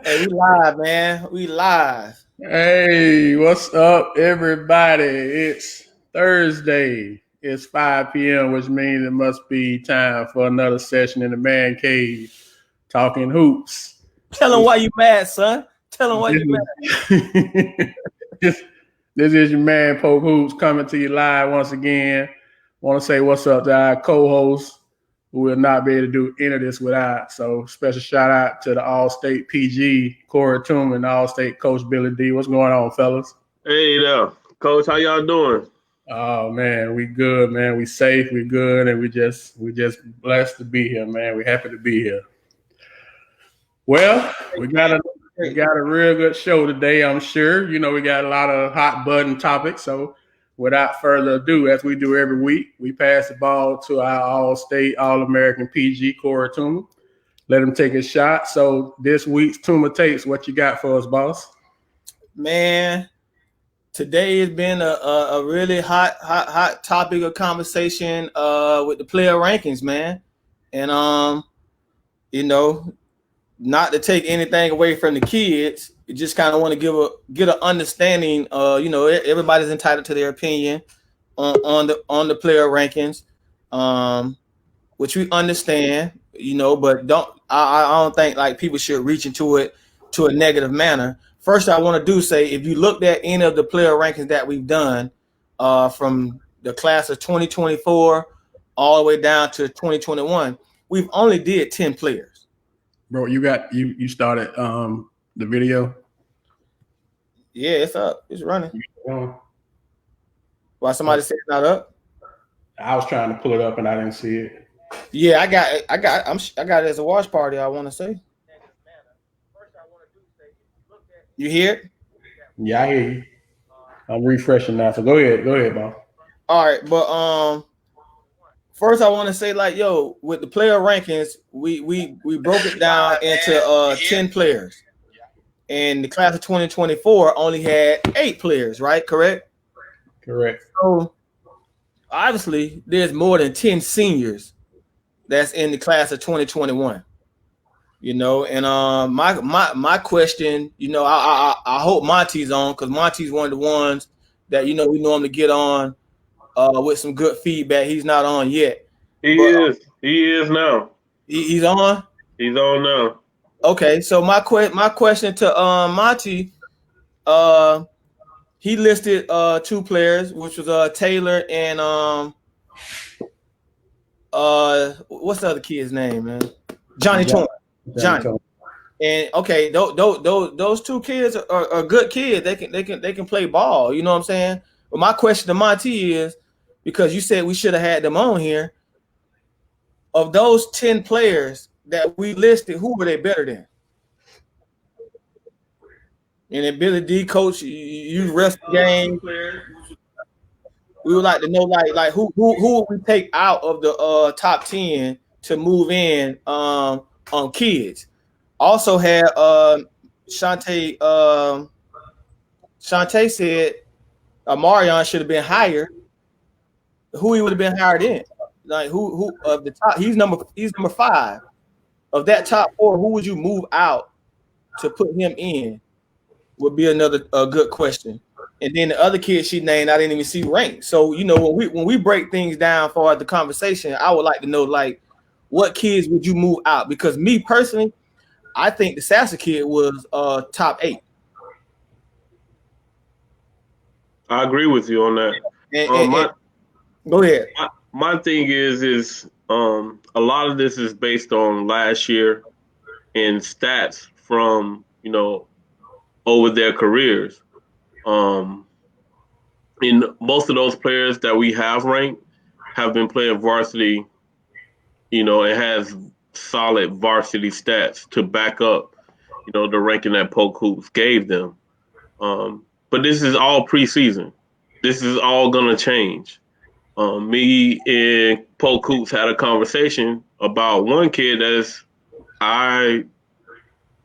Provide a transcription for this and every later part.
Hey, we live, man. We live. Hey, what's up, everybody? It's Thursday. It's 5 p.m., which means it must be time for another session in the man cave talking hoops. Tell them We, why you mad, son. Tell them why this, you mad. is, this, this is your man, Polk Hoops, coming to you live once again. Want to say what's up to our co host who will not be able to do any of this without. So, special shout out to the All State PG, Corey Toom, and All State Coach Billy D. What's going on, fellas? Hey there, Coach. How y'all doing? Oh man, we good, man. We safe, we good, and we just blessed to be here, man. We happy to be here. Well, we got a we Great. got a real good show today, I'm sure. You know, we got a lot of hot button topics. So without further ado, as we do every week, we pass the ball to our all-state, all-American PG Corey Tuma. Let him take his shot. So this week's Tuma Takes, what you got for us, boss? Man, today has been a really hot topic of conversation with the player rankings, man. And you know, not to take anything away from the kids, you just kind of want to get an understanding. Everybody's entitled to their opinion on the player rankings, which we understand. But I don't think like people should reach into it to a negative manner. First, I want to say if you looked at any of the player rankings that we've done from the class of 2024 all the way down to 2021, we've only did 10 players. Bro, you started the video. Yeah, it's up. It's running. Oh, Why somebody said it's not up? I was trying to pull it up and I didn't see it. Yeah, I got it as a watch party. I want to say. You hear it? Yeah, I hear you. I'm refreshing now. So go ahead, Bob. All right, but first I want to say like with the player rankings, we broke it down into 10 players. And the class of 2024 only had 8 players, right? Correct? Correct. So obviously there's more than 10 seniors that's in the class of 2021. And my question, I hope Monty's on because Monty's one of the ones that we normally get on with some good feedback. He's not on yet, He but is. He is now. he's on. He's on now. Okay, so my question to Monty, he listed 2 players, which was Taylor and what's the other kid's name, man? Johnny Torrance. Johnny. And okay, those 2 kids are good kids. They can play ball. You know what I'm saying? But my question to Monty is, because you said we should have had them on here, of those 10 players that we listed, who were they better than? And then Billy D, coach, you rest the game. We would like to know, like who would we take out of the top 10 to move in on kids? Also had Shantae. Shantae said Marion should have been higher. Who he would have been hired in? Like who of the top? He's number 5 of that top 4. Who would you move out to put him in? Would be another good question. And then the other kids she named, I didn't even see ranked. So when we break things down for the conversation, I would like to know like what kids would you move out? Because me personally, I think the Sasser kid was top 8. I agree with you on that. And go ahead. My thing is a lot of this is based on last year and stats from over their careers. And most of those players that we have ranked have been playing varsity. It has solid varsity stats to back up, the ranking that Polk Hoops gave them. But this is all preseason. This is all gonna change. Me and Polk Hoops had a conversation about one kid I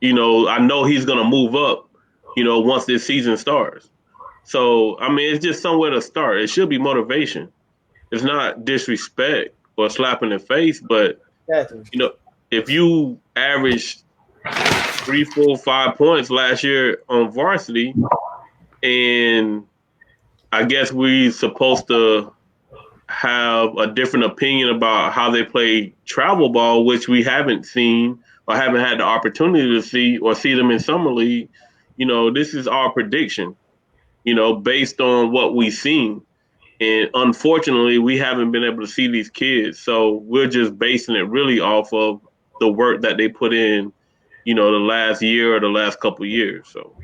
know he's gonna move up, once this season starts. So I mean, it's just somewhere to start. It should be motivation. It's not disrespect or slap in the face, but Exactly. if you average 3, 4, 5 points last year on varsity, and I guess we supposed to have a different opinion about how they play travel ball, which we haven't seen or haven't had the opportunity to see or see them in summer league. This is our prediction, based on what we've seen. And unfortunately, we haven't been able to see these kids. So we're just basing it really off of the work that they put in, the last year or the last couple of years. So,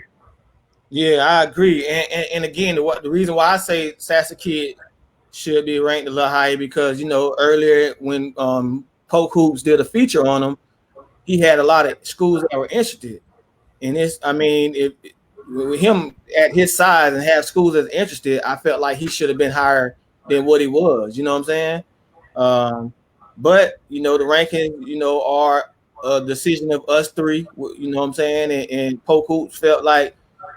yeah, I agree. And again, the reason why I say Sassa Kid should be ranked a little higher because, earlier when Polk Hoops did a feature on him, he had a lot of schools that were interested. And with him at his size and have schools that's interested, I felt like he should have been higher than what he was. You know what I'm saying? But the rankings, are a decision of us three. You know what I'm saying? And Polk Hoops felt like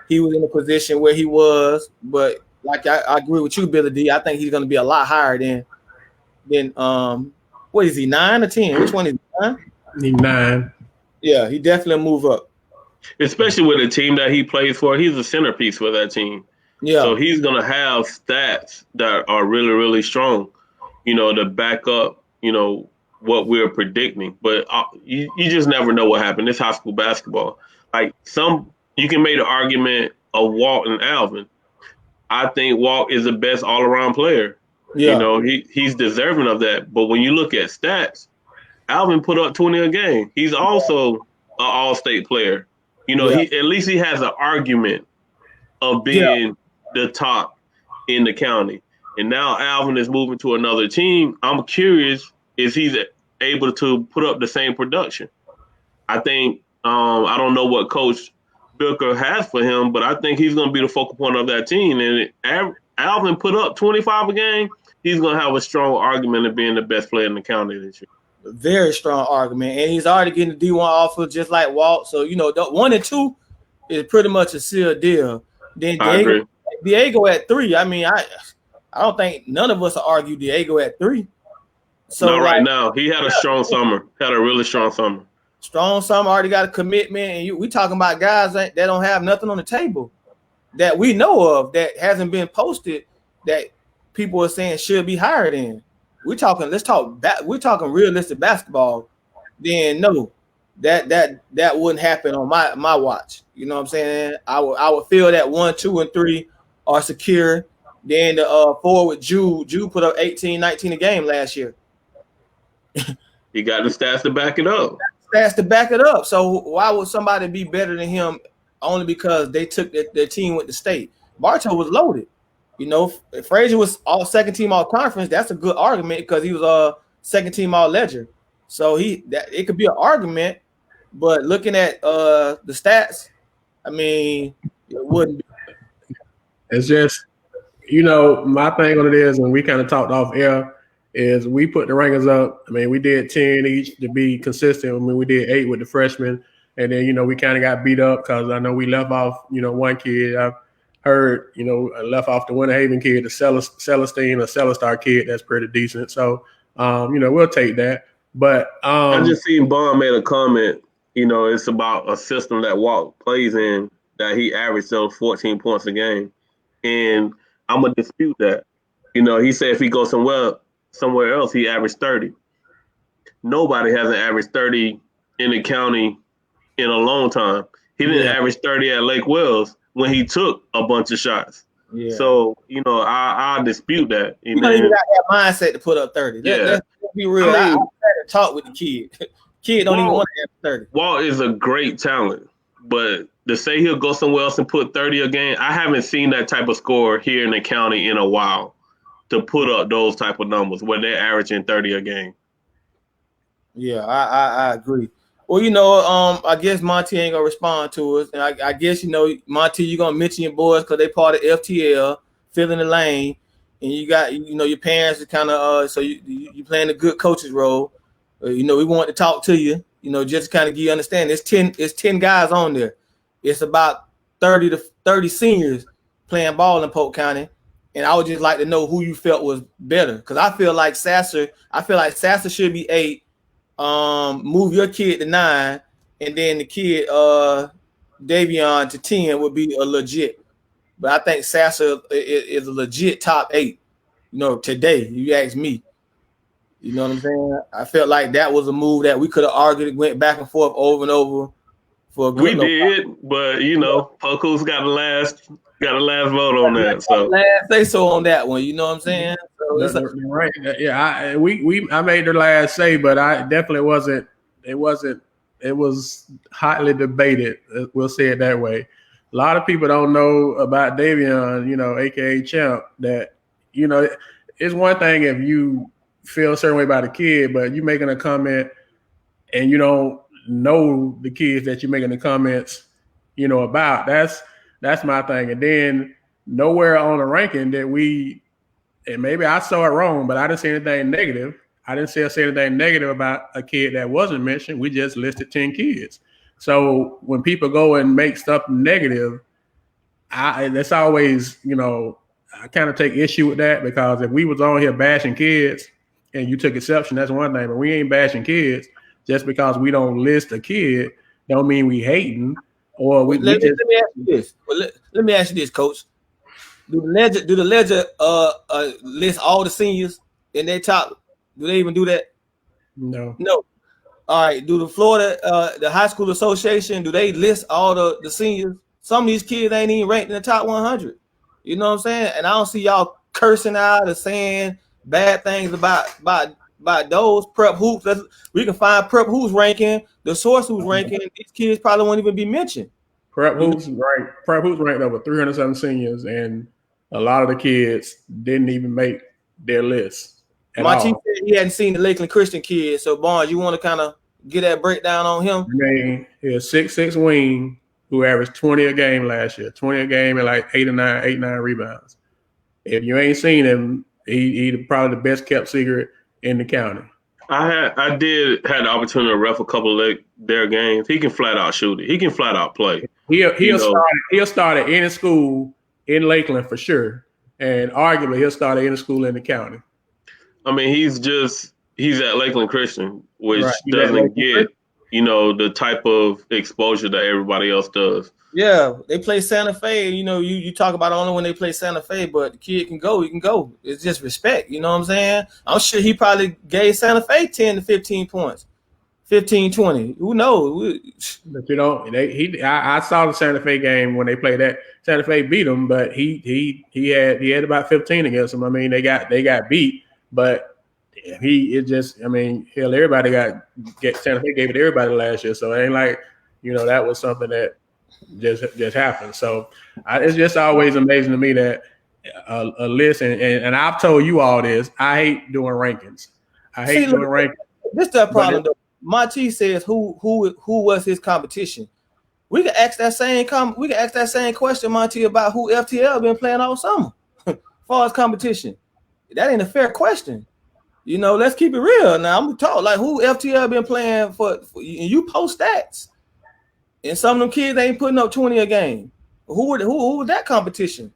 he was in a position where he was, but like I agree with you, Billy D. I think he's going to be a lot higher than what is he, 9 or 10? Which one is he? 9? He's 9. Yeah, he definitely move up. Especially with the team that he plays for, he's a centerpiece for that team. Yeah. So he's going to have stats that are really, really strong, to back up, what we're predicting. But you just never know what happened. It's high school basketball. Like you can make the argument of Walt and Alvin. I think Walt is the best all-around player. Yeah. He's deserving of that. But when you look at stats, Alvin put up 20 a game. He's also an all-state player. At least he has an argument of being the top in the county. And now Alvin is moving to another team. I'm curious, is he able to put up the same production? I think, I don't know what Coach Blicher has for him, but I think he's going to be the focal point of that team. And Alvin put up 25 a game, he's going to have a strong argument of being the best player in the county this year. Very strong argument, and he's already getting the D1 offer just like Walt. So the 1 and 2 is pretty much a sealed deal. Then Diego at 3. I mean, I don't think none of us will argue Diego at 3. So not right now. He had a strong summer. Had a really strong summer. Strong summer, already got a commitment, and we talking about guys that don't have nothing on the table that we know of that hasn't been posted that people are saying should be higher than. We're talking realistic basketball. Then no, that wouldn't happen on my watch. You know what I'm saying? I would feel that 1, 2, and 3 are secure. Then the forward Jude put up 18, 19 a game last year. He got the stats to back it up. So why would somebody be better than him only because they took their team with the state? Bartow was loaded. If Frazier was all second team all conference, that's a good argument because he was second team all ledger. So it could be an argument, but looking at the stats, I mean, it wouldn't be. It's just, my thing on it is, when we kind of talked off air, is we put the rankings up. I mean, we did 10 each to be consistent. I mean, we did 8 with the freshmen, and then we kind of got beat up because I know we left off one kid. I heard left off the Winter Haven kid, the Celestine or Celestar kid. That's pretty decent. So we'll take that. But I just seen Bond made a comment. It's about a system that Walt plays in that he averaged those 14 points a game, and I'm gonna dispute that. He said if he goes somewhere else, he averaged 30. Nobody hasn't averaged 30 in the county in a long time. He didn't average 30 at Lake Wells when he took a bunch of shots. Yeah. So, I dispute that. You don't even got that mindset to put up 30. Let's be real. I had to talk with the kid. Kid don't even want to have 30. Walt is a great talent, but to say he'll go somewhere else and put 30 a game, I haven't seen that type of score here in the county in a while to put up those type of numbers where they're averaging 30 a game. Yeah, I agree. Well, I guess Monty ain't gonna respond to us, and I guess Monty, you're gonna mention your boys because they part of FTL, filling the lane, and you got your parents are kind of so you playing a good coach's role. We want to talk to you, just to kind of give you understand. It's 10 guys on there. It's about 30 to 30 seniors playing ball in Polk County, and I would just like to know who you felt was better because I feel like Sasser should be 8. Move your kid to 9, and then the kid Davion to 10 would be a legit. But I think Sasser is a legit top 8. Today, you ask me. You know what I'm saying? I felt like that was a move that we could have argued, went back and forth over and over for a good. We did, but Poco's got the last vote on that. So last say so on that one. You know what I'm saying? So right. Yeah, I made the last say, but I definitely wasn't. It was hotly debated. We'll say it that way. A lot of people don't know about Davion, aka Champ. That it's one thing if you feel a certain way about a kid, but you making a comment and you don't know the kids that you're making the comments, about. That's my thing. And then nowhere on the ranking that and maybe I saw it wrong, but I didn't say anything negative. I didn't say anything negative about a kid that wasn't mentioned. We just listed 10 kids. So when people go and make stuff negative, that's always, I kind of take issue with that, because if we was on here bashing kids and you took exception, that's one thing. But we ain't bashing kids. Just because we don't list a kid don't mean we hating. Or let me ask you this. Let me ask you this, Coach. Do the Ledger list all the seniors in their top? Do they even do that? No. All right. Do the Florida the High School Association, do they list all the seniors? Some of these kids ain't even ranked in the top 100. You know what I'm saying? And I don't see y'all cursing out or saying bad things about those prep hoops. We can find prep hoops ranking, the source who's ranking. These kids probably won't even be mentioned. Prep hoops ranked over 307 seniors, and a lot of the kids didn't even make their list. My chief said he hadn't seen the Lakeland Christian kid. So Barnes, you want to kind of get that breakdown on him? I mean, he's a 6'6" wing who averaged 20 a game last year, 20 a game and like 8 or 9 rebounds. If you ain't seen him, he's probably the best kept secret in the county. I did have the opportunity to ref a couple of their games. He can flat out shoot it. He can flat out play. He'll start at any school in Lakeland for sure, and arguably he'll start at any school in the county. I mean, he's at Lakeland Christian, which doesn't get the type of exposure that everybody else does. Yeah, they play Santa Fe. You talk about only when they play Santa Fe, but the kid can go. He can go. It's just respect. You know what I'm saying? I'm sure he probably gave Santa Fe 10 to 15 points, 15, 20. Who knows? But I saw the Santa Fe game when they played that. Santa Fe beat them, but he had about 15 against them. I mean, they got beat, but everybody Santa Fe gave it to everybody last year, so it ain't like that was something that just happened. So it's just always amazing to me that a list, and I've told you all this. I hate doing rankings. This is the problem though. Monty says who was his competition. We can ask that same question, Monty, about who FTL been playing all summer as far as competition. That ain't a fair question. Let's keep it real. Now I'm talking like who FTL been playing for, and you post stats. And some of them kids ain't putting up 20 a game. Who was that competition?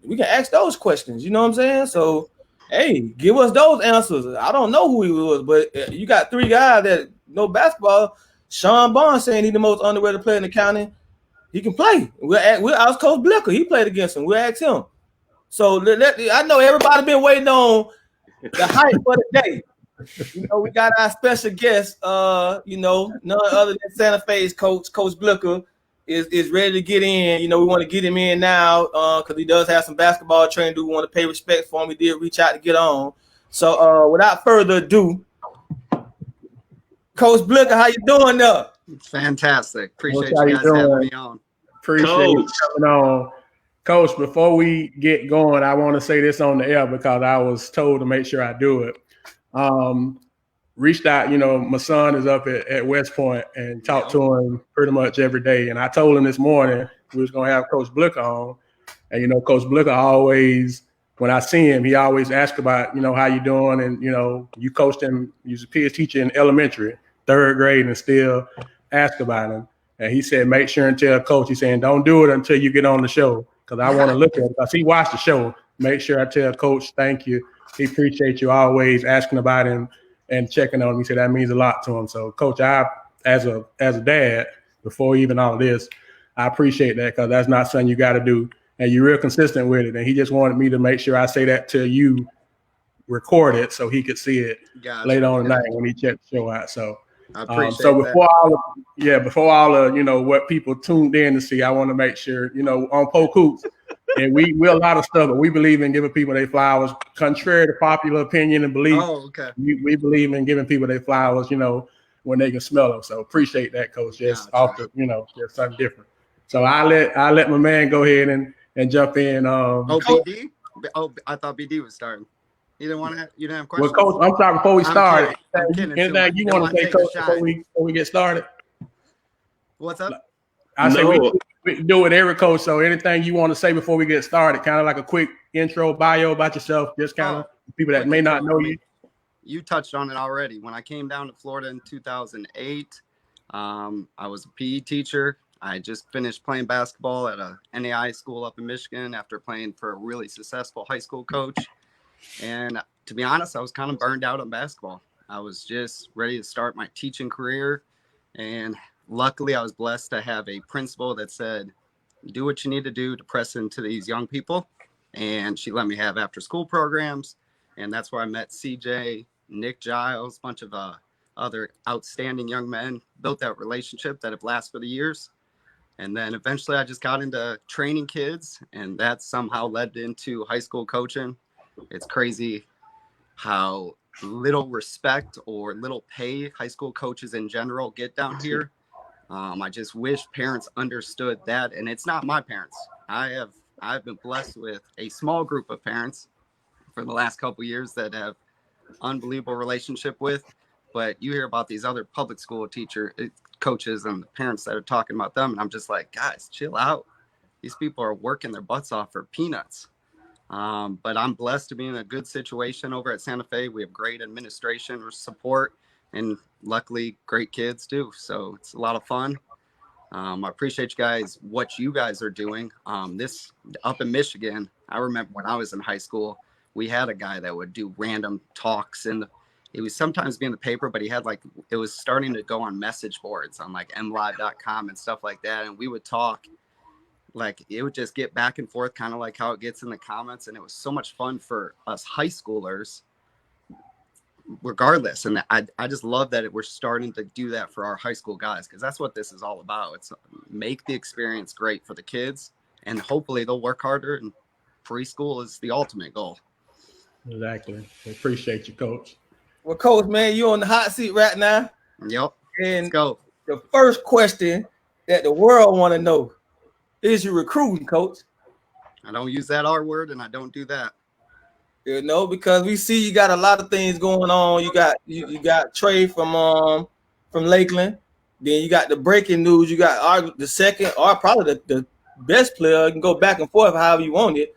We can ask those questions. You know what I'm saying? So, hey, give us those answers. I don't know who he was, but you got 3 guys that know basketball. Sean Barnes saying he's the most underrated player in the county. He can play. We'll ask Coach Blicher. He played against him. We'll ask him. So I know everybody been waiting on the hype for the day. We got our special guest, none other than Santa Fe's Coach Blicher is ready to get in. We want to get him in now because he does have some basketball training. Do want to pay respect for him. He did reach out to get on. So without further ado, Coach Blicher, how you doing there? Fantastic. Appreciate you guys having me on. Appreciate you coming on. Coach, before we get going, I want to say this on the air because I was told to make sure I do it. Reached out, my son is up at West Point and talked to him pretty much every day. And I told him this morning we was going to have Coach Blicher on. And, Coach Blicher always, when I see him, he always asks about, how you doing. And, you coached him, you was a PS teacher in elementary, 3rd grade, and still ask about him. And he said, make sure and tell Coach, he's saying, don't do it until you get on the show. Because I want to look at it. Because he watched the show. Make sure I tell Coach, thank you. He appreciates you always asking about him and checking on him. He said that means a lot to him. So, Coach, I as a dad, before even all of this, I appreciate that, because that's not something you got to do, and you're real consistent with it. And he just wanted me to make sure I say that to you, record it, so he could see it later on tonight when he checked the show out. So I appreciate so before that. before all of what people tuned in to see, I want to make sure on Polk Hoops, and we're a lot of stuff, but we believe in giving people their flowers, contrary to popular opinion and belief. Oh, okay. We believe in giving people their flowers, when they can smell them. So appreciate that, Coach. Just off the, just something different. So I let my man go ahead and jump in. BD? Oh, I thought BD was starting. You didn't have questions? Well, Coach, I'm sorry, before we start, anything you want to say, Coach, before we get started? What's up? I say we do it every coach. So anything you want to say before we get started, kind of like a quick intro, bio about yourself, just kind of people that may not know you. You touched on it already. When I came down to Florida in 2008, I was a PE teacher. I just finished playing basketball at a NAI school up in Michigan after playing for a really successful high school coach. And to be honest, I was kind of burned out on basketball. I was just ready to start my teaching career. And luckily, I was blessed to have a principal that said, do what you need to do to press into these young people. And she let me have after school programs. And that's where I met CJ, Nick Giles, a bunch of other outstanding young men, built that relationship that have lasted for the years. And then eventually I just got into training kids, and that somehow led into high school coaching. It's crazy how little respect or little pay high school coaches in general get down here. I just wish parents understood that. And it's not my parents. I've been blessed with a small group of parents for the last couple of years that have unbelievable relationship with. But you hear about these other public school coaches and the parents that are talking about them. And I'm just like, guys, chill out. These people are working their butts off for peanuts. But I'm blessed to be in a good situation over at Santa Fe. We have great administration support, and luckily great kids too. So it's a lot of fun. I appreciate you guys, what you guys are doing. This up in Michigan, I remember when I was in high school, we had a guy that would do random talks, and it was sometimes be in the paper, but he had it was starting to go on message boards on mlive.com and stuff like that. And we would talk, it would just get back and forth, kind of like how it gets in the comments. And it was so much fun for us high schoolers regardless. And I just love that we're starting to do that for our high school guys, because that's what this is all about. It's make the experience great for the kids, and hopefully they'll work harder, and preschool is the ultimate goal. Exactly. I appreciate you, Coach. Well, Coach, man, you're on the hot seat right now. Yep. And let's go. The first question that the world want to know is you recruiting, Coach? I don't use that R word, and I don't do that. Because we see you got a lot of things going on. You got Trey from Lakeland. Then you got the breaking news. You got the second, or probably the best player. You can go back and forth however you want it.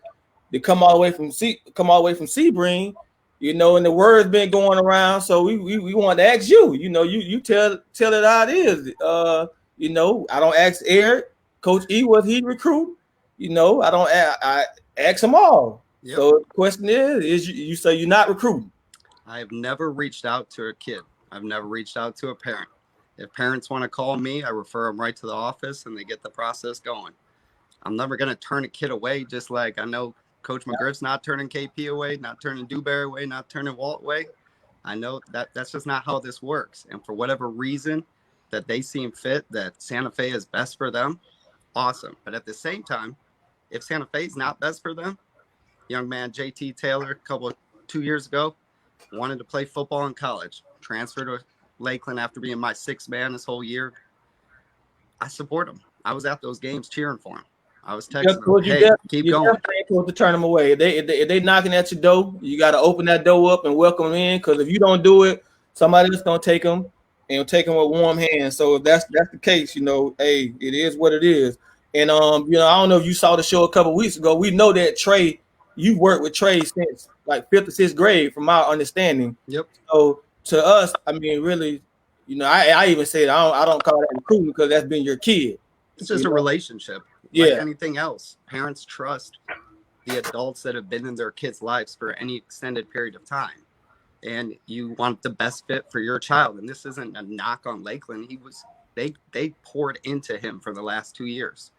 They come all the way from Sebring, and the word's been going around. So we want to ask you. You tell it how it is. I don't ask Eric, Coach E, was he recruit? I ask them all. Yep. So the question is you say you're not recruiting? I have never reached out to a kid. I've never reached out to a parent. If parents want to call me, I refer them right to the office, and they get the process going. I'm never going to turn a kid away, just like I know Coach McGriff's not turning KP away, not turning Dewberry away, not turning Walt away. I know that's just not how this works. And for whatever reason that they seem fit, that Santa Fe is best for them, awesome. But at the same time, if Santa Fe is not best for them, young man JT Taylor, 2 years ago, wanted to play football in college, transferred to Lakeland after being my sixth man this whole year. I support him. I was at those games cheering for him. I was texting him, hey, keep going. You're supposed to turn them away. If they knocking at your door, you got to open that door up and welcome them in, because if you don't do it, somebody else going to take them and take them with warm hands. So if that's the case, hey, it is what it is. And, I don't know if you saw the show a couple weeks ago. We know that Trey, you've worked with Trey since 5th or 6th grade, from my understanding. Yep. So to us, I mean, really, I even said I don't call that recruiting, because that's been your kid. It's just a relationship. Like anything else. Parents trust the adults that have been in their kids' lives for any extended period of time. and you want the best fit for your child. And this isn't a knock on Lakeland. They poured into him for the last 2 years.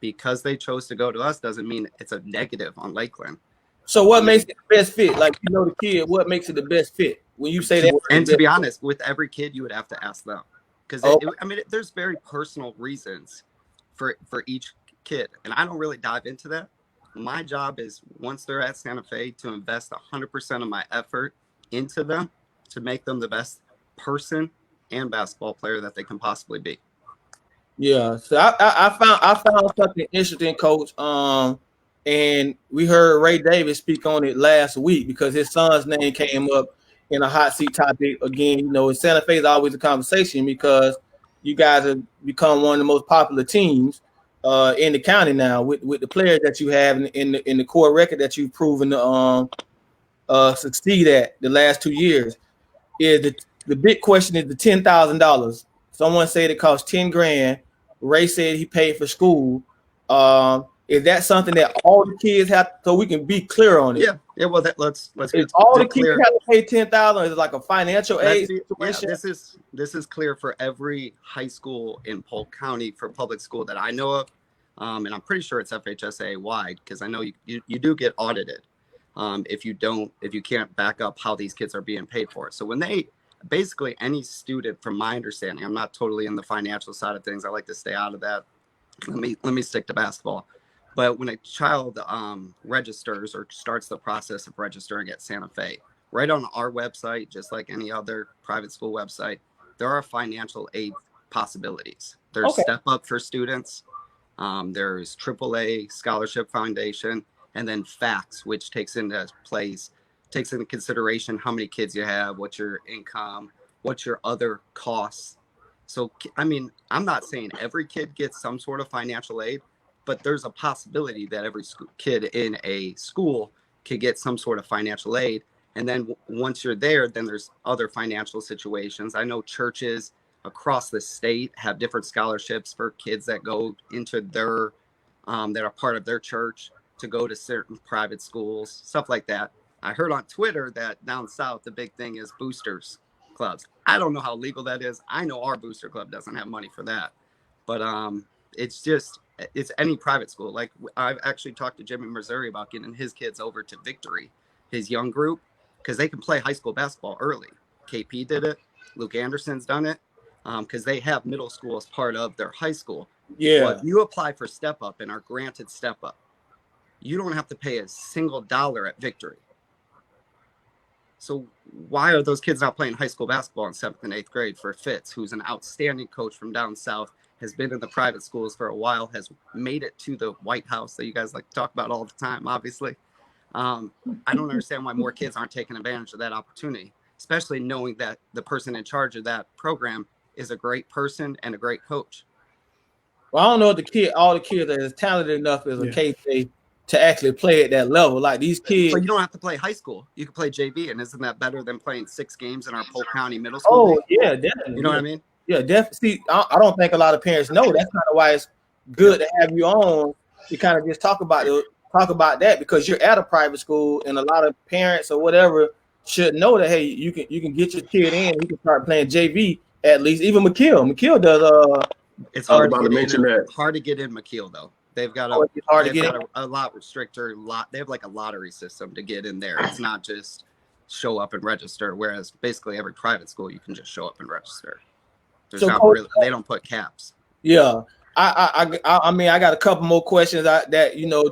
Because they chose to go to us doesn't mean it's a negative on Lakeland. So what makes it the best fit? Like, the kid, what makes it the best fit? When you say that word, and to be honest, with every kid, you would have to ask them, because there's very personal reasons for each kid, and I don't really dive into that. My job is, once they're at Santa Fe, to invest 100% of my effort into them to make them the best person and basketball player that they can possibly be. Yeah, so I found something interesting, Coach. And we heard Ray Davis speak on it last week because his son's name came up in a hot seat topic again. Santa Fe is always a conversation because you guys have become one of the most popular teams in the county now with the players that you have in the core record that you've proven to succeed at the last 2 years. Is the big question is the $10,000. Someone said it costs $10,000. Ray said he paid for school. Is that something that all the kids have, so we can be clear on it? Yeah. Well, let's is all the kids have to pay $10,000? Is it like a financial aid situation? Yeah, this is clear for every high school in Polk County for public school that I know of, and I'm pretty sure it's FHSA wide, because I know you do get audited if you can't back up how these kids are being paid for. So when basically any student, from my understanding, I'm not totally in the financial side of things. I like to stay out of that. Let me stick to basketball. But when a child registers or starts the process of registering at Santa Fe, right on our website, just like any other private school website, there are financial aid possibilities. There's Step Up for students. There's AAA Scholarship Foundation, and then FACTS, which takes into consideration how many kids you have, what's your income, what's your other costs. So, I'm not saying every kid gets some sort of financial aid, but there's a possibility that every kid in a school could get some sort of financial aid. And then once you're there, then there's other financial situations. I know churches across the state have different scholarships for kids that go into their, that are part of their church to go to certain private schools, stuff like that. I heard on Twitter that down south, the big thing is boosters clubs. I don't know how legal that is. I know our booster club doesn't have money for that, but it's any private school. Like, I've actually talked to Jimmy Missouri about getting his kids over to Victory, his young group, because they can play high school basketball early. KP did it. Luke Anderson's done it, because they have middle school as part of their high school. Yeah. Well, if you apply for Step Up and are granted Step Up, you don't have to pay a single dollar at Victory. So why are those kids not playing high school basketball in 7th and 8th grade for Fitz, who's an outstanding coach from down south, has been in the private schools for a while, has made it to the White House that you guys like to talk about all the time, obviously. I don't understand why more kids aren't taking advantage of that opportunity, especially knowing that the person in charge of that program is a great person and a great coach. Well, I don't know if all the kids are as talented enough as a KJ to actually play at that level. Like these kids. But you don't have to play high school. You can play JV, and isn't that better than playing 6 games in our Polk County middle school league? Yeah, definitely. You know what I mean? Yeah, definitely. See, I don't think a lot of parents know. That's kind of why it's good to have you on to kind of just talk about that, because you're at a private school, and a lot of parents or whatever should know that, hey, you can get your kid in, you can start playing JV at least. Even McKeel does. It's hard to get in McKeel though. They've got a lot stricter They have like a lottery system to get in there. It's not just show up and register. Whereas basically every private school, you can just show up and register. They don't put caps. Yeah, I mean, I got a couple more questions that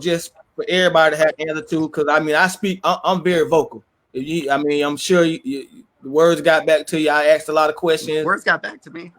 just for everybody to have answer to, because I'm very vocal. I'm sure the words got back to you. I asked a lot of questions. Words got back to me.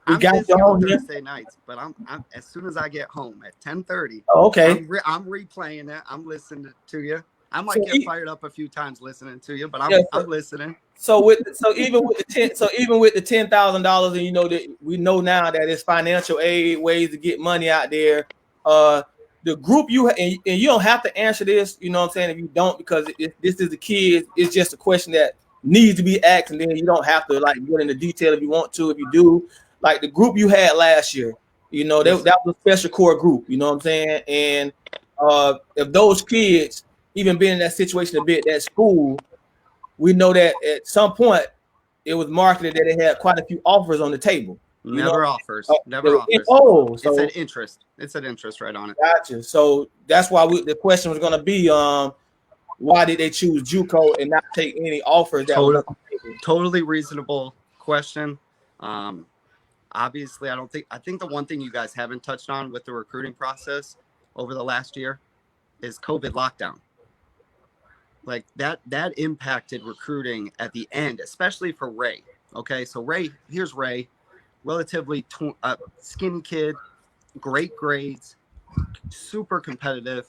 I'm busy on Thursday nights, but I'm as soon as I get home at 10:30. Oh, okay. I'm replaying it. I'm listening to you. I might get fired up a few times listening to you, but I'm listening. So even with the $10,000, and that we know now that it's financial aid, ways to get money out there. The group and you don't have to answer this. You know what I'm saying? If you don't, because this is the kids, it's just a question that needs to be asked, and then you don't have to get into detail if you want to. If you do. Like the group you had last year, that was a special core group, you know what I'm saying? And if those kids even been in that situation a bit at school, we know that at some point it was marketed that they had quite a few offers on the table. Never offers. They Never were offers. so it said interest. It said interest right on it. Gotcha. So that's why the question was going to be, why did they choose JUCO and not take any offers that was on the table? Totally reasonable question. Obviously, I think the one thing you guys haven't touched on with the recruiting process over the last year is COVID lockdown. Like that impacted recruiting at the end, especially for Ray. Okay, so here's Ray, relatively skinny kid, great grades, super competitive,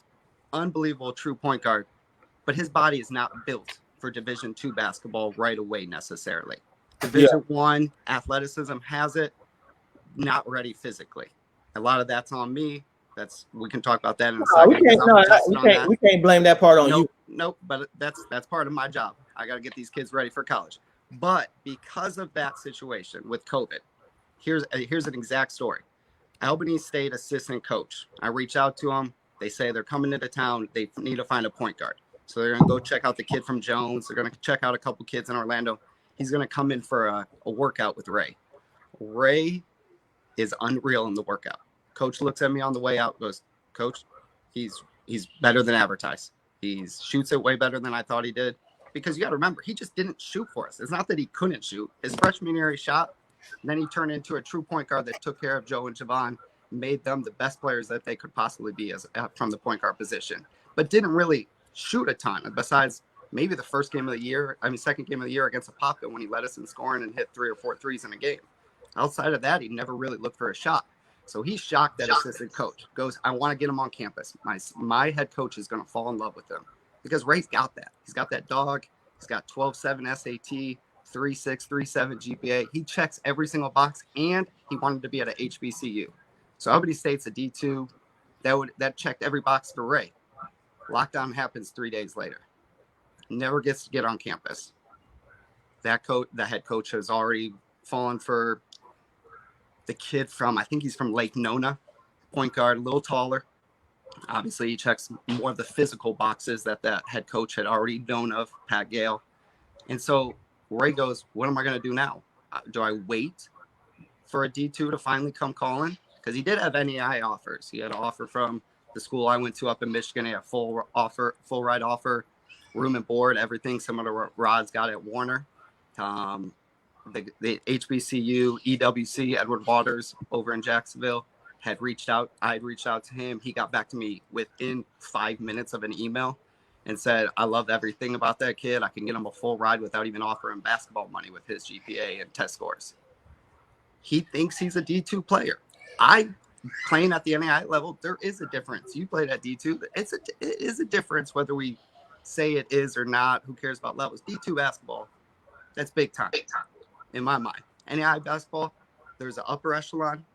unbelievable true point guard, but his body is not built for Division II basketball right away necessarily. Division I athleticism has it, not ready physically. A lot of that's on me. We can talk about that in a second. We can't blame that part on you. Nope, but that's part of my job. I got to get these kids ready for college. But because of that situation with COVID, here's an exact story. Albany State assistant coach. I reach out to them. They say they're coming into town. They need to find a point guard. So they're going to go check out the kid from Jones. They're going to check out a couple kids in Orlando. He's going to come in for a workout with Ray. Ray is unreal in the workout. Coach looks at me on the way out, goes, Coach, he's better than advertised. He shoots it way better than I thought he did. Because you got to remember, he just didn't shoot for us. It's not that he couldn't shoot. His freshman year, he shot. And then he turned into a true point guard that took care of Joe and Javon, made them the best players that they could possibly be from the point guard position. But didn't really shoot a ton, besides maybe the second game of the year against Apopka when he led us in scoring and hit 3 or 4 threes in a game. Outside of that, he never really looked for a shot. So he's shocked that assistant coach goes, I want to get him on campus. My head coach is going to fall in love with him because Ray's got that. He's got that dog. He's got 12.7 SAT, 3.6, 3.7 GPA. He checks every single box, and he wanted to be at a HBCU. So Albany State's a D2. That checked every box for Ray. Lockdown happens 3 days later. Never gets to get on campus. The head coach has already fallen for the kid from, I think he's from Lake Nona, point guard, a little taller. Obviously, he checks more of the physical boxes that head coach had already known of, Pat Gale. And so Ray goes, what am I going to do now? Do I wait for a D2 to finally come calling? Because he did have NEI offers. He had an offer from the school I went to up in Michigan. He had a full ride offer, room and board, everything similar to what Rod's got at Warner. The HBCU, EWC, Edward Waters over in Jacksonville had reached out. I had reached out to him. He got back to me within 5 minutes of an email and said, I love everything about that kid. I can get him a full ride without even offering basketball money with his GPA and test scores. He thinks he's a D2 player. Playing at the NAI level, there is a difference. You played at D2. It is a difference whether we say it is or not. Who cares about levels? D2 basketball, that's big time. In my mind, NAI basketball, there's an upper echelon,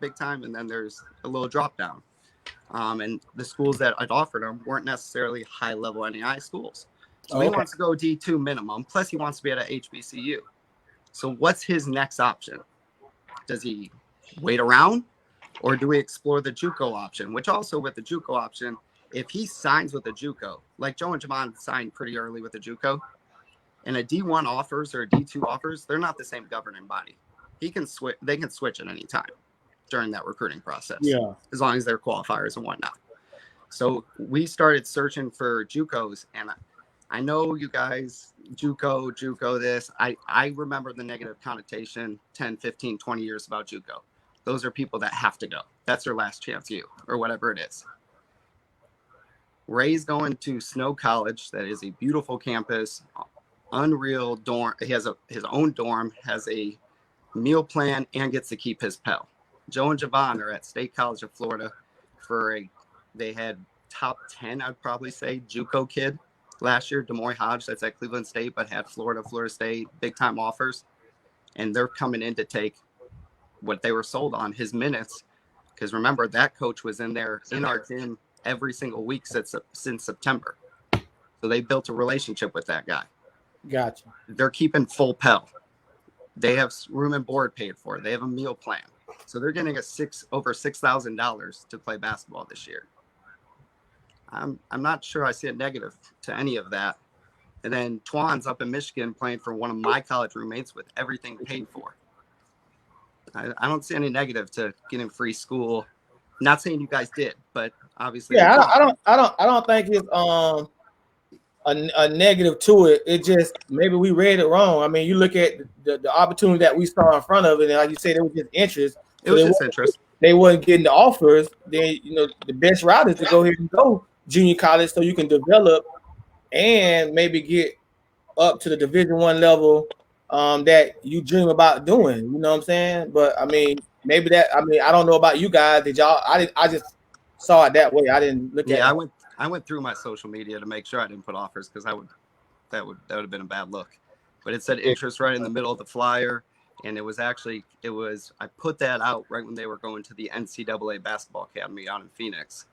big time, and then there's a little drop down. And the schools that I'd offered him weren't necessarily high level NAI schools. So he wants to go D2 minimum, plus he wants to be at a HBCU. So what's his next option? Does he wait around, or do we explore the JUCO option? Which also with the JUCO option, if he signs with the JUCO, like Joe and Javon signed pretty early with the JUCO, and a D1 offers or a D2 offers, they're not the same governing body. They can switch at any time during that recruiting process. Yeah. As long as they're qualifiers and whatnot. So we started searching for JUCOs, and I know you guys, JUCO this. I remember the negative connotation 10, 15, 20 years about JUCO. Those are people that have to go. That's their last chance or whatever it is. Ray's going to Snow College. That is a beautiful campus. Unreal dorm. He has his own dorm, has a meal plan, and gets to keep his Pell. Joe and Javon are at State College of Florida they had top 10, I'd probably say, JUCO kid last year, Demoy Hodge, that's at Cleveland State, but had Florida State, big time offers. And they're coming in to take what they were sold on, his minutes. Because remember, that coach was in our gym every single week since September. So they built a relationship with that guy. Gotcha. They're keeping full Pell. They have room and board paid for. They have a meal plan. So they're getting over $6,000 to play basketball this year. I'm not sure I see a negative to any of that. And then Twan's up in Michigan playing for one of my college roommates with everything paid for. I don't see any negative to getting free school. Not saying you guys did, but obviously Yeah, we talked. I don't think it's a negative to it. It just maybe we read it wrong. I mean, you look at the opportunity that we saw in front of it, and like you said, it was just interest. It was just interest. They wasn't getting the offers. Then the best route is to go ahead and go junior college so you can develop and maybe get up to the Division I level that you dream about doing. You know what I'm saying? But I mean, maybe I don't know about you guys. Did y'all? I just saw it that way. I didn't look at it. I went through my social media to make sure I didn't put offers because that would have been a bad look. But it said interest right in the middle of the flyer, and I put that out right when they were going to the NCAA basketball academy out in Phoenix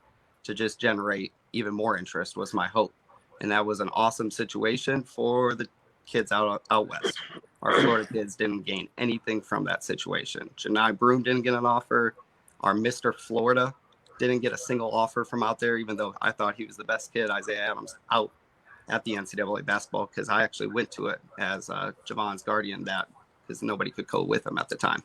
to just generate even more interest was my hope. And that was an awesome situation for the kids out west. Our Florida kids didn't gain anything from that situation. Janai Broom didn't get an offer. Our Mr. Florida didn't get a single offer from out there, even though I thought he was the best kid, Isaiah Adams, out at the NCAA basketball because I actually went to it as Javon's guardian because nobody could go with him at the time.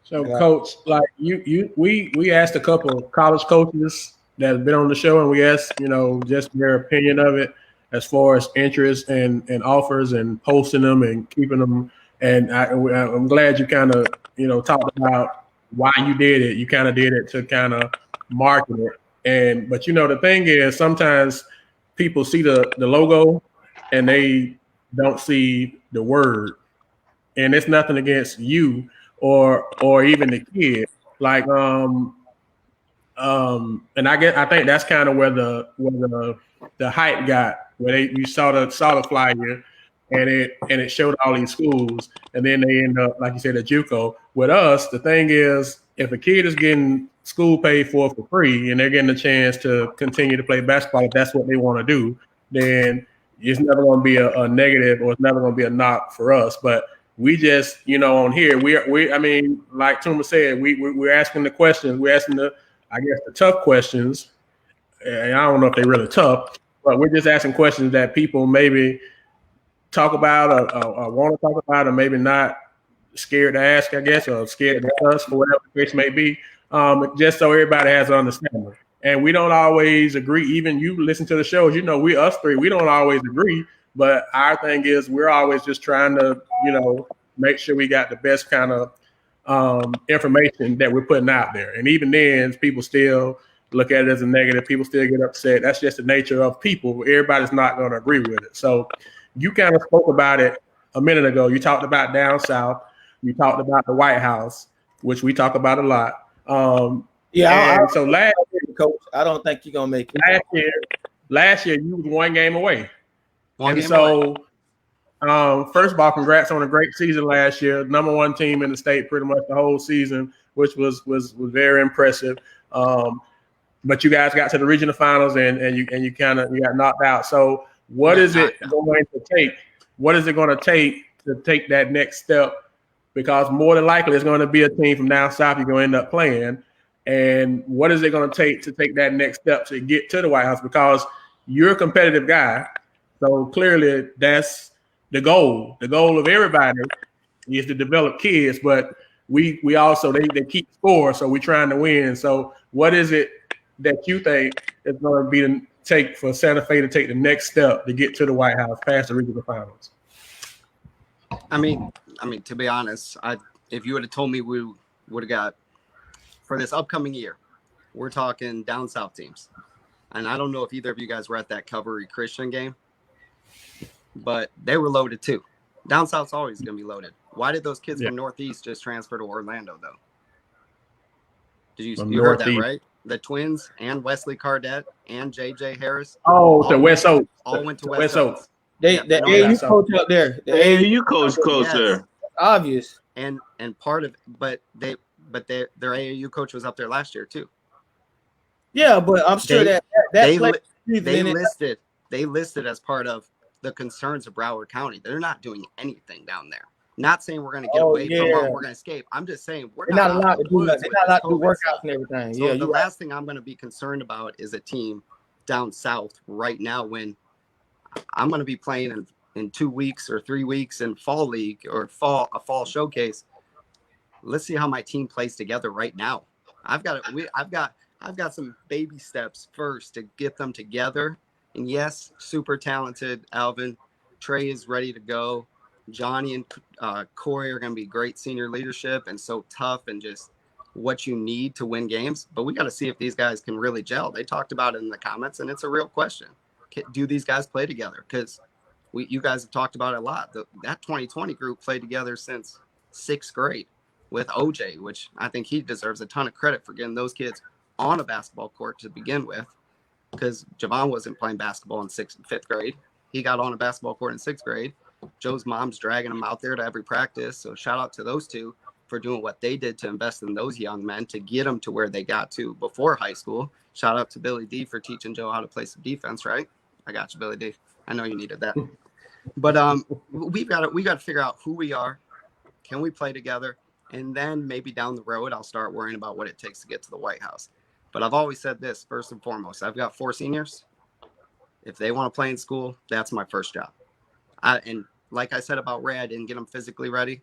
So, Coach, like we asked a couple of college coaches that have been on the show, and we asked, just their opinion of it as far as interest and offers and posting them and keeping them. And I'm glad you kind of, talked about why you did it. You kind of did it to kind of market it. But the thing is, sometimes people see the logo and they don't see the word. And it's nothing against you or even the kid. Like, and I think that's kind of where the hype got, where you saw the flyer and it showed all these schools, and then they end up, like you said, at JUCO. With us, the thing is, if a kid is getting school paid for free and they're getting a chance to continue to play basketball, if that's what they want to do, then it's never going to be a negative, or it's never going to be a knock for us. But we just, on here, we I mean, like Tuma said, we're asking the questions. We're asking the tough questions. And I don't know if they're really tough, but we're just asking questions that people maybe talk about or want to talk about, or maybe not scared to ask, I guess, or scared to ask us, for whatever the case may be, just so everybody has an understanding. And we don't always agree. Even you listen to the shows, we us three, we don't always agree. But our thing is, we're always just trying to, make sure we got the best kind of information that we're putting out there. And even then, people still look at it as a negative. People still get upset. That's just the nature of people. Everybody's not going to agree with it. So you kind of spoke about it a minute ago. You talked about down south. You talked about the White House, which we talk about a lot. So last year, Coach, I don't think you're going to make it. Last year, you was one game away. First of all, congrats on a great season last year. Number one team in the state pretty much the whole season, which was very impressive. But you guys got to the regional finals and you got knocked out. So what is it going to take? What is it going to take to take that next step? Because more than likely it's going to be a team from down south you're going to end up playing. And what is it going to take that next step to get to the White House? Because you're a competitive guy. So clearly that's the goal. The goal of everybody is to develop kids, but we also, they keep score, so we're trying to win. So what is it that you think is going to be the take for Santa Fe to take the next step to get to the White House past the regional finals? I mean, to be honest, if you would have told me we would have got for this upcoming year, we're talking down south teams. And I don't know if either of you guys were at that Calvary Christian game, but they were loaded too. Down south's always going to be loaded. Why did those kids from Northeast just transfer to Orlando, though? Did you heard that, right? The Twins and Wesley Cardette and J.J. Harris. Oh, to West Oaks. All went to West Oaks. The AAU coach up there. The AAU coach there. Obvious. And part of, but their AAU coach was up there last year too. Yeah, but I'm sure they listed as part of the concerns of Broward County. They're not doing anything down there. Not saying we're going to get away from them, we're going to escape. I'm just saying we're not allowed to do that. They're not allowed to do workouts and everything. So the last thing I'm going to be concerned about is a team down south right now when I'm going to be playing in 2 weeks or 3 weeks in fall league or a fall showcase. Let's see how my team plays together right now. I've got some baby steps first to get them together. And yes, super talented Alvin. Trey is ready to go. Johnny and Corey are going to be great senior leadership and so tough and just what you need to win games. But we got to see if these guys can really gel. They talked about it in the comments, and it's a real question. Do these guys play together? Because you guys have talked about it a lot. That 2020 group played together since 6th grade with OJ, which I think he deserves a ton of credit for getting those kids on a basketball court to begin with, because Javon wasn't playing basketball in 6th and 5th grade. He got on a basketball court in 6th grade. Joe's mom's dragging him out there to every practice. So shout out to those two for doing what they did to invest in those young men to get them to where they got to before high school. Shout out to Billy D for teaching Joe how to play some defense, right? I got you, Billy D. I know you needed that. But we got to figure out who we are. Can we play together? And then maybe down the road, I'll start worrying about what it takes to get to the White House. But I've always said this, first and foremost, I've got 4 seniors. If they want to play in school, that's my first job. And like I said about Ray, I didn't get them physically ready.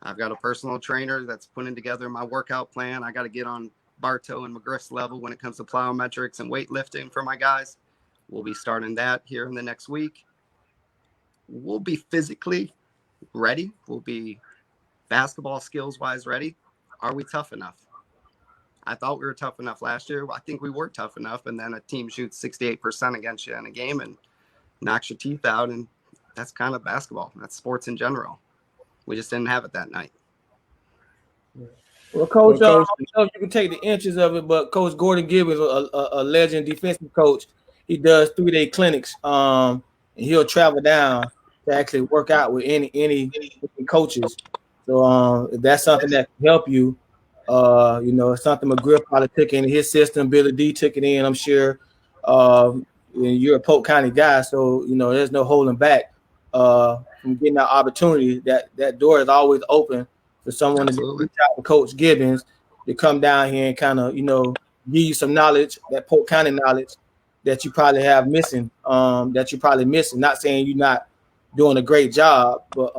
I've got a personal trainer that's putting together my workout plan. I got to get on Bartow and McGriff's level when it comes to plyometrics and weightlifting for my guys. We'll be starting that here in the next week. We'll be physically ready. We'll be basketball skills-wise ready. Are we tough enough? I thought we were tough enough last year. I think we were tough enough. And then a team shoots 68% against you in a game and knocks your teeth out. And that's kind of basketball. That's sports in general. We just didn't have it that night. Well, Coach, I don't know if you can take the inches of it, but Coach Gordon Gibbons, a legend defensive coach, he does 3-day clinics. And he'll travel down to actually work out with any coaches. So if that's something that can help you, it's something McGriff probably took in his system. Billy D took it in, I'm sure. And you're a Polk County guy, so there's no holding back from getting that opportunity. That door is always open for someone to reach out to Coach Gibbons to come down here and kind of give you some knowledge, that Polk County knowledge that you probably have missing. Not saying you're not doing a great job, but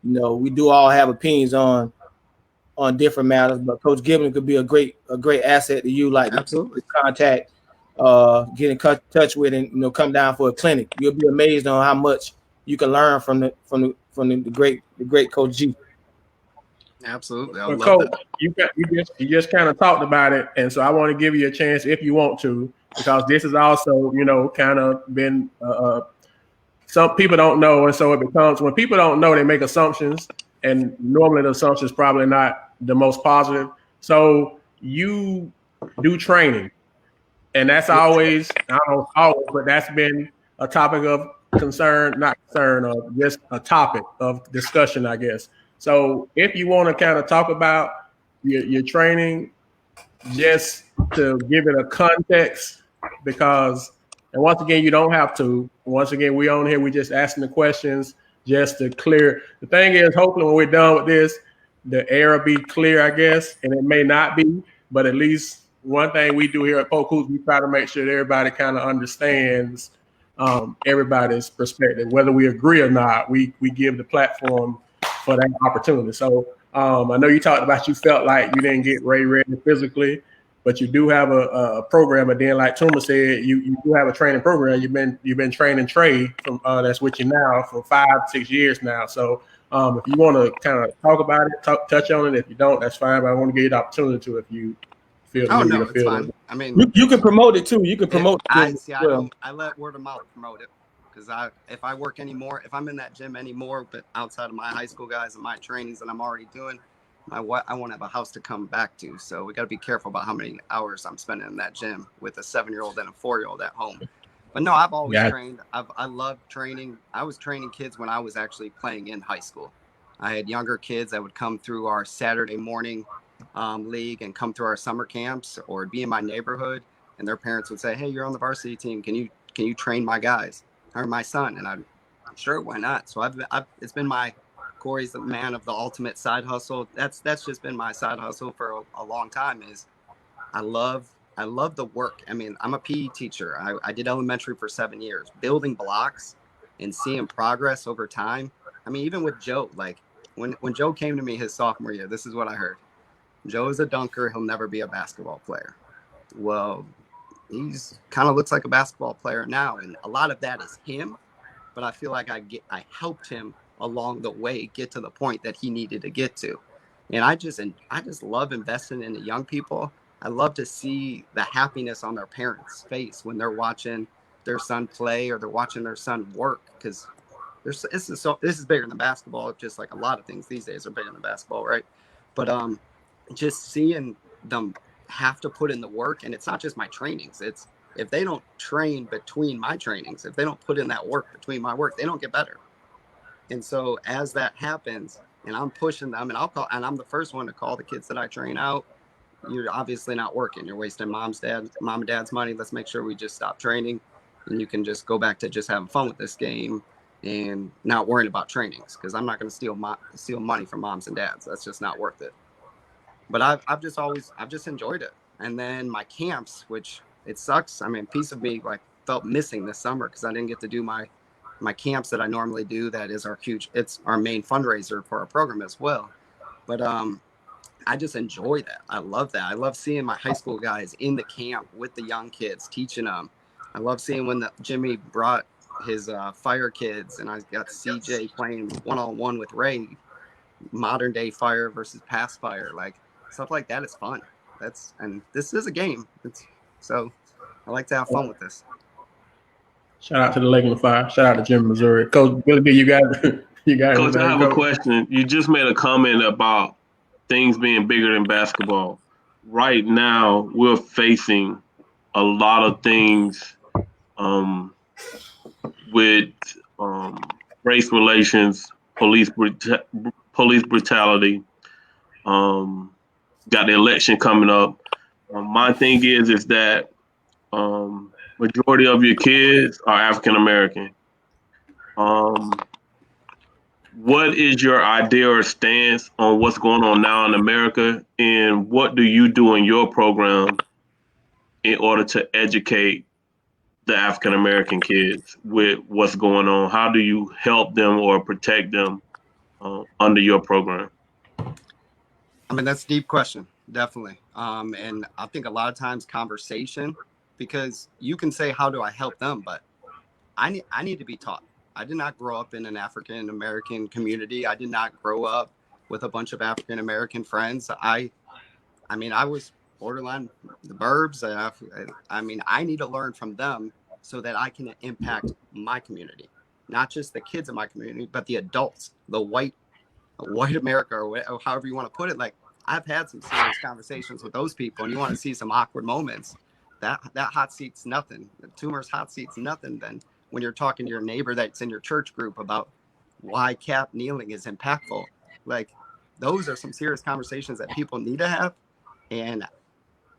we do all have opinions on different matters. But Coach Gibbons could be a great asset to you, like absolutely contact, get in touch with, and come down for a clinic. You'll be amazed on how much you can learn from the great Coach G. Absolutely. Well, Coach, you just kind of talked about it, and so I want to give you a chance if you want to, because this is also kind of been some people don't know, and so it becomes when people don't know, they make assumptions, and normally the assumption is probably not the most positive. So you do training, and that's always, I don't know always, but that's been a topic of just a topic of discussion, I guess. So if you want to kind of talk about your training, just to give it a context, because, and once again, you don't have to. Once again, we on here, we just asking the questions just to clear. The thing is, hopefully when we're done with this, the air will be clear, I guess, and it may not be, but at least one thing we do here at Polk Hoops, we try to make sure that everybody kind of understands everybody's perspective. Whether we agree or not, we give the platform for that opportunity. So I know you talked about you felt like you didn't get Ray ready physically, but you do have a program. And then, like Tuma said, you do have a training program. You've been training Trey from that's with you now for 5-6 years now. So if you want to kind of talk about it, touch on it. If you don't, that's fine. But I want to give you the opportunity to if you feel. Oh no, it's fine. I mean, you can promote it too. You can promote. I let word of mouth promote it. Because if I work anymore, if I'm in that gym anymore, but outside of my high school guys and my trainings that I'm already doing, I won't have a house to come back to. So we got to be careful about how many hours I'm spending in that gym with a 7-year-old and a 4-year-old at home. But no, I've always trained. I love training. I was training kids when I was actually playing in high school. I had younger kids that would come through our Saturday morning league and come through our summer camps, or be in my neighborhood, and their parents would say, "Hey, you're on the varsity team. Can you train my guys or my son?" And I'm sure, why not? So it's been Corey's the man of the ultimate side hustle. That's just been my side hustle for a long time. Is I love I love the work. I mean, I'm a PE teacher. I did elementary for 7 years. Building blocks and seeing progress over time. I mean, even with Joe, like when Joe came to me his sophomore year, this is what I heard. Joe is a dunker. He'll never be a basketball player. Well, he's kind of looks like a basketball player now, and a lot of that is him. But I feel like I helped him along the way get to the point that he needed to get to. And I just love investing in the young people. I love to see the happiness on their parents' face when they're watching their son play or they're watching their son work, because this is bigger than basketball. Just like a lot of things these days are bigger than basketball, right? But just seeing them have to put in the work, and it's not just my trainings. It's if they don't train between my trainings, if they don't put in that work between my work, they don't get better. And so as that happens, and I'm pushing them, and I'm the first one to call the kids that I train out. You're obviously not working. You're wasting mom and dad's money. Let's make sure we just stop training, and you can just go back to just having fun with this game and not worrying about trainings, because I'm not going to steal money from moms and dads. That's just not worth it. But I've just enjoyed it. And then my camps, which it sucks. I mean, a piece of me like felt missing this summer because I didn't get to do my camps that I normally do. That is it's our main fundraiser for our program as well. But I just enjoy that. I love that. I love seeing my high school guys in the camp with the young kids, teaching them. I love seeing when Jimmy brought his fire kids, and I got CJ playing one-on-one with Ray, modern day fire versus past fire. Like stuff like that is fun. And this is a game. So I like to have fun with this. Shout out to the Lakeland Fire. Shout out to Jim, Missouri. Coach Billy B, you got Coach, I anything, have a question. You just made a comment about things being bigger than basketball. Right now, we're facing a lot of things with race relations, police brutality. Got the election coming up. My thing is that majority of your kids are African American. What is your idea or stance on what's going on now in America, and what do you do in your program in order to educate the African American kids with what's going on? How do you help them or protect them under your program? I mean, that's a deep question, definitely. And I think a lot of times conversation, because you can say, how do I help them? But I need to be taught. I did not grow up in an African American community. I did not grow up with a bunch of African American friends. I mean, I was borderline the burbs. I mean, I need to learn from them so that I can impact my community, not just the kids in my community, but the adults, the white America, or however you want to put it. Like, I've had some serious conversations with those people, and you want to see some awkward moments. That hot seat's nothing. The tumor's hot seat's nothing. Then when you're talking to your neighbor that's in your church group about why cap kneeling is impactful, like those are some serious conversations that people need to have. And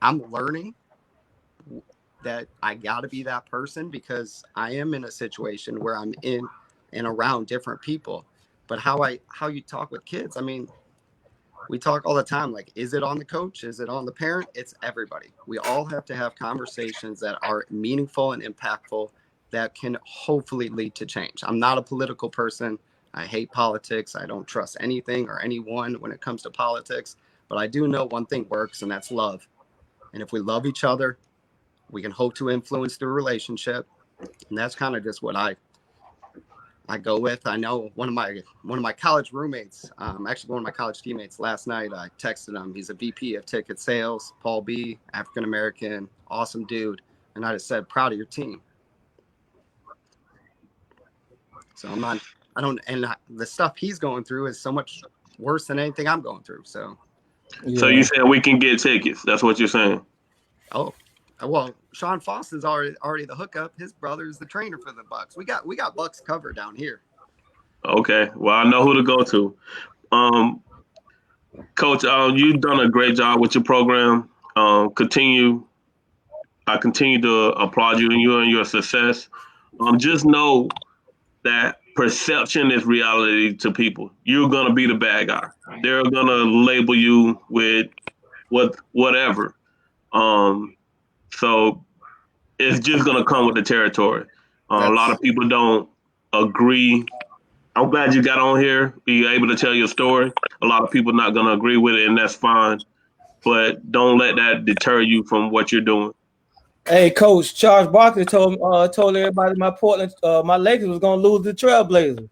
I'm learning that I got to be that person, because I am in a situation where I'm in and around different people. But how you talk with kids, I mean, we talk all the time, like, is it on the coach? Is it on the parent? It's everybody. We all have to have conversations that are meaningful and impactful that can hopefully lead to change. I'm not a political person. I hate politics. I don't trust anything or anyone when it comes to politics. But I do know one thing works, and that's love. And if we love each other, we can hope to influence the relationship. And that's kind of just what I go with. I know one of my college roommates, actually one of my college teammates last night, I texted him. He's a VP of ticket sales, Paul B, African American, awesome dude. And I just said, proud of your team. So the stuff he's going through is so much worse than anything I'm going through. So you saying we can get tickets? That's what you're saying? Oh, well, Sean Faustin's already the hookup. His brother's the trainer for the Bucks. We got Bucks covered down here. Okay, well, I know who to go to. Coach, you've done a great job with your program. I continue to applaud you and your success. Just know that perception is reality to people. You're gonna be the bad guy. They're gonna label you with whatever. So it's just gonna come with the territory. A lot of people don't agree. I'm glad you got on here. Be able to tell your story. A lot of people not gonna agree with it, and that's fine. But don't let that deter you from what you're doing. Hey, Coach, Charles Barkley told everybody my Portland, my Lakers was gonna lose the Trailblazers.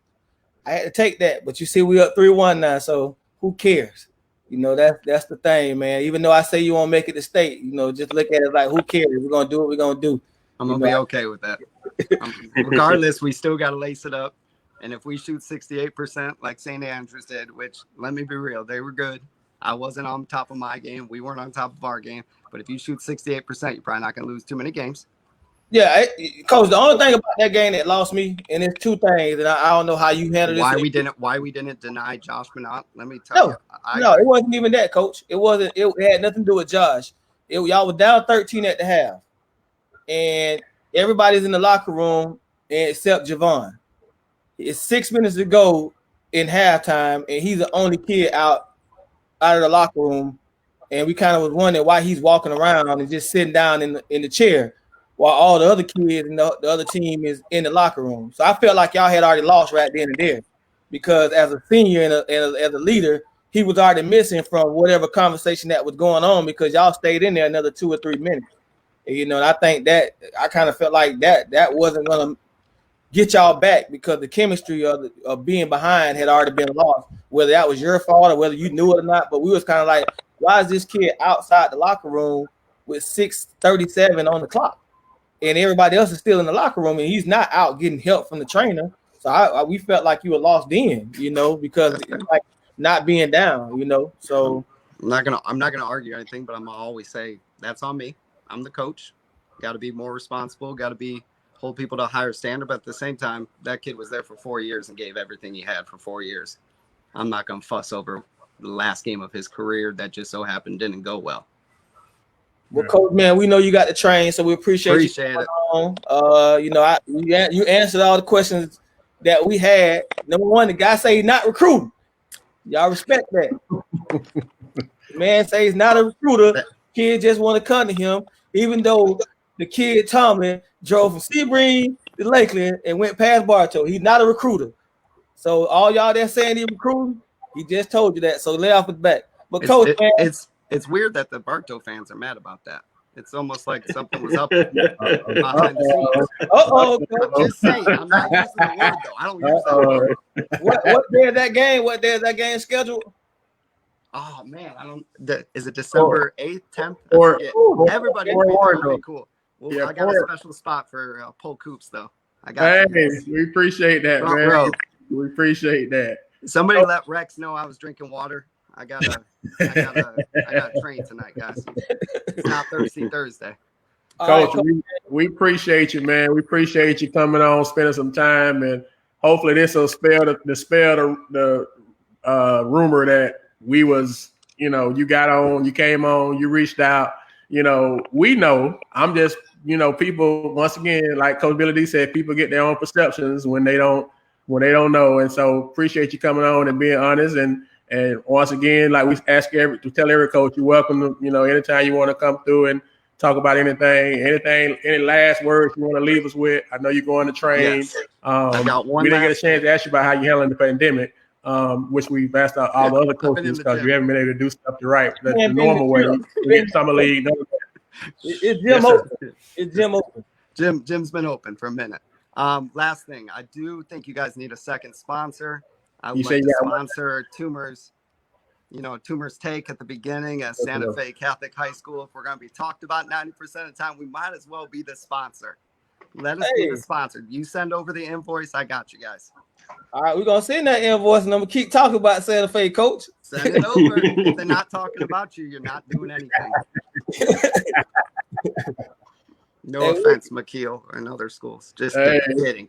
I had to take that, but you see, we up 3-1 now, so who cares? You know, that's the thing, man. Even though I say you won't make it to state, you know, just look at it like, who cares? We're gonna do what we're gonna do. I'm gonna be okay with that. Regardless, we still gotta lace it up. And if we shoot 68% like St. Andrews did, which, let me be real, they were good. I wasn't on top of my game. We weren't on top of our game. But if you shoot 68%, you're probably not going to lose too many games. Yeah, Coach, the only thing about that game that lost me, and it's two things, and I don't know how you handle this. Why we didn't deny Josh Minot? Let me tell you. No, it wasn't even that, Coach. It wasn't. It had nothing to do with Josh. Y'all were down 13 at the half, and everybody's in the locker room except Javon. It's 6 minutes to go in halftime, and he's the only kid out of the locker room, and we kind of was wondering why he's walking around and just sitting down in the chair while all the other kids and the other team is in the locker room. So I felt like y'all had already lost right then and there, because as a senior and as a leader, he was already missing from whatever conversation that was going on, because y'all stayed in there another 2 or 3 minutes. And, you know, and I think that I kind of felt like that wasn't going to get y'all back, because the chemistry of being behind had already been lost, whether that was your fault or whether you knew it or not. But we was kind of like, why is this kid outside the locker room with 6:37 on the clock, and everybody else is still in the locker room, and he's not out getting help from the trainer? So we felt like you were lost in, you know, because it's like not being down, you know. So I'm not gonna argue anything, but I'm gonna always say that's on me. I'm the coach. Got to be more responsible. Got to hold people to a higher standard. But at the same time, that kid was there for 4 years and gave everything he had for 4 years. I'm not gonna fuss over the last game of his career that just so happened didn't go well. Well, Coach, man, we know you got the train, so we appreciate you. You know, you answered all the questions that we had. Number one, the guy say he's not recruiting. Y'all respect that. Man say he's not a recruiter. Kid just want to come to him, even though the kid Tomlin drove from Sebring to Lakeland and went past Bartow. He's not a recruiter. So all y'all that saying he's recruiting, he just told you that. So lay off his back. But Coach, man, it's weird that the Bartow fans are mad about that. It's almost like something was up behind the scenes. I'm just saying. I'm not using the word though. I don't use that word. What day is that game? What day is that game scheduled? Oh man, is it December 8th, 10th? Everybody would be cool. Well, yeah, I got a special spot for Polk hoops though. We appreciate that, man. Bro. We appreciate that. Somebody let Rex know I was drinking water. I got a train tonight, guys. It's not Thursday. Coach, we appreciate you, man. We appreciate you coming on, spending some time, and hopefully this will spare the rumor that we was, you know, you got on, you came on, you reached out. You know, we know. I'm just, you know, people, once again, like Coach Billy D said, people get their own perceptions when they don't know. And so appreciate you coming on and being honest. And once again, like we ask to tell every coach, you're welcome to, you know, anytime you want to come through and talk about anything, any last words you want to leave us with. I know you're going to train. Yes. I got one. We didn't get a chance to ask you about how you're handling the pandemic, which we've asked all the other coaches because you haven't been able to do stuff the normal way. Summer league. It's gym open. It's gym open. Gym's been open for a minute. Last thing, I do think you guys need a second sponsor. I would like to sponsor Tumor's Take at the beginning at Santa Fe Catholic High School. If we're going to be talked about 90% of the time, we might as well be the sponsor. Let us be the sponsor. You send over the invoice. I got you guys. All right, we're going to send that invoice, and I'm going to keep talking about Santa Fe, Coach. Send it over. If they're not talking about you, you're not doing anything. No offense, McKeel and other schools. Just kidding.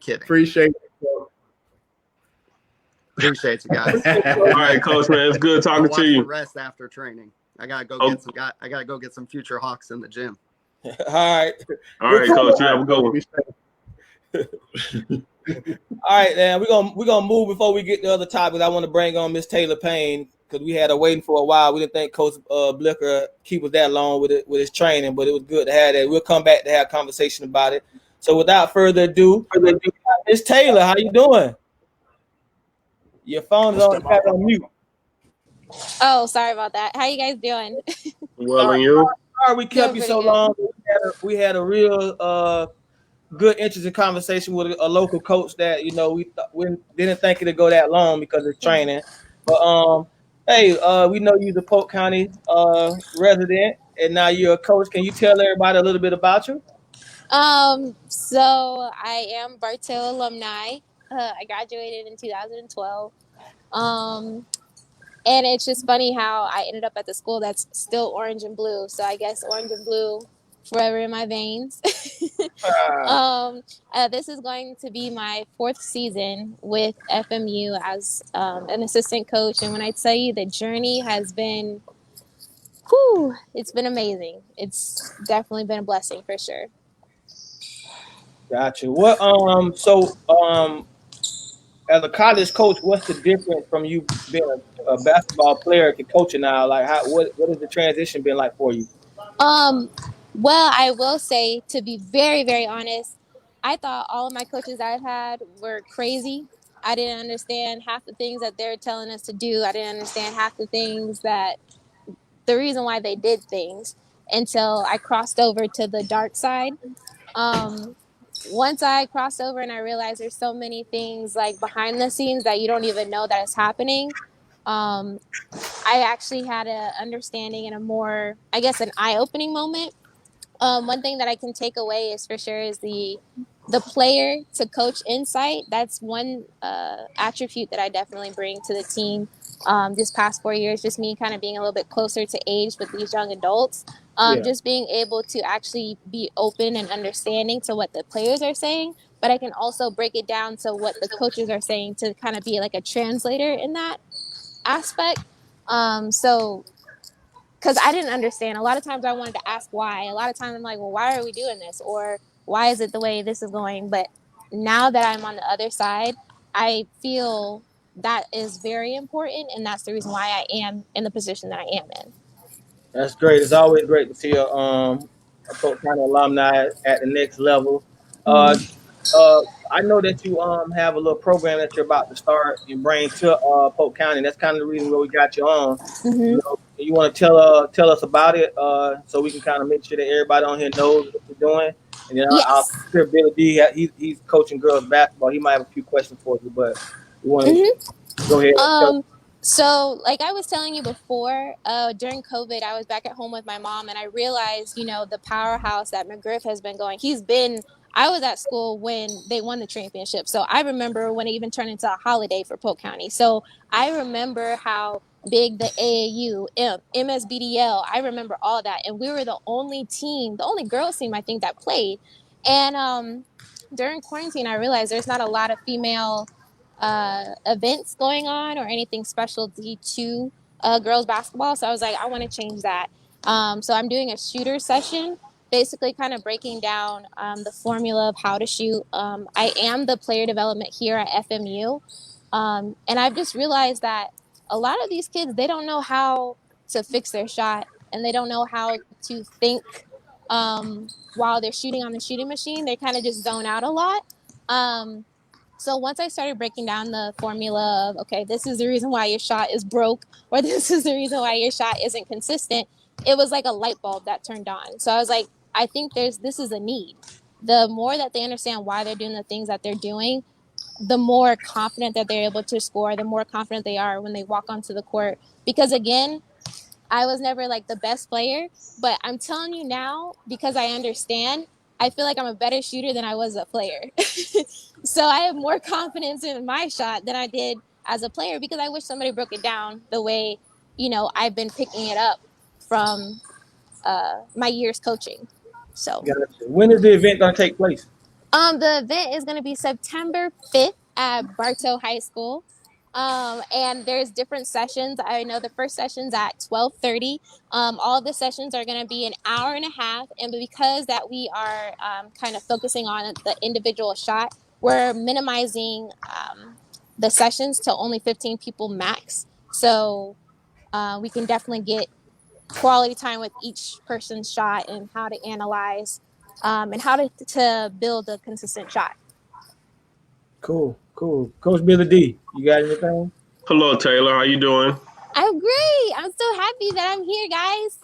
Appreciate you guys. All right, Coach, man, it's good talking to you. Rest after training. I gotta go get some future Hawks in the gym. All right, Coach. You have a good one. All right, man. We're gonna move before we get to other topics. I want to bring on Miss Taylor Payne, because we had her waiting for a while. We didn't think Coach Blicher keep us that long with his training, but it was good to have that. We'll come back to have a conversation about it. So without further ado, Miss Taylor, how you doing? Your phone is on mute. Oh, sorry about that. How you guys doing? Well, and you? Sorry we kept Doing you pretty so good. long. We had a real good, interesting conversation with a local coach that we didn't think it'd go that long because of training. But hey, we know you're the Polk County resident, and now you're a coach. Can you tell everybody a little bit about you? So I am Bartow alumni. I graduated in 2012. Um, and it's just funny how I ended up at the school that's still orange and blue. So I guess orange and blue forever in my veins. This is going to be my 4th season with FMU as an assistant coach. And when I tell you the journey has been, whew, it's been amazing. It's definitely been a blessing for sure. Gotcha. As a college coach, what's the difference from you being a basketball player to coaching now? Like, what has the transition been like for you? Um, well, I will say, to be very, very honest, I thought all of my coaches I've had were crazy. I didn't understand half the things that they're telling us to do. I didn't understand half the things that the reason why they did things until I crossed over to the dark side. Um, Once I crossed over and I realized there's so many things like behind the scenes that you don't even know that is happening. Um, I actually had an understanding and a more, I guess, an eye-opening moment. One thing that I can take away is for sure is the player to coach insight. That's one attribute that I definitely bring to the team. This past 4 years, just me kind of being a little bit closer to age with these young adults. Yeah, Just being able to actually be open and understanding to what the players are saying, but I can also break it down to what the coaches are saying to kind of be like a translator in that aspect. So because I didn't understand. A lot of times I wanted to ask why. A lot of times I'm like, well, why are we doing this? Or why is it the way this is going? But now that I'm on the other side, I feel that is very important. And that's the reason why I am in the position that I am in. that's great. It's always great to see a Polk County alumni at the next level. Uh, Mm-hmm. I know that you have a little program that you're about to start and bring to Polk County. That's kind of the reason why we got you on. Mm-hmm. You want to tell us about it so we can kind of make sure that everybody on here knows what you're doing. And then our Yes. Billy D, he's coaching girls basketball. He might have a few questions for you, but we want to Mm-hmm. go ahead and tell. So like I was telling you before, during COVID, I was back at home with my mom, and I realized, the powerhouse that McGriff has been going. I was at school when they won the championship, so I remember when it even turned into a holiday for Polk County. So I remember how big the AAU, MSBDL, I remember all that, and we were the only team, the only girls team I think that played. And during quarantine, I realized there's not a lot of female events going on or anything specialty to girls basketball. So I was like, I want to change that. So I'm doing a shooter session, basically kind of breaking down the formula of how to shoot. I am the player development here at FMU. And I've just realized that a lot of these kids, they don't know how to fix their shot, and they don't know how to think while they're shooting on the shooting machine. They kind of just zone out a lot. Um, so once I started breaking down the formula of, okay, this is the reason why your shot is broke, or this is the reason why your shot isn't consistent, it was like a light bulb that turned on. So I was like, I think this is a need. The more that they understand why they're doing the things that they're doing, the more confident that they're able to score, the more confident they are when they walk onto the court. Because again, I was never like the best player, but I'm telling you now, because I understand, I feel like I'm a better shooter than I was a player. So I have more confidence in my shot than I did as a player, because I wish somebody broke it down the way, I've been picking it up from my years coaching. So Gotcha. When is the event going to take place? the event is going to be September 5th at Bartow High School. And there's different sessions. I know the first session's at 12:30. All of the sessions are going to be an hour and a half. And because that we are kind of focusing on the individual shot, we're minimizing the sessions to only 15 people max. So we can definitely get quality time with each person's shot and how to analyze and how to build a consistent shot. Cool. Coach Billy D, you got anything? Hello, Taylor. How you doing? I'm great. I'm so happy that I'm here, guys.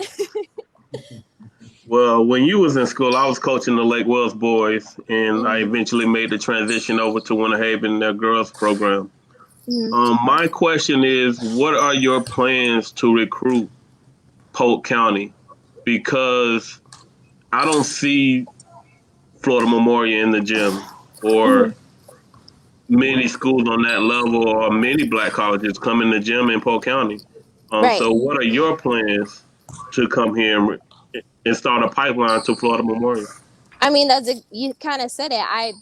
Well, when you was in school, I was coaching the Lake Wells boys, and I Mhm. eventually made the transition over to Winter Haven, their girls program. Mhm. My question is, what are your plans to recruit Polk County? Because I don't see Florida Memorial in the gym, Mhm. or many schools on that level, or many black colleges come in the gym in Polk County. Right. So what are your plans to come here and start a pipeline to Florida Memorial? I mean, you kind of said it.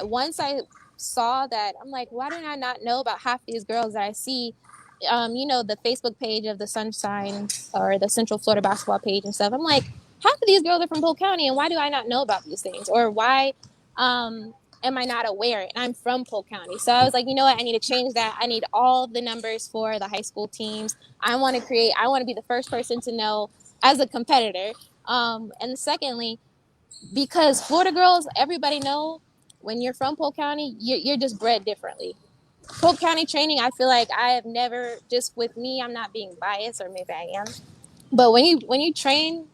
Once I saw that, I'm like, why did I not know about half these girls that I see? The Facebook page of the Sunshine or the Central Florida basketball page and stuff. I'm like, half of these girls are from Polk County, and why do I not know about these things? Or why am I not aware? And I'm from Polk County, so I was like, you know what? I need to change that. I need all the numbers for the high school teams. I want to be the first person to know as a competitor. And secondly, because Florida girls, everybody know when you're from Polk County, you're just bred differently. Polk County training, I feel like I have never, just with me, I'm not being biased, or maybe I am, but when you train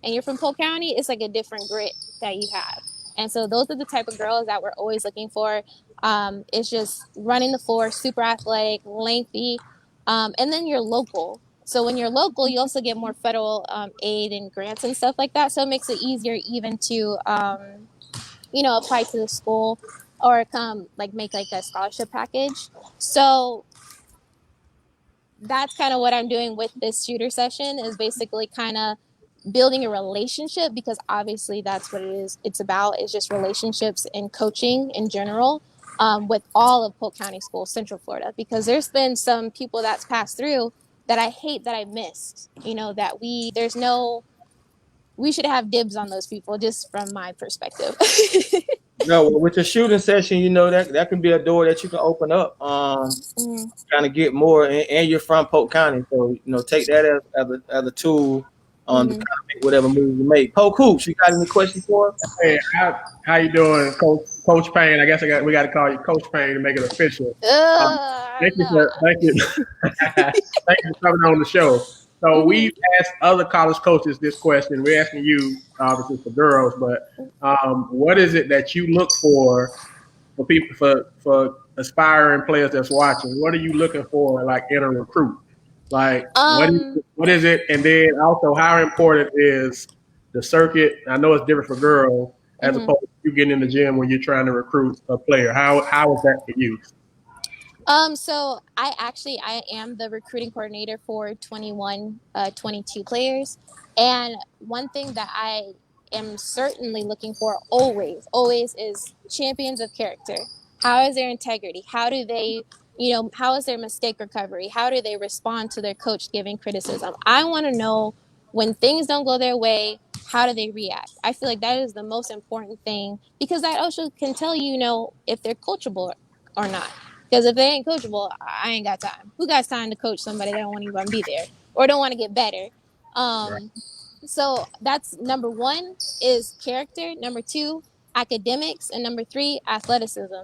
and you're from Polk County, it's like a different grit that you have. And so those are the type of girls that we're always looking for. It's just running the floor, super athletic, lengthy, and then you're local. So when you're local, you also get more federal aid and grants and stuff like that. So it makes it easier even to apply to the school or come like make like a scholarship package. So that's kind of what I'm doing with this shooter session, is basically kind of building a relationship, because obviously that's what it's about, is just relationships and coaching in general, with all of Polk County schools, Central Florida, because there's been some people that's passed through that I hate that I missed, that we should have dibs on those people, just from my perspective. No, with the shooting session, that can be a door that you can open up. Mm, Kind of get more, and you're from Polk County, so take that as a tool to kind mm. of make whatever move you make. Poke Hoops, you got any questions for us? Hey, how you doing, Coach Payne? I guess we got to call you Coach Payne to make it official. Thank you No. for thank you thank you for coming on the show. So Mhm. we've asked other college coaches this question. We're asking you, obviously for girls, but what is it that you look for people for aspiring players that's watching? What are you looking for, like in a recruit? Like Um, what is it? And then also, how important is the circuit? I know it's different for girls as mhm. opposed to you getting in the gym when you're trying to recruit a player. How is that for you? So I am the recruiting coordinator for 21, 22 players. And one thing that I am certainly looking for always is champions of character. How is their integrity? How is their mistake recovery? How do they respond to their coach giving criticism? I want to know, when things don't go their way, how do they react? I feel like that is the most important thing, because that also can tell if they're coachable or not. Because if they ain't coachable, I ain't got time. Who got time to coach somebody that don't want to even be there or don't want to get better? Right. Um, so that's number one, is character. Number two, academics. And number three, athleticism.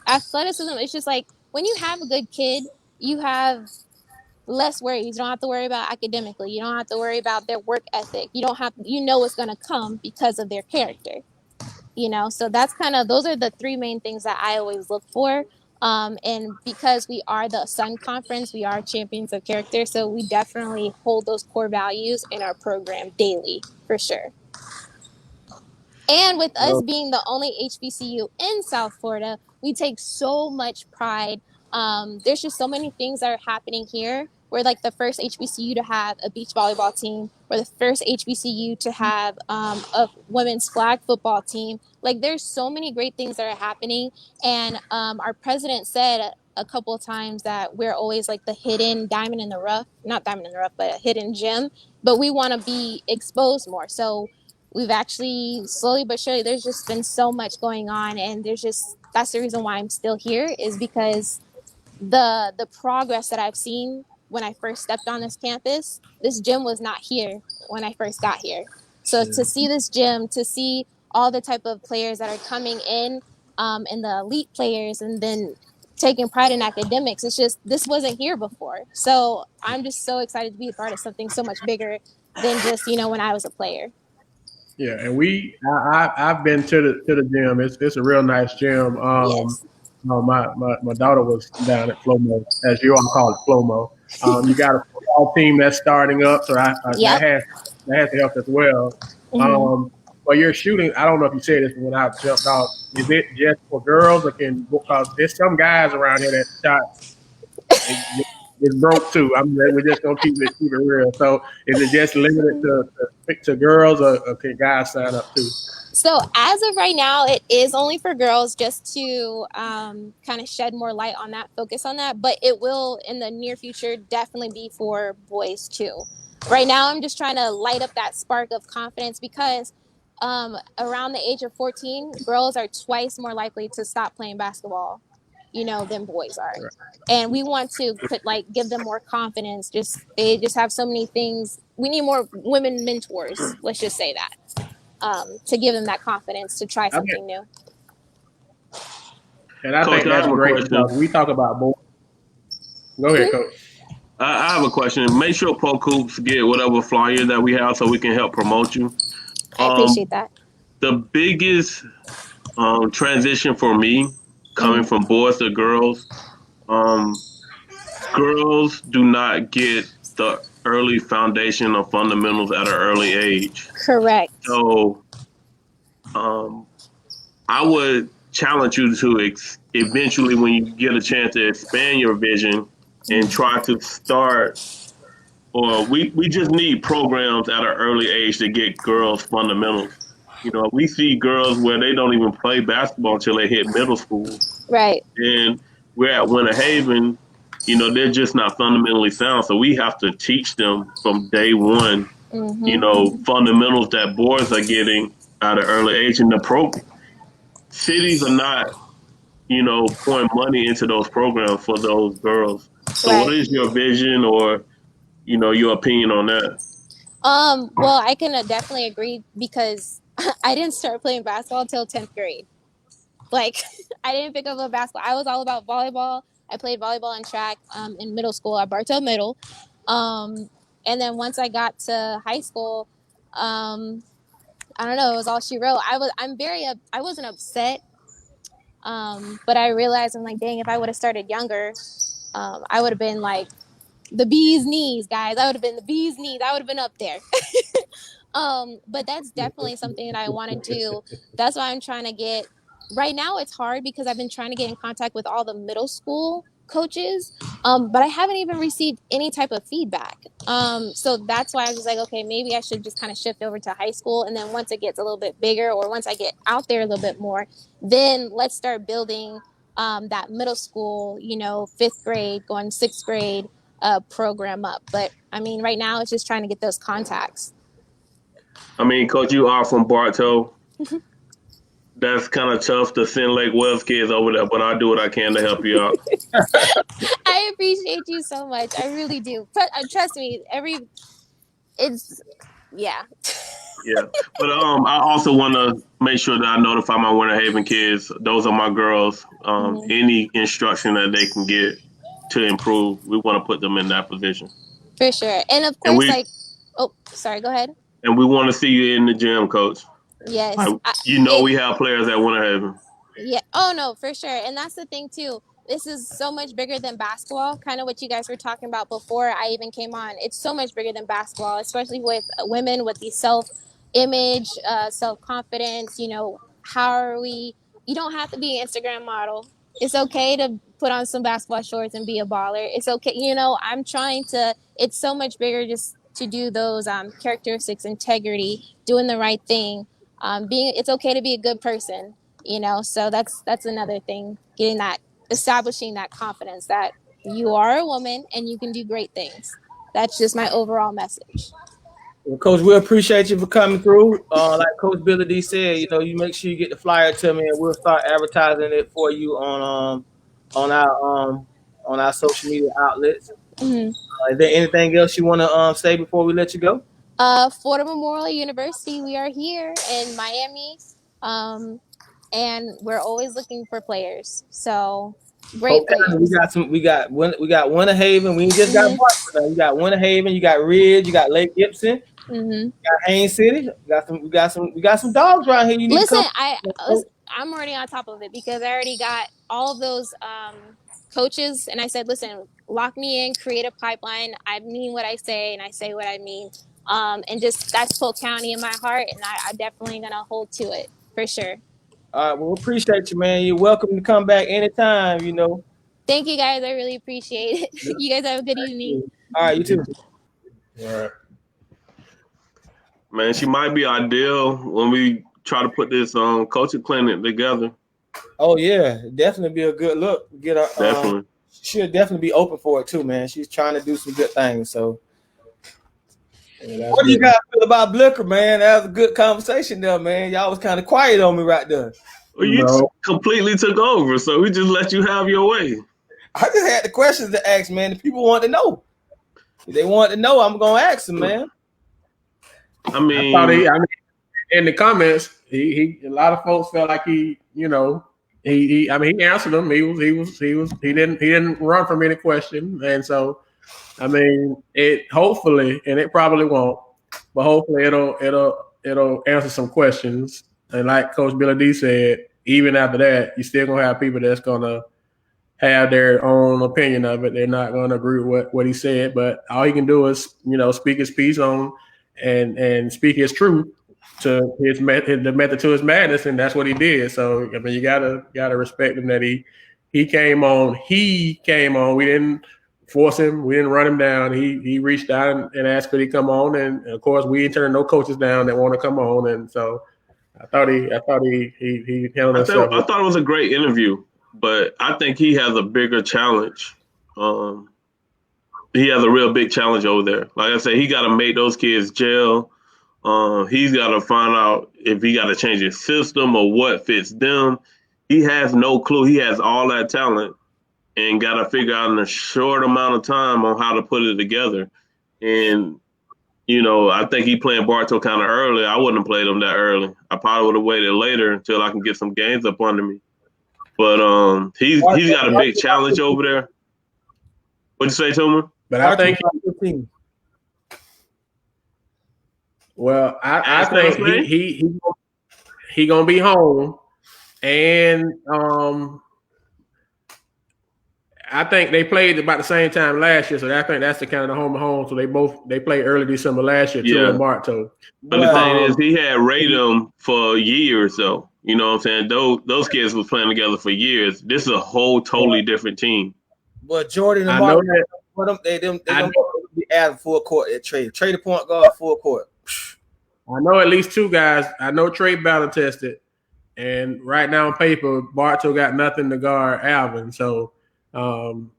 Athleticism is just like, when you have a good kid, you have less worries. You don't have to worry about academically. You don't have to worry about their work ethic. You know what's going to come because of their character. So those are the three main things that I always look for. And because we are the Sun Conference, we are champions of character, so we definitely hold those core values in our program daily, for sure. And with us No. being the only HBCU in South Florida, we take so much pride. There's just so many things that are happening here. We're like the first HBCU to have a beach volleyball team. We're the first HBCU to have a women's flag football team. Like, there's so many great things that are happening. And our president said a couple of times that we're always like the hidden diamond in the rough, not diamond in the rough, but a hidden gem. But we want to be exposed more. So we've actually slowly but surely, there's just been so much going on, and that's the reason why I'm still here, is because the progress that I've seen when I first stepped on this campus. This gym was not here when I first got here. So to see this gym, to see all the type of players that are coming in, and the elite players, and then taking pride in academics, it's just, this wasn't here before. So I'm just so excited to be a part of something so much bigger than just, when I was a player. Yeah, and I've been to the gym. It's a real nice gym. Yes. My daughter was down at Flomo, as you all call it, Flomo. You got a football team that's starting up, so Yep. that has to help as well. But you're shooting. I don't know if you said this when I jumped off. Is it just for girls, or because there's some guys around here that shot it's broke too. We're just gonna keep it real. So is it just limited to girls, or can guys sign up too? So as of right now, it is only for girls, just to kind of shed more light on that, focus on that. But it will, in the near future, definitely be for boys too. Right now, I'm just trying to light up that spark of confidence, because around the age of 14, girls are twice more likely to stop playing basketball, than boys are. Right. And we want to give them more confidence. They just have so many things. We need more women mentors. Let's just say that. To give them that confidence to try something new. And I Coach, think that's I have a great, question. because we talk about boys. Go ahead, Coach. I have a question. Make sure Polk Hoops get whatever flyer that we have so we can help promote you. I appreciate that. The biggest transition for me, coming from boys to girls, girls do not get the early foundation of fundamentals at an early age. Correct. So I would challenge you to eventually, when you get a chance to expand your vision and try to start, or we just need programs at an early age to get girls fundamentals. We see girls where they don't even play basketball until they hit middle school. Right. And we're at Winter Haven, they're just not fundamentally sound. So we have to teach them from day one, fundamentals that boys are getting at an early age. And cities are not, pouring money into those programs for those girls. So Right. what is your vision, or, your opinion on that? Well, I can definitely agree, because I didn't start playing basketball until 10th grade. Like, I didn't pick up a basketball. I was all about volleyball. I played volleyball and track in middle school at Bartow Middle. And then once I got to high school, I don't know, it was all she wrote. I wasn't upset, but I realized, I'm like, dang, if I would have started younger, I would have been like the bee's knees, guys. I would have been the bee's knees. I would have been up there. But that's definitely something that I want to do. That's why I'm trying to get. Right now, it's hard because I've been trying to get in contact with all the middle school coaches, but I haven't even received any type of feedback. So that's why I was like, okay, maybe I should just kind of shift over to high school, and then once it gets a little bit bigger, or once I get out there a little bit more, then let's start building that middle school, 5th grade, going 6th grade program up. But I mean, right now, it's just trying to get those contacts. I mean, Coach, you are from Bartow. That's kind of tough to send Lake Wells kids over there, but I'll do what I can to help you out. I appreciate you so much. I really do. But trust me, yeah. Yeah. But I also want to make sure that I notify my Winter Haven kids. Those are my girls. Any instruction that they can get to improve, we want to put them in that position. For sure. And of course, sorry, go ahead. And we want to see you in the gym, Coach. Yes. We have players at Winter Haven. Yeah. Oh, no, for sure. And that's the thing, too. This is so much bigger than basketball, kind of what you guys were talking about before I even came on. It's so much bigger than basketball, especially with women, with the self-image, self-confidence. How are we? You don't have to be an Instagram model. It's okay to put on some basketball shorts and be a baller. It's okay. I'm trying to, it's so much bigger just to do those characteristics, integrity, doing the right thing. It's okay to be a good person. So that's another thing, establishing that confidence that you are a woman and you can do great things. That's just my overall message. Well, Coach, we appreciate you for coming through. Like Coach Billy D said, you make sure you get the flyer to me, and we'll start advertising it for you on our social media outlets. Mhm. Is there anything else you want to say before we let you go? Florida Memorial University, we are here in Miami, and we're always looking for players. So great Okay, we players. got some. We got Winter Haven. We ain't just got Mhm. Bartow. You got Winter Haven. You got Ridge. You got Lake Gibson. Mhm. You got Haines City. We got some dogs around here. You need to Listen, come. I'm already on top of it because I already got all of those coaches, and I said, listen, lock me in, create a pipeline. I mean what I say, and I say what I mean. And just that's Polk County in my heart, and I definitely gonna hold to it for sure. All right. Well, we appreciate you, man. You're welcome to come back anytime. You know. Thank you guys. I really appreciate it. You guys have a good evening. All right. You too. All right. Man, she might be ideal when we try to put this coaching clinic together. Oh yeah, definitely be a good look. Get her. Definitely. She'll definitely be open for it too, man. She's trying to do some good things. So, Yeah, what do you good. guys feel about Blicher, man? That was a good conversation there, man. Y'all was kind of quiet on me right there. Well, you completely took over, so we just let you have your way. I just had the questions to ask, man. The people want to know. If they want to know, I'm gonna ask them, man. I mean, I mean, in the comments, he a lot of folks felt like he answered them. He didn't run from any question, and so I mean, it hopefully, and it probably won't, but hopefully it'll answer some questions. And like Coach Billy D said, even after that, you still gonna have people that's gonna have their own opinion of it. They're not gonna agree with what he said, but all he can do is, speak his piece on and speak his truth to his the method to his madness, and that's what he did. So I mean, you gotta respect him that he came on. He came on. We didn't force him. We didn't run him down. He reached out and asked could he come on, and of course we ain't turning no coaches down that want to come on. And so I thought he handled himself. I thought it was a great interview, but I think he has a bigger challenge. He has a real big challenge over there. Like I said, he got to make those kids gel. He's got to find out if he got to change his system or what fits them. He has no clue. He has all that talent and got to figure out in a short amount of time on how to put it together. And, I think he playing Bartow kind of early. I wouldn't have played him that early. I probably would have waited later until I can get some games up under me. But he's got a big challenge over there. What'd you say, Tuma? But I think I think he gonna be home, and I think they played about the same time last year, so I think that's the kind of the home and home. So they played early December last year too in Bartow. But the thing is, he had rated them for years, though. You know what I'm saying? Those kids was playing together for years. This is a whole totally different team. But Jordan and Mark, they don't be adding full court at trade the point guard full court. I know at least two guys. I know Trey battle tested, and right now on paper, Bartow got nothing to guard Alvin. So no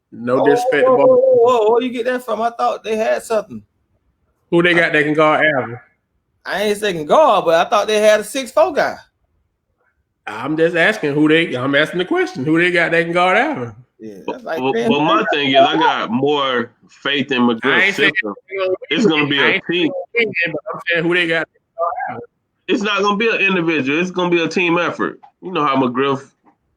disrespect. Whoa, where you get that from? I thought they had something. Who they got that can guard Alvin? I ain't saying guard, but I thought they had a 6'4" guy. I'm just asking I'm asking the question. Who they got that can guard Alvin? Yeah, but my thing is, I got more faith in McGriff's system. It's going to be a team. But I'm saying who they got. It's not going to be an individual. It's going to be a team effort. You know how McGriff.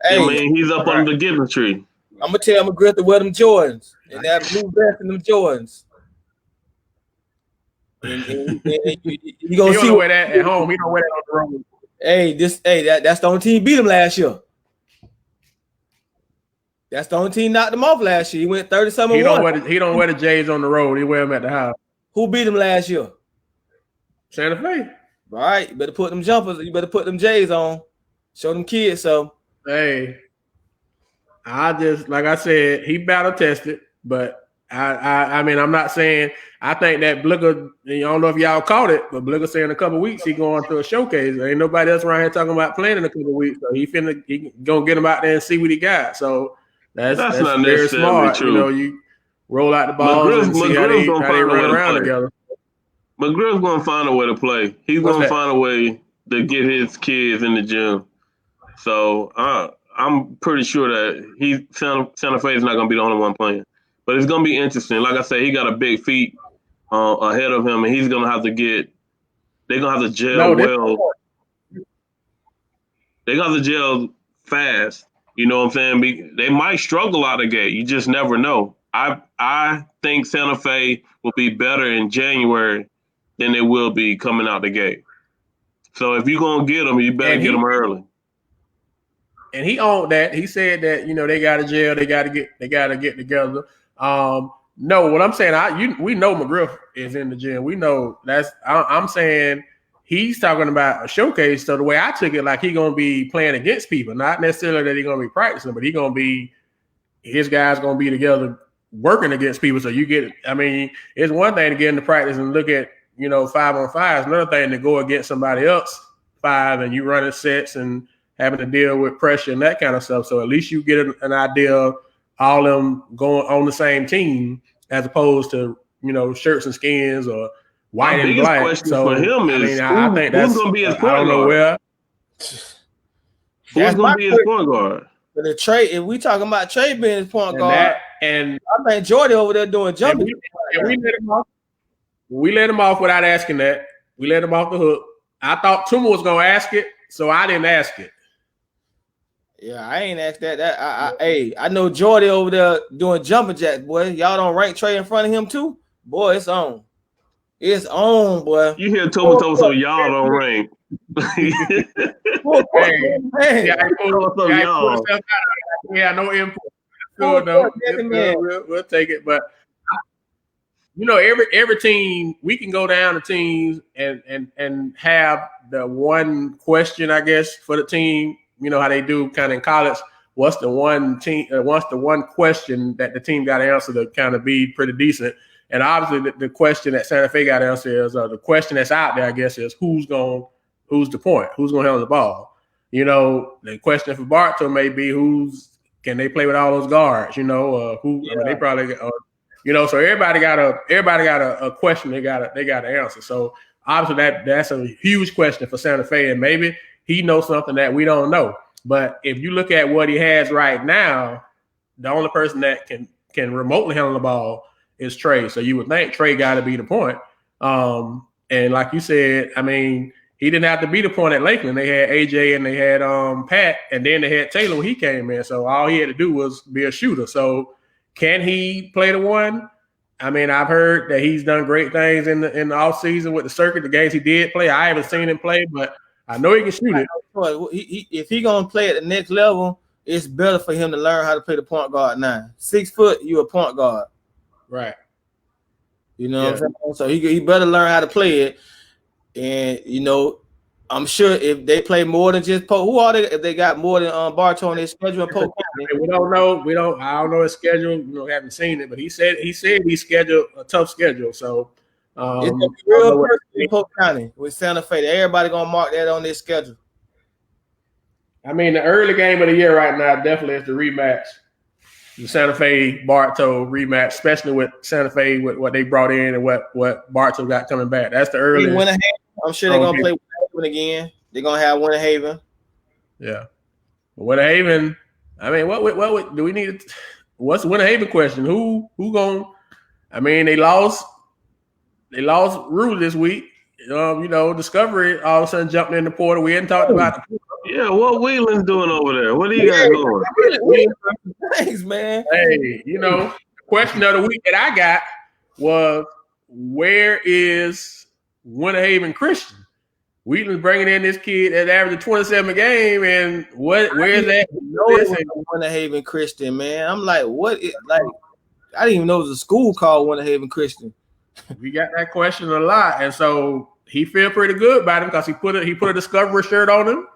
He's up under the giving tree. I'm gonna tell McGriff to wear them Jordans and that blue vest and them Jordans. And you gonna see wear that at home. He don't wear that on the road. That's the only team beat him last year. That's the only team knocked him off last year. He went 30-something. He don't wear the J's on the road. He wear them at the house. Who beat him last year? Santa Fe. All right, you better put them jumpers. You better put them J's on. Show them kids so. Hey, I just like I said, he battle tested, but I mean I'm not saying I think that Blicher. I don't know if y'all caught it, but Blicher saying in a couple of weeks he going to a showcase. There ain't nobody else around here talking about playing in a couple of weeks, so he gonna get him out there and see what he got. So that's not very smart. True. You roll out the balls and see how they run around together. McGriff's gonna find a way to play. He's gonna find a way to get his kids in the gym. So I'm pretty sure that Santa Fe is not gonna be the only one playing. But it's gonna be interesting. Like I said, he got a big feat ahead of him, and he's gonna have to get. They're gonna have to gel well. They got to gel fast. You know what I'm saying? They might struggle out of the gate. You just never know. I think Santa Fe will be better in January than they will be coming out the gate. So if you're gonna get them, you better get them early. And he owned that. He said that they got to gel. They got to get together. No, what I'm saying, we know McGriff is in the gym. We know I'm saying. He's talking about a showcase. So the way I took it, like he's gonna be playing against people, not necessarily that he's gonna be practicing, but his guys gonna be together working against people. So you get, it's one thing to get into practice and look at 5-on-5. It's another thing to go against somebody else 5 and you running sets and having to deal with pressure and that kind of stuff. So at least you get an idea of all of them going on the same team as opposed to shirts and skins or white and black. Question for him is I think that's who's going to be his point guard? I don't know where. Who's going to be his point guard? If we talking about Trey being his point guard, and I think Jordy over there doing jumping. We let him off without asking that. We let him off the hook. I thought Tuma was going to ask it, so I didn't ask it. Yeah, I ain't asked that. I know Jordy over there doing jumping jacks, boy. Y'all don't rank Trey in front of him too? Boy, it's on. It's on, boy. You hear Tuma so y'all don't rank. Yeah, no input. Good, no. We'll take it. But every team, we can go down to teams and have the one question, I guess, for the team. You know how they do kind of in college. What's the one question that the team got to answer to kind of be pretty decent? And obviously, the question that Santa Fe got to answer is the question that's out there, I guess, is who's the point? Who's going to handle the ball? The question for Bartow may be can they play with all those guards? They probably, so everybody got a question they got to answer. So obviously that's a huge question for Santa Fe, and maybe he knows something that we don't know. But if you look at what he has right now, the only person that can remotely handle the ball is Trey. So you would think Trey got to be the point. And like you said, he didn't have to be the point at Lakeland. They had AJ and they had Pat, and then they had Taylor when he came in. So all he had to do was be a shooter. So can he play the one? I've heard that he's done great things in the offseason with the circuit, the games he did play. I haven't seen him play, but I know he can shoot it. If he's going to play at the next level, it's better for him to learn how to play the point guard now. 6 foot, you a point guard. Right. What I'm saying? So he better learn how to play it. And, I'm sure if they play more than just Polk, who are they? If they got more than Bartow on their schedule and Polk County? We don't know. I don't know his schedule. Haven't seen it, but he said he scheduled a tough schedule. So it's gonna be real person in Polk County with Santa Fe. Everybody gonna mark that on their schedule. The early game of the year right now definitely is the rematch. The Santa Fe Bartow rematch, especially with Santa Fe with what they brought in and what Bartow got coming back. That's the early. I'm sure they're gonna play Winter Haven again. They're gonna have Winter Haven. Yeah, Winter Haven. What do we need? What's the Winter Haven question? Who going? They lost Rue this week. Discovery all of a sudden jumped in the portal. We hadn't talked about the Yeah, what Wheeland's doing over there? What do you got going? Thanks, man. Hey, the question of the week that I got was, where is Winter Haven Christian? Wheeland's bringing in this kid that averaged 27 a game, and where is that? Winter Haven Christian, man. I'm like, what? I didn't even know it was a school called Winter Haven Christian. We got that question a lot, and so he feel pretty good about him because he put a Discovery shirt on him,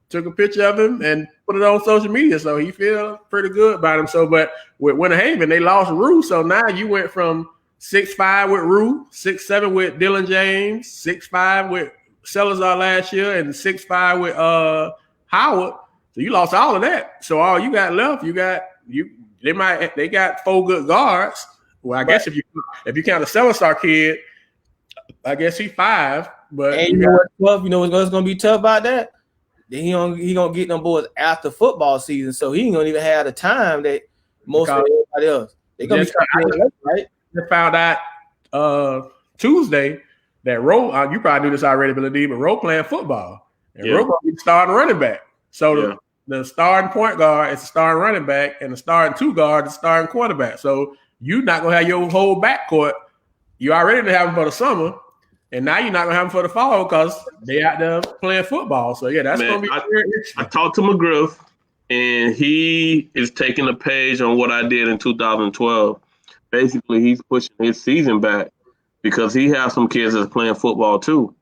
took a picture of him, and put it on social media. So he feel pretty good about him. So, but with Winter Haven, they lost Rue. So now you went from 6'5" with Rue, 6'7" with Dylan James, 6'5" with Salazar last year, and 6'5" with Howard. So you lost all of that. So all you got left, they got 4 good guards. Well, I guess if you count the Salazar kid, I guess he's 5. But and what's tough? What's going to be tough about that? Then he gonna get them boys after football season, so he ain't gonna even have the time that most of everybody else. They're gonna be right. Just found out Tuesday that Roe. You probably knew this already, Billy D, but Roe playing football, and Roe gonna be starting running back. So the starting point guard is the starting running back, and the starting two guard is the starting quarterback. So you're not gonna have your whole backcourt. You already didn't have them for the summer, and now you're not gonna have them for the fall because they out there playing football. So yeah, that's gonna be very interesting. I talked to McGriff, and he is taking a page on what I did in 2012. Basically, he's pushing his season back because he has some kids that's playing football too.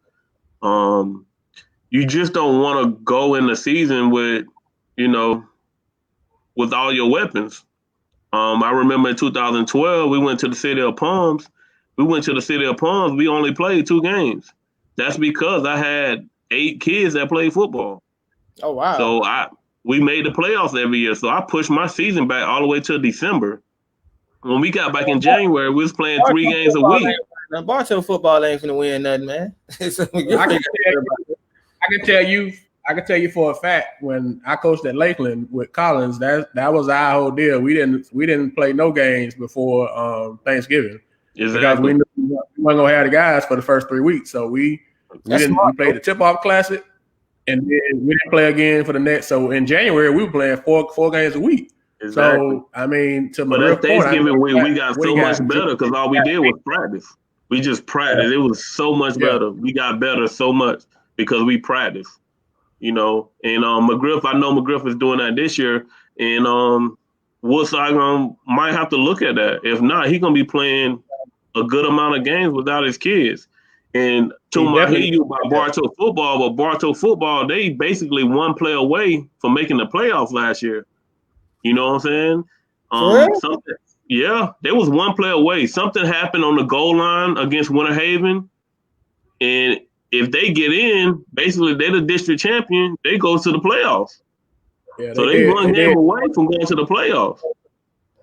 You just don't want to go in the season with, with all your weapons. I remember in 2012, we went to the City of Palms. We only played 2 games. That's because I had 8 kids that played football. Oh, wow. So we made the playoffs every year. So I pushed my season back all the way to December. When we got back in January, we was playing 3 games a week. Now, Bartow football ain't finna win nothing, man. I can tell you for a fact when I coached at Lakeland with Collins, that was our whole deal. We didn't play no games before Thanksgiving. Exactly. Because we knew we weren't gonna have the guys for the first 3 weeks. So we played the tip-off classic, and then we didn't play again for the next. So in January we were playing four games a week. Exactly. So I mean, but at Thanksgiving we got so much better because all we did was practice. We just practiced. It was so much better. We got better so much because we practiced. And McGriff, I know McGriff is doing that this year, and Woodside might have to look at that. If not, he's gonna be playing a good amount of games without his kids. And I hear you about Bartow football, but Bartow football, they basically 1 play away from making the playoffs last year. You know what I'm saying? There was 1 play away. Something happened on the goal line against Winter Haven, and if they get in, basically they're the district champion. They go to the playoffs. Yeah, so they 1 game away from going to the playoffs.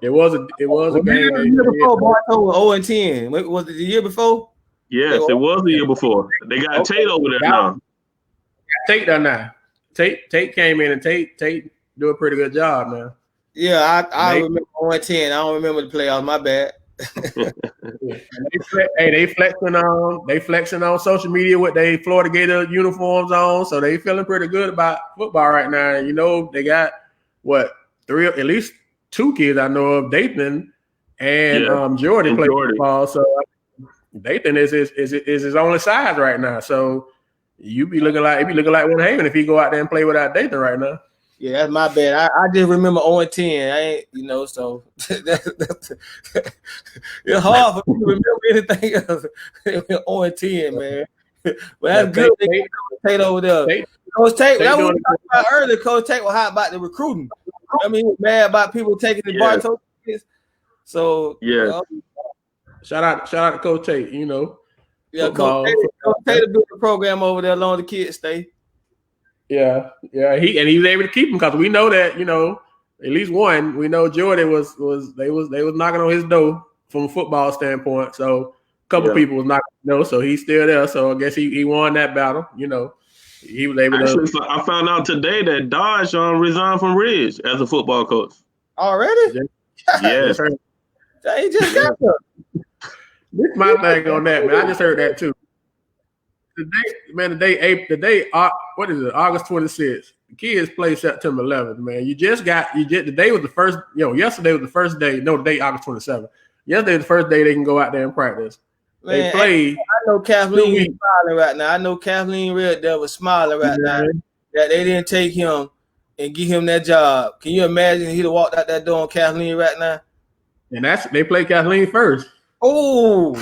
It was a game. The year before Bartow was 0-10. Was it the year before? Yes, it was the year before. They got Tate over there now. Tate done now. Tate came in, and Tate do a pretty good job, man. Yeah, I remember 0-10. I don't remember the playoffs. My bad. They flexing on social media with their Florida Gator uniforms on, so they feeling pretty good about football right now. They got at least 2 kids I know of, Dathan and Jordan play football. So Dathan is his only size right now. So it'd be looking like Winter Haven if he go out there and play without Dathan right now. Yeah, that's my bad. I just remember 0-10. I ain't, so it's hard for me to remember anything else. 0-10, man. But that's good. Coach Tate over there. Coach Tate, that was about earlier. Coach Tate was hot about the recruiting. I mean, he was mad about people taking the Bartow kids. So shout out to Coach Tate. Yeah, Coach Tate built the program over there, long the kids stay. Yeah, he was able to keep him because we know that at least one. We know Jordan was knocking on his door from a football standpoint. So a couple people was knocking, so he's still there. So I guess he won that battle. He was able to. So I found out today that Dodge resigned from Ridge as a football coach. Already? Yes. He just got there. This is my thing on that, man. I just heard that too. The day, what is it? August 26th. The kids play September 11th, man. The day was the first, yesterday was the first day. No, the day August 27th. Yesterday was the first day they can go out there and practice. Man, they played. I know Kathleen is smiling right now. I know Kathleen Red Devil smiling right now that they didn't take him and give him that job. Can you imagine he'd have walked out that door on Kathleen right now? And they play Kathleen first. Oh.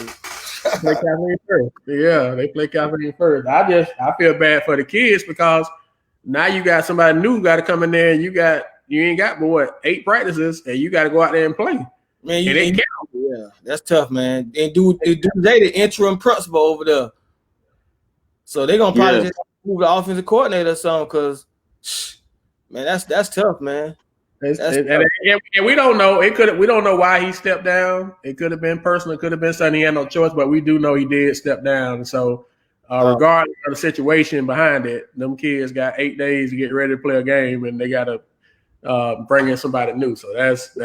Play Kathleen first. Yeah, they play Kathleen first. I feel bad for the kids because now you got somebody new got to come in there and you ain't got but 8 practices and you got to go out there and play. Man, yeah, that's tough, man. And do they the interim principal over there? So they're gonna probably just move the offensive coordinator or something because man, that's tough, man. And we don't know. We don't know why he stepped down. It could have been personal. It could have been something he had no choice. But we do know he did step down. And so, regardless of the situation behind it, them kids got 8 days to get ready to play a game, and they got to bring in somebody new. So that's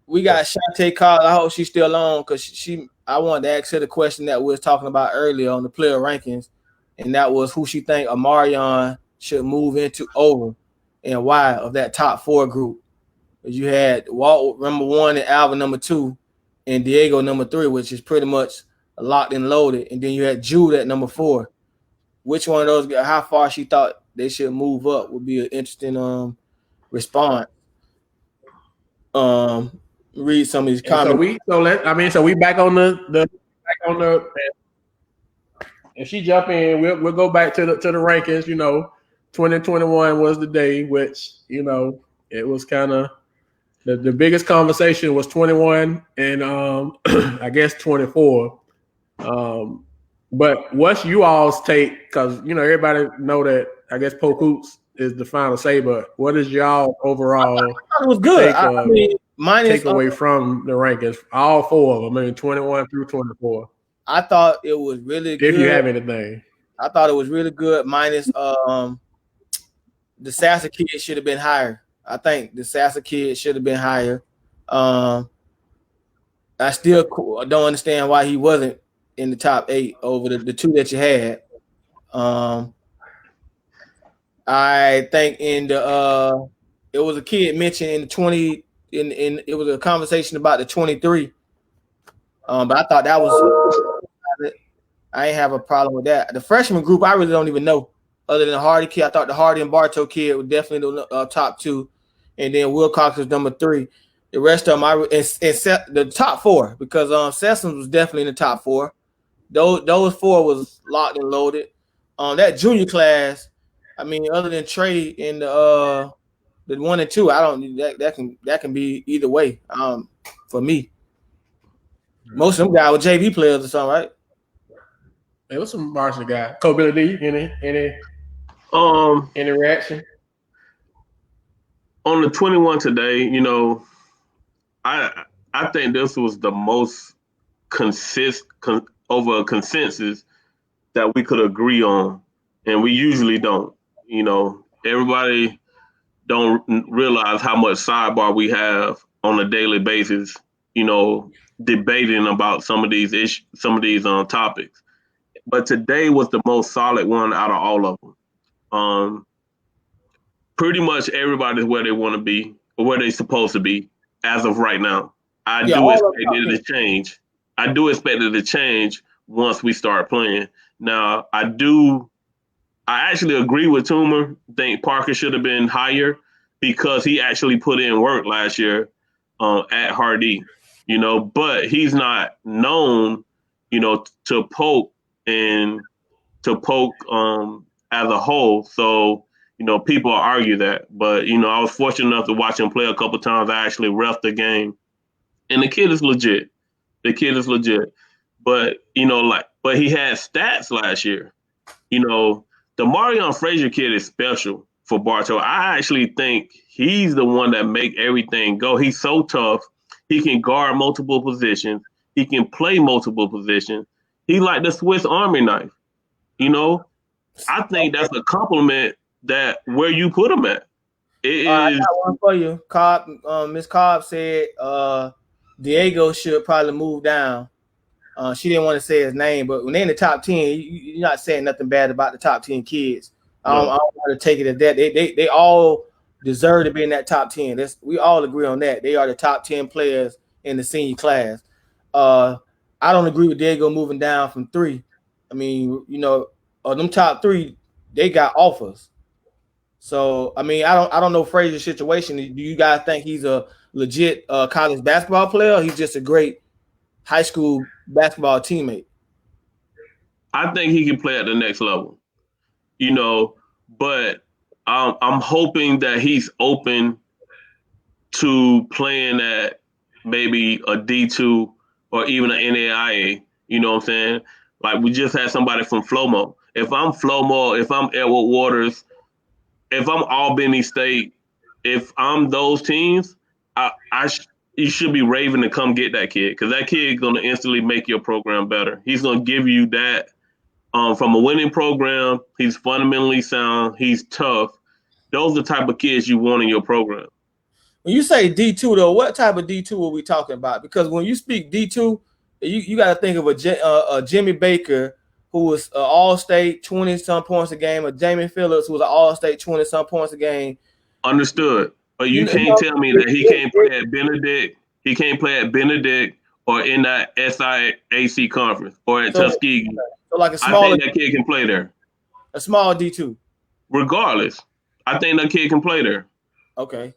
we got Shantae Carl. I hope she's still on because I wanted to ask her the question that we was talking about earlier on the player rankings, and that was who she think Amarion should move into over and why of that top 4 group. You had Walt number 1 and Alvin number 2 and Diego number 3, which is pretty much locked and loaded. And then you had Jude at number 4. Which one of those, how far she thought they should move up would be an interesting response. Read some of these comments. So we back on the if she jump in, we'll go back to the rankings. 2021 was the day, which it was kind of the biggest conversation was 21 and I guess 24. But what's you all's take? Because everybody know that I guess Polk Hoops is the final say, but what is y'all overall? I thought it was good. Take away from the rankings, all 4 of them. 21 through 24. I thought it was really good. If you have anything, I thought it was really good. Minus the Sassa kid should have been higher. I think the Sassa kid should have been higher. I still don't understand why he wasn't in the top 8 over the 2 that you had. I think in the it was a kid mentioned in the 20 in it was a conversation about the 23. But I thought that was I ain't have a problem with that. The freshman group I really don't even know other than the Hardy kid. I thought the Hardy and Bartow kid were definitely the top 2, and then Wilcox was number 3. The rest of them the top 4 because Sessoms was definitely in the top 4. Those 4 was locked and loaded. That junior class, other than Trey and the 1 and 2, I don't that can be either way. For me, most of them guys were JV players or something, right? There was some varsity guy. Kobe D, any reaction on the 21 today? I think this was the most over a consensus that we could agree on, and we usually don't. Everybody don't realize how much sidebar we have on a daily basis. Debating about some of these issues, some of these topics. But today was the most solid one out of all of them. Pretty much everybody's where they want to be or where they're supposed to be as of right now. I do expect it to change. I do expect it to change once we start playing. Now, I actually agree with Toomer. Think Parker should have been higher because he actually put in work last year at Hardy, but he's not known, to Polk and to Polk as a whole. So, people argue that. But, I was fortunate enough to watch him play a couple times. I actually reffed the game. And the kid is legit. But, but he had stats last year. The Marion Frazier kid is special for Bartow. I actually think he's the one that make everything go. He's so tough. He can guard multiple positions. He can play multiple positions. He's like the Swiss Army knife. I think that's a compliment that where you put him at. I got one for you. Cobb, Miss Cobb said Diego should probably move down. She didn't want to say his name, but when they're in the top 10, you're not saying nothing bad about the top 10 kids. I don't want to take it as that. They all deserve to be in that top 10. We all agree on that. They are the top 10 players in the senior class. I don't agree with Diego moving down from 3. Them top 3, they got offers. So, I don't know Frazier's situation. Do you guys think he's a legit college basketball player, or he's just a great high school basketball teammate? I think he can play at the next level, but I'm hoping that he's open to playing at maybe a D2 or even an NAIA. You know what I'm saying? Like we just had somebody from Flomo. If I'm Flomo, if I'm Edward Waters, if I'm Albany State, if I'm those teams, you should be raving to come get that kid because that kid is going to instantly make your program better. He's going to give you that from a winning program. He's fundamentally sound. He's tough. Those are the type of kids you want in your program. When you say D2 though, what type of D2 are we talking about? Because when you speak D2, you got to think of a Jimmy Baker who was an All-State 20-some points a game, or Jamie Phillips who was an All-State 20-some points a game. Understood. But you can't tell me that he can't play at Benedict. He can't play at Benedict or in that SIAC conference or at Tuskegee. So like I think that kid can play there. A small D2. Regardless, I think that kid can play there. Okay.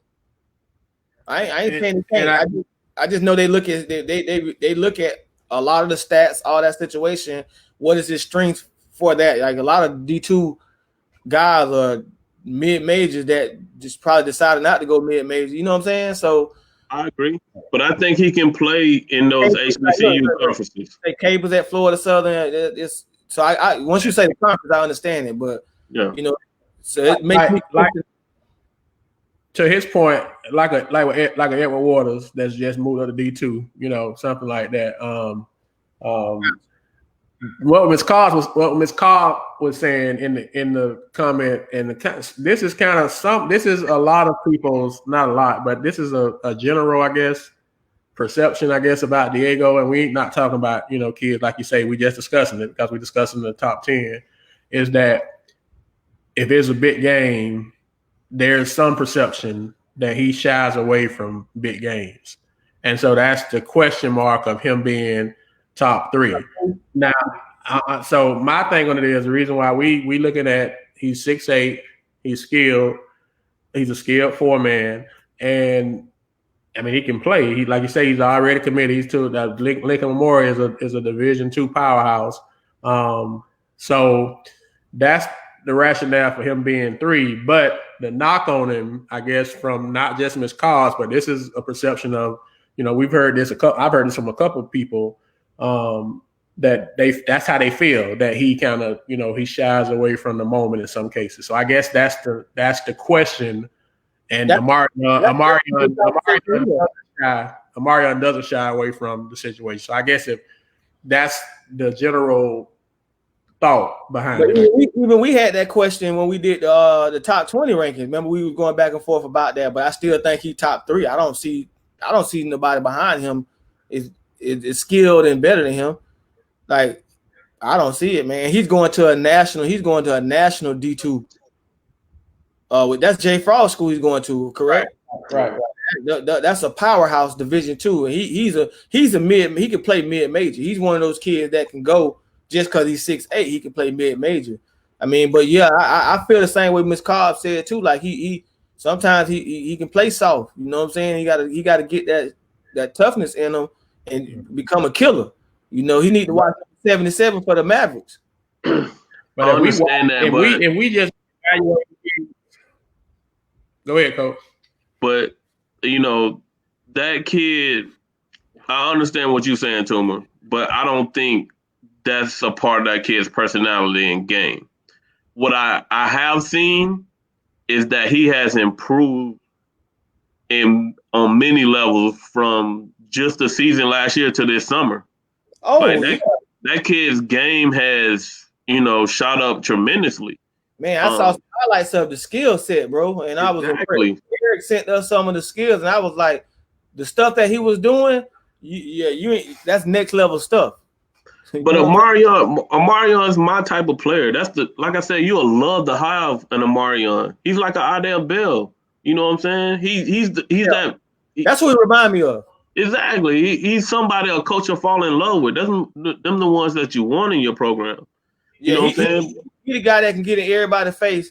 I ain't saying he can't. I just know they look at they look at a lot of the stats, all that situation. What is his strength for that? Like a lot of D2 guys are mid majors that just probably decided not to go mid majors. You know what I'm saying? So I agree, but I think he can play in those HBCU conferences. Cables at Florida Southern. So I once you say the conference, I understand it, but yeah, you know, so it makes me like to his point, like a Edward Waters that's just moved up to D2, you know, something like that. What Ms. Carr was saying in the comment, and this is a lot of people's, not a lot, but this is a general, I guess, perception, I guess, about Diego. And we ain't not talking about, you know, kids like you say, we just discussing it because we're discussing the top 10, is that if it's a big game, there's some perception that he shies away from big games. And so that's the question mark of him being top 3. Now, so my thing on it is the reason why we looking at, he's 6'8", he's skilled, he's a skilled 4-man, and I mean he can play. He, like you say, he's already committed. He's to the Lincoln Memorial is a Division II powerhouse. So that's the rationale for him being 3. But the knock on him, I guess, from not just Ms. Cause, but this is a perception of, you know, we've heard this. I've heard this from a couple of people. That's how they feel, that he kind of, you know, he shies away from the moment in some cases. So I guess that's the question. And Amarion doesn't shy away from the situation. So I guess if that's the general thought behind it. Even we had that question when we did the top 20 rankings. Remember, we were going back and forth about that, but I still think he top 3. I don't see nobody behind him is skilled and better than him. Like, I don't see it, man. He's going to a national D2. That's Jay Frost school he's going to, correct? Right. That's a powerhouse Division II. And he's a mid. He can play mid major. He's one of those kids that can go just because he's 6'8". He can play mid major. I mean, but yeah, I feel the same way Ms. Cobb said too. Like he sometimes he can play soft. You know what I'm saying? He got to get that toughness in him and become a killer. You know, he need to watch 77 for the Mavericks. But I understand that. If we just evaluate, go ahead, Coach. But you know, that kid, I understand what you're saying, Tuma, but I don't think that's a part of that kid's personality and game. What I have seen is that he has improved on many levels from just the season last year to this summer. Oh, like that kid's game has, you know, shot up tremendously. Man, I saw some highlights of the skill set, bro, and I was impressed. Eric sent us some of the skills, and I was like, the stuff that he was doing, that's next level stuff. But Amarion is my type of player. Like I said, you'll love to have an Amarion. He's like an Adele Bell. You know what I'm saying? That's what he remind me of. Exactly. He's somebody a coach will fall in love with. Them the ones that you want in your program. You know what I'm saying? He the guy that can get in everybody's face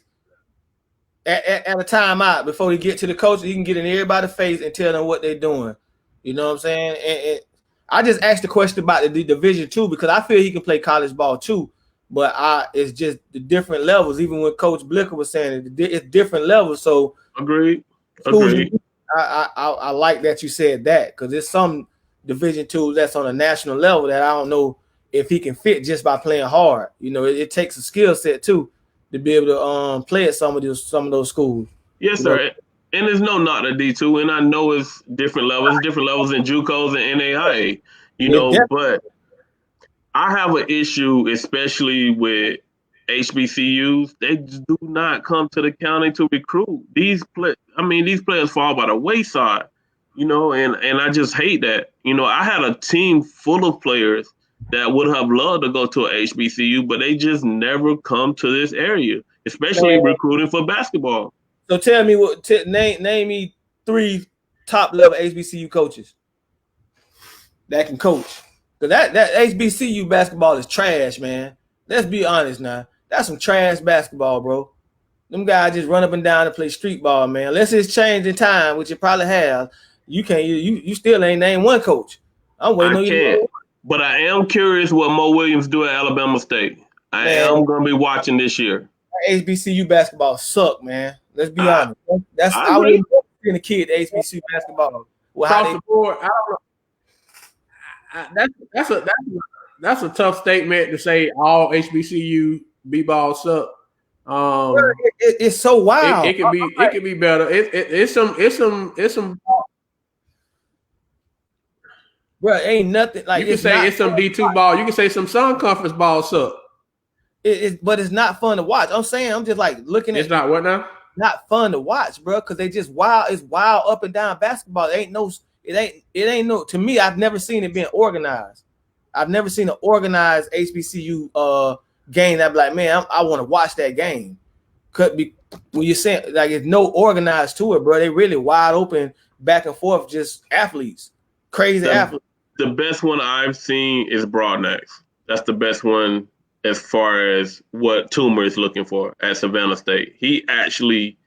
at a timeout before he get to the coach. He can get in everybody's face and tell them what they're doing. You know what I'm saying? And I just asked the question about the Division II because I feel he can play college ball too, but it's just the different levels. Even when Coach Blicher was saying it's different levels. So agreed. I like that you said that because there's some Division II that's on a national level that I don't know if he can fit just by playing hard. You know, it takes a skill set too to be able to play at some of those schools. Yes, sir. And there's no knock at D2, and I know it's different levels in JUCOs and NAIA, you know, but I have an issue, especially with HBCUs, they just do not come to the county to recruit. These players fall by the wayside, and I just hate that. I had a team full of players that would have loved to go to a HBCU, but they just never come to this area, especially recruiting for basketball. So tell me name me 3 top level HBCU coaches that can coach. Cause that HBCU basketball is trash, man. Let's be honest now. That's some trash basketball, bro. Them guys just run up and down and play street ball, man. Unless it's changed in time, which it probably has. You can't. You still ain't named one coach. I'm waiting on you. Can't. But I am curious what Mo Williams do at Alabama State. I am going to be watching this year. HBCU basketball suck, man. Let's be honest. I wouldn't be a kid at HBCU basketball. Across the board, I don't know. That's a tough statement to say all HBCU b-ball suck. It's so wild. It could be better. It's some. Bro, ain't nothing like you can say it's some D2 ball. You can say some Sun Conference ball suck. But it's not fun to watch. I'm saying I'm just like looking at. It's not what now? Not fun to watch, bro, because they just wild. It's wild up and down basketball. It ain't no. To me, I've never seen it being organized. I've never seen an organized HBCU game that be like, man, I want to watch that game. Could be when you're saying like it's no organized to it, bro. They really wide open, back and forth, just athletes, crazy athletes. The best one I've seen is Broadnax. That's the best one as far as what Toomer is looking for at Savannah State. He actually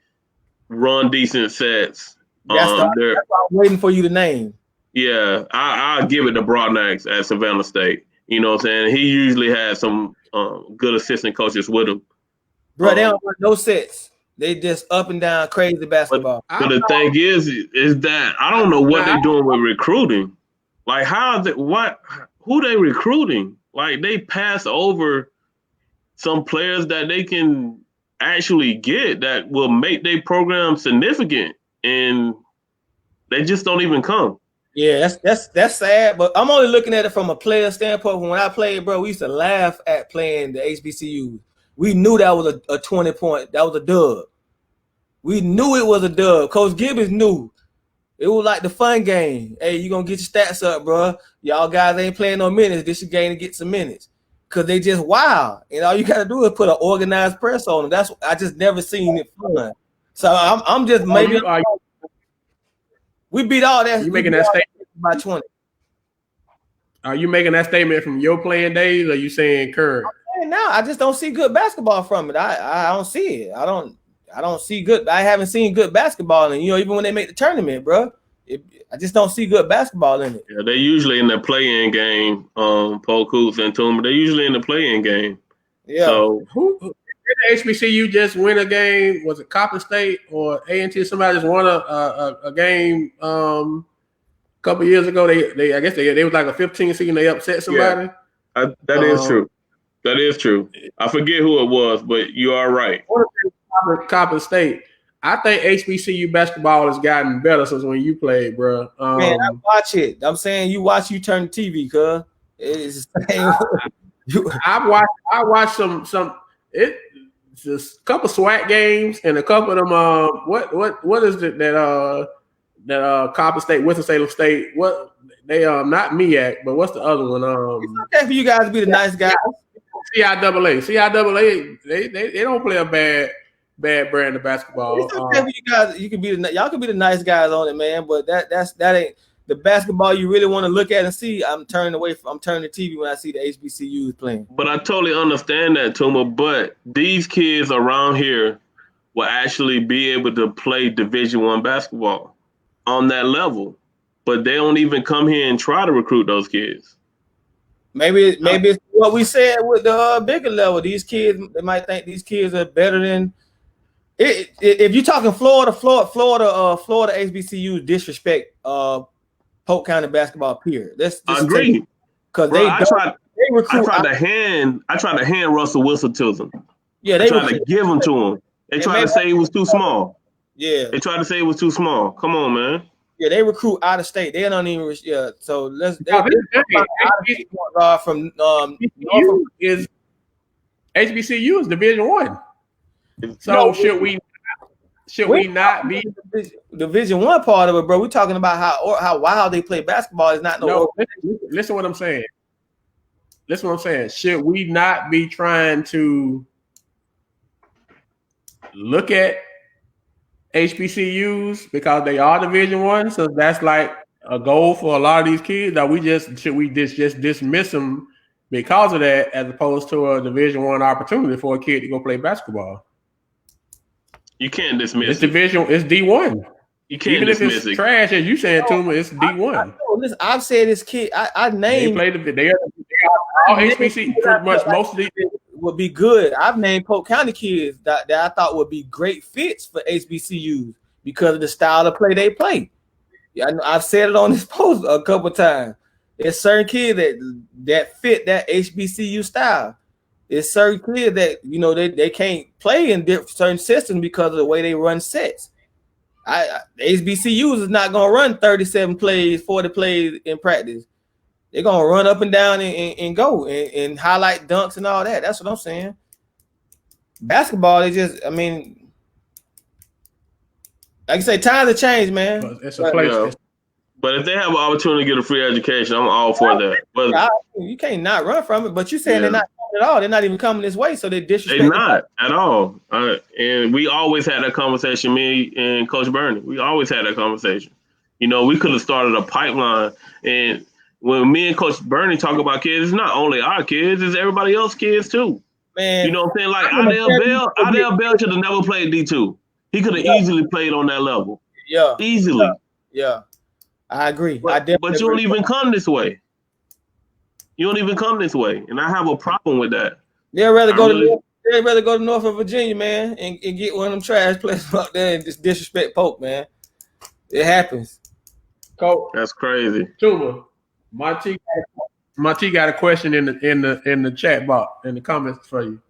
run decent sets. That's what I'm waiting for you to name. Yeah, I'll give it to Broadnax at Savannah State. You know what I'm saying? He usually has some good assistant coaches with him. Bro, they don't run no sets. They just up and down crazy basketball. But the thing is that I don't know what they're doing with recruiting. Like who they recruiting? Like they pass over some players that they can actually get that will make their program significant, and they just don't even come. Yeah, that's sad. But I'm only looking at it from a player standpoint. When I played, bro, we used to laugh at playing the HBCUs. We knew that was a 20-point. That was a dub. We knew it was a dub. Coach Gibbons knew. It was like the fun game. Hey, you gonna get your stats up, bro. Y'all guys ain't playing no minutes. This is game to get some minutes. Cause they just wild. And all you gotta do is put an organized press on them. I just never seen it fun. So I'm just maybe we beat all that. You making that statement by 20. Are you making that statement from your playing days, or are you saying current? Now I just don't see good basketball from it. I don't see it. I don't see good. I haven't seen good basketball, and even when they make the tournament, bro, I just don't see good basketball in it. Yeah, they're usually in the play-in game. Polk, Hoops, and Toomer, they're usually in the play-in game. Yeah. So who did HBCU just win a game? Was it Coppin State or A&T? Somebody just won a game a couple years ago. They I guess they was like a 15 seed and they upset somebody. Yeah, that is true. That is true. I forget who it was, but you are right. Coppin State. I think HBCU basketball has gotten better since when you played, bro. Man, I watch it. I'm saying you turn the TV, cuz it's the same. I watched some. It's just a couple SWAC games and a couple of them. What is it that Coppin State, Winston-Salem State? What they not MEAC, but what's the other one? It's okay for you guys to be the nice guys. CIAA. They don't play a bad brand of basketball. It's okay for you guys. Y'all can be the nice guys on it, man. But that ain't the basketball you really want to look at and see. I'm turning the TV when I see the HBCUs playing. But I totally understand that, Tuma. But these kids around here will actually be able to play Division I basketball on that level. But they don't even come here and try to recruit those kids. Maybe it's what we said with the bigger level. These kids, they might think these kids are better than it. If you're talking Florida HBCU disrespect Polk County basketball period. I agree. Because I tried to hand Russell Wilson to them. Yeah, they tried to give him to him. They tried to say he was too small. Yeah, they tried to say he was too small. Come on, man. Yeah, they recruit out of state. They don't even. Yeah, so let's. From HBCU is Division One. So should we not be Division One part of it, bro? We're talking about how wild they play basketball. Is not no. Listen what I'm saying. Listen what I'm saying. Should we not be trying to look at HBCUs because they are Division One? So that's like a goal for a lot of these kids. That should we just dismiss them because of that, as opposed to a Division One opportunity for a kid to go play basketball? You can't dismiss it's Division. It's D1. You can't even if it's trash, as you saying, Tuma, it's D1. Listen, I've said this kid. I named. They are all HBC. Pretty much most of these would be good. I've named Polk County kids that I thought would be great fits for HBCUs because of the style of play they play. Yeah, I've said it on this post a couple times. There's certain kids that fit that HBCU style. There's certain kids that they can't play in certain systems because of the way they run sets. HBCUs is not gonna run 37 plays, 40 plays in practice. They're gonna run up and down and go and highlight dunks and all that. That's what I'm saying. Basketball, like I say, times have changed, man. It's a place. Yeah. But if they have an opportunity to get a free education, I'm all for that. But you can't not run from it. But you saying they're not coming at all. They're not even coming this way, so they disrespect. They're not at all. And we always had that conversation, me and Coach Bernie. We always had that conversation. We could have started a pipeline. And when me and Coach Bernie talk about kids, it's not only our kids, it's everybody else's kids too. Man, you know what I'm saying? Like Adele Bell should have never played D2. He could have easily played on that level. Yeah. Easily. Yeah. I agree. But you don't even come this way. You don't even come this way. And I have a problem with that. They'd rather go to North of Virginia, man, and get one of them trash players out there and just disrespect Polk, man. It happens. Coach, that's crazy. Tuma, Monty got a question in the chat box, in the comments for you.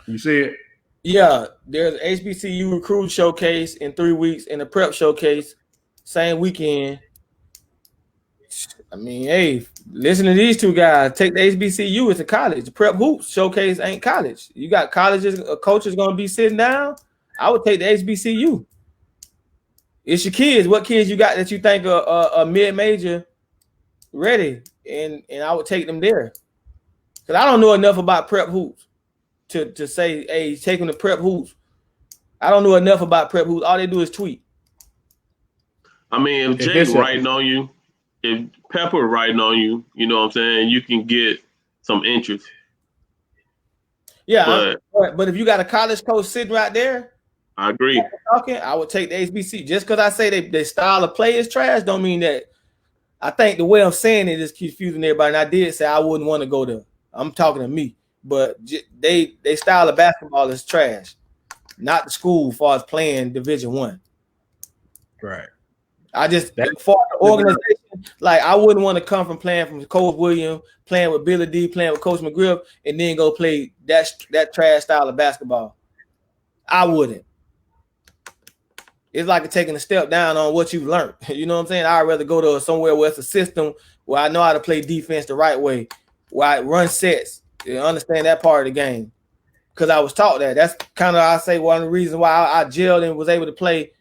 You see it? Yeah, there's an HBCU recruit showcase in 3 weeks and a prep showcase same weekend. Hey, listen to these two guys. Take the HBCU as a college. The prep hoops showcase ain't college. You got colleges, coaches going to be sitting down. I would take the HBCU. It's your kids. What kids you got that you think are mid-major ready? And I would take them there. Because I don't know enough about prep hoops to say, hey, take them to prep hoops. I don't know enough about prep hoops. All they do is tweet. If Jake writing on you, if Pepper writing on you, you know what I'm saying, you can get some interest. Yeah, but if you got a college coach sitting right there, I agree. I would take the HBC. Just because I say their style of play is trash, don't mean that. I think the way I'm saying it is confusing everybody. And I did say I wouldn't want to go there. I'm talking to me, but they style of basketball is trash, not the school as far as playing Division One. Right. I just for the organization, like I wouldn't want to come from playing from Coach Williams, playing with Billy D, playing with Coach McGriff, and then go play that trash style of basketball. I wouldn't. It's like taking a step down on what you've learned. You know what I'm saying? I'd rather go to somewhere where it's a system where I know how to play defense the right way, where I run sets, and understand that part of the game. Because I was taught that. That's kind of, I say, one of the reasons why I gelled and was able to play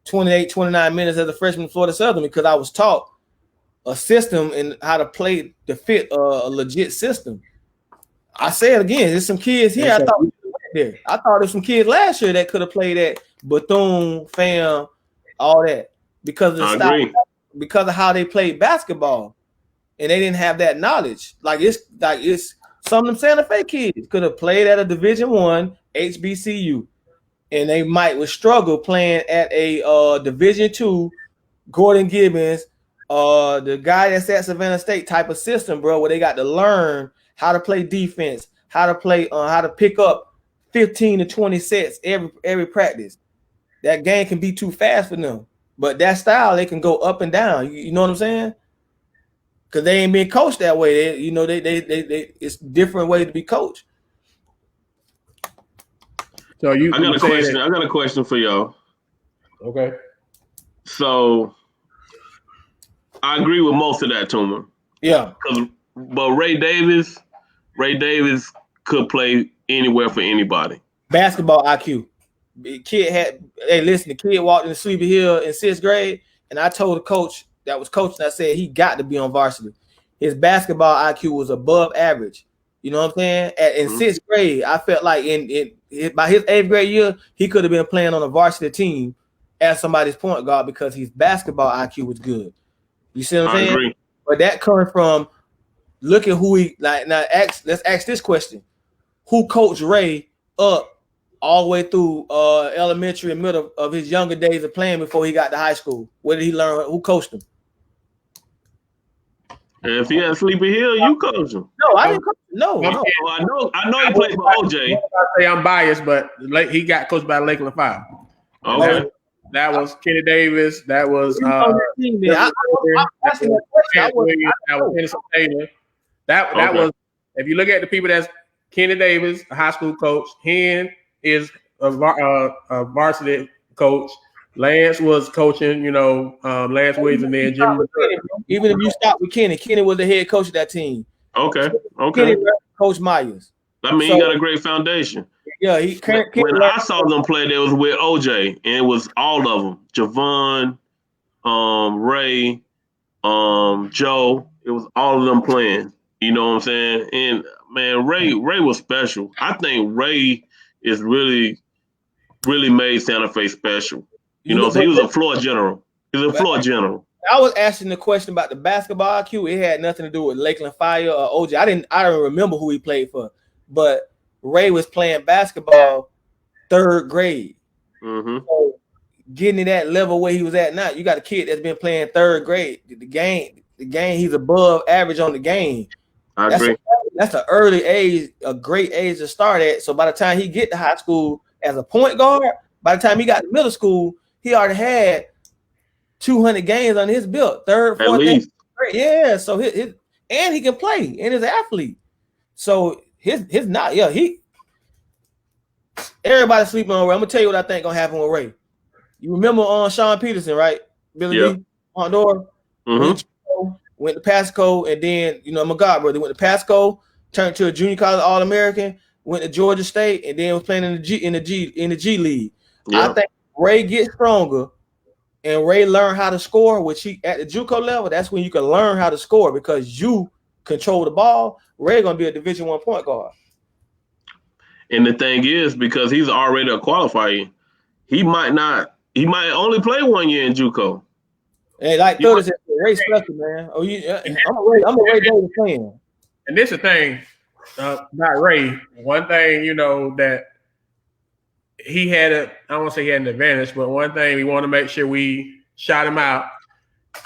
28, 29 minutes as a freshman in Florida Southern, because I was taught a system and how to play to fit a legit system. I say it again, there's some kids here. I thought there's some kids last year that could have played at Bethune, Fam, all that because of the style, because of how they played basketball, and they didn't have that knowledge. It's some of them Santa Fe kids could have played at a Division I HBCU. And they would struggle playing at a Division II, Gordon Gibbons, the guy that's at Savannah State type of system, bro, where they got to learn how to play defense, how to play, how to pick up 15 to 20 sets every practice. That game can be too fast for them, but that style they can go up and down. You know what I'm saying? Because they ain't being coached that way. They it's different way to be coached. So I got a question for y'all. Okay. So I agree with most of that, Tuma. Yeah. But Ray Davis could play anywhere for anybody. Basketball IQ. The kid listen, the kid walked in Sleepy Hill in 6th grade, and I told the coach that was coaching, I said he got to be on varsity. His basketball IQ was above average. You know what I'm saying? In 6th grade, I felt like by his 8th grade year, he could have been playing on a varsity team as somebody's point guard because his basketball IQ was good. You see what I'm saying? Agree. But that comes from looking who he like. Now, let's ask this question: who coached Ray up all the way through elementary and middle of his younger days of playing before he got to high school? Where did he learn? Who coached him? And if he had Sleepy Hill, you coach him. No, I didn't coach him. No. I know he played for OJ. I say I'm biased, but he got coached by Lakeland 5. Okay. That was Kenny Davis. That was I'm asking that question. That was, if you look at the people, that's Kenny Davis, a high school coach. Hen is a varsity coach. Lance was coaching, Lance Williams, and then Jimmy. Even if you stop with Kenny was the head coach of that team. Okay. Kenny Coach Myers. I mean, he got a great foundation. Yeah, when I saw them play, they was with OJ, and it was all of them: Javon, Ray, Joe. It was all of them playing. You know what I'm saying? And man, Ray was special. I think Ray is really made Santa Fe special. So he was a floor general. He was a floor general. I was asking the question about the basketball IQ. It had nothing to do with Lakeland Fire or OJ. I don't remember who he played for, but Ray was playing basketball 3rd grade. So getting to that level where he was at now, you got a kid that's been playing 3rd grade. The game, he's above average on the game. I agree. That's an early age, a great age to start at. So by the time he get to high school as a point guard, by the time he got to middle school, he already had 200 games on his belt. 3rd, 4th, yeah. So his and he can play and is an athlete. So his not everybody sleeping on Ray. I'm gonna tell you what I think gonna happen with Ray. You remember on Sean Peterson, right? Billy Lee, Honduras, went to Pasco, and then my god brother went to Pasco, turned to a junior college All-American, went to Georgia State, and then was playing in the G League. I think Ray gets stronger, and Ray learn how to score. Which he at the JUCO level, that's when you can learn how to score because you control the ball. Ray gonna be a Division I point guard. And the thing is, because he's already a qualifier, he might only play 1 year in JUCO. Hey, like Thurder said, Ray special, man. I'm a Ray Davis fan. And this is the thing about Ray. One thing, that he had I don't want to say he had an advantage, but one thing we want to make sure we shout him out.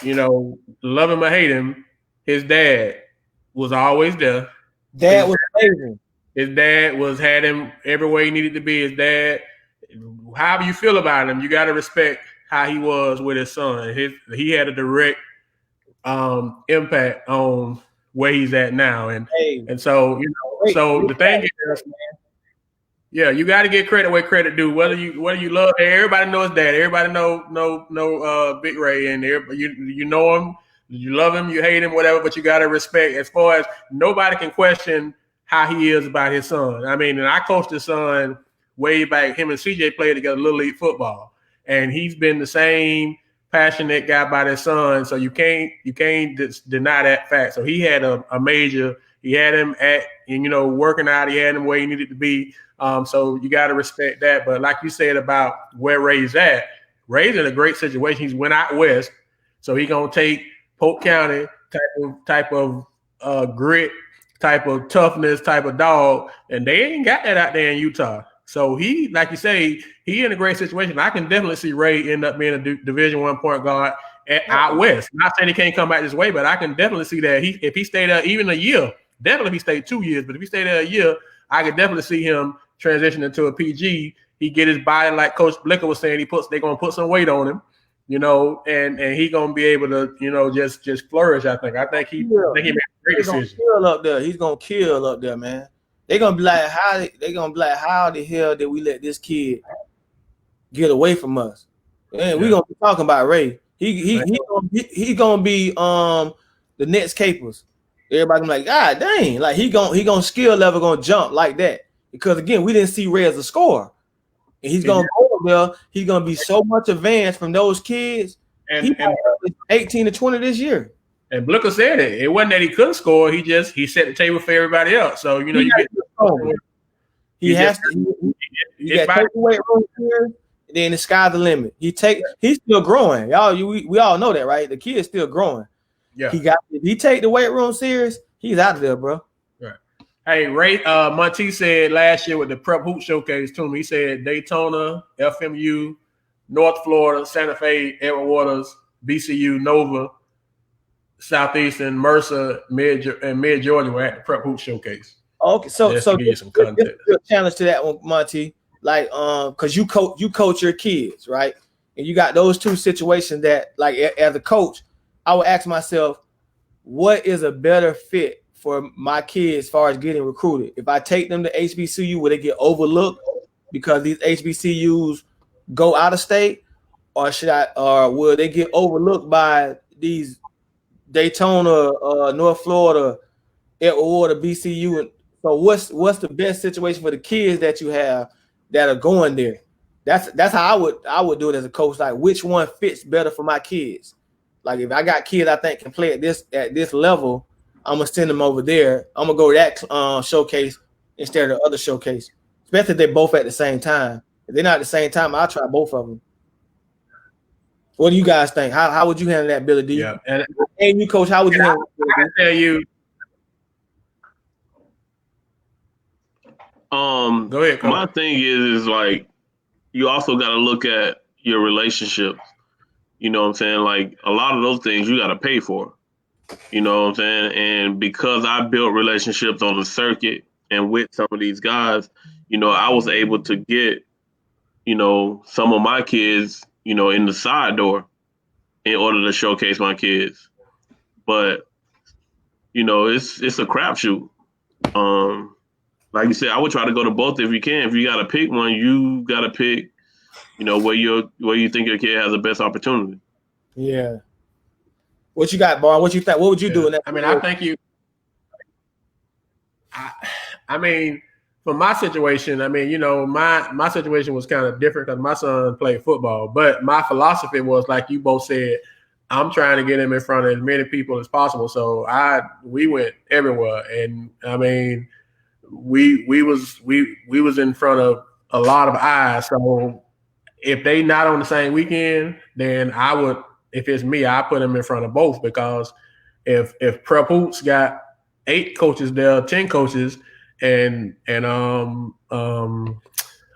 Love him or hate him, his dad was always there. Dad was amazing. His dad had him everywhere he needed to be. His dad, however you feel about him, you got to respect how he was with his son. He had a direct impact on where he's at now, and so so the thing is, you got to get credit where credit due. Whether you love, everybody knows dad. Everybody know Big Ray, and you know him, you love him, you hate him, whatever. But you got to respect. As far as nobody can question how he is about his son. I mean, and I coached his son way back. Him and CJ played together Little League football, and he's been the same passionate guy about his son. So you can't deny that fact. So he had a major. He had him working out. He had him where he needed to be. So you got to respect that. But like you said about where Ray's at, Ray's in a great situation. He's went out west, so he's gonna take Polk County type of grit, type of toughness, type of dog, and they ain't got that out there in Utah. So he, like you say, he in a great situation. I can definitely see Ray end up being a Division I point guard out west. Not saying he can't come back this way, but I can definitely see that if he stayed there even a year, definitely if he stayed 2 years, but if he stayed there a year, I could definitely see him transition into a PG. He get his body, like Coach Blicher was saying, they're gonna put some weight on him, and he gonna be able to, just flourish. I think he made a great decision. He's gonna kill up there, man. They're gonna be like, how the hell did we let this kid get away from us? Man, we're gonna be talking about Ray. He gonna be the next Capers. everybody gonna be like, God dang, like he gonna skill level gonna jump like that. Because again, we didn't see Ray as a scorer. And he's gonna go there, he's gonna be so much advanced from those kids. And 18 to 20 this year. And Blicher said it. It wasn't that he couldn't score. He set the table for everybody else. So you know you get. He has to. You got to take the weight room here, then the sky's the limit. He's still growing, y'all. We all know that, right? The kid's still growing. Yeah. If he take the weight room serious, he's out of there, bro. Right. Hey, Ray Monty said last year with the Prep Hoop Showcase to me, he said Daytona, FMU, North Florida, Santa Fe, Edward Waters, BCU, Nova, Southeastern, Mercer, Mid Georgia were at the Prep Hoop Showcase. Okay, so give you some context. Challenge to that one, Monty. Like, because you coach your kids, right? And you got those two situations that, like, as a coach, I would ask myself, what is a better fit for my kids as far as getting recruited? If I take them to HBCU, will they get overlooked because these HBCUs go out of state, or will they get overlooked by these Daytona, North Florida, Edward Water, BCU? And so what's the best situation for the kids that you have that are going there? That's how I would do it as a coach. Like, which one fits better for my kids? Like, if I got kids I think can play at this level, I'm gonna send them over there. I'm gonna go to that showcase instead of the other showcase, especially if they're both at the same time. If they're not at the same time, I'll try both of them. What do you guys think? How would you handle that, Billy D? Yeah, and you coach, how would you handle it? I can tell you. Go ahead. My thing is like, you also got to look at your relationships. You know what I'm saying? Like, a lot of those things you got to pay for. You know what I'm saying? And because I built relationships on the circuit and with some of these guys, you know, I was able to get, you know, some of my kids, you know, in the side door in order to showcase my kids. But, you know, it's a crapshoot. Like you said, I would try to go to both if you can. If you got to pick one, you got to pick, you know, where you think your kid has the best opportunity. Yeah. What you got, Bar? What you think? What would you do in that? I mean, I think I mean, for my situation, I mean, you know, my situation was kind of different because my son played football. But my philosophy was, like you both said, I'm trying to get him in front of as many people as possible. So we went everywhere, and I mean, we was in front of a lot of eyes. So if they not on the same weekend, then I would, if it's me, I put them in front of both, because if Prep Hoops got 8 coaches there, 10 coaches, and the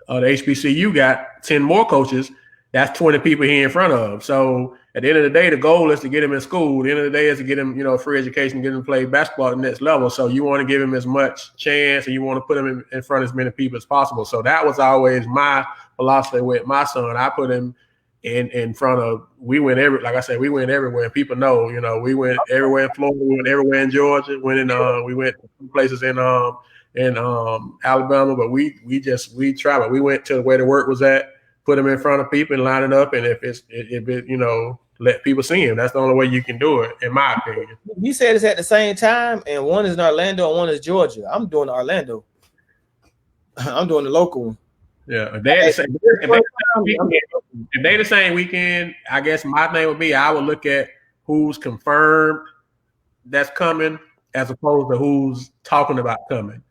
HBCU got 10 more coaches, that's 20 people here in front of. So at the end of the day, the goal is to get him in school. The end of the day is to get him, you know, free education, get him to play basketball at the next level. So you want to give him as much chance, and you want to put him in front of as many people as possible. So that was always my philosophy with my son. I put him in front of, we went like I said, we went everywhere. And people know, you know, we went everywhere in Florida, we went everywhere in Georgia, we went places in Alabama, but we traveled. We went to where the work was at, put them in front of people and line it up. And if it, you know, let people see him. That's the only way you can do it, in my opinion. He said it's at the same time, and one is in Orlando and one is Georgia. I'm doing Orlando. I'm doing the local one. Yeah, if they the same weekend, I guess my thing would be, I would look at who's confirmed that's coming as opposed to who's talking about coming.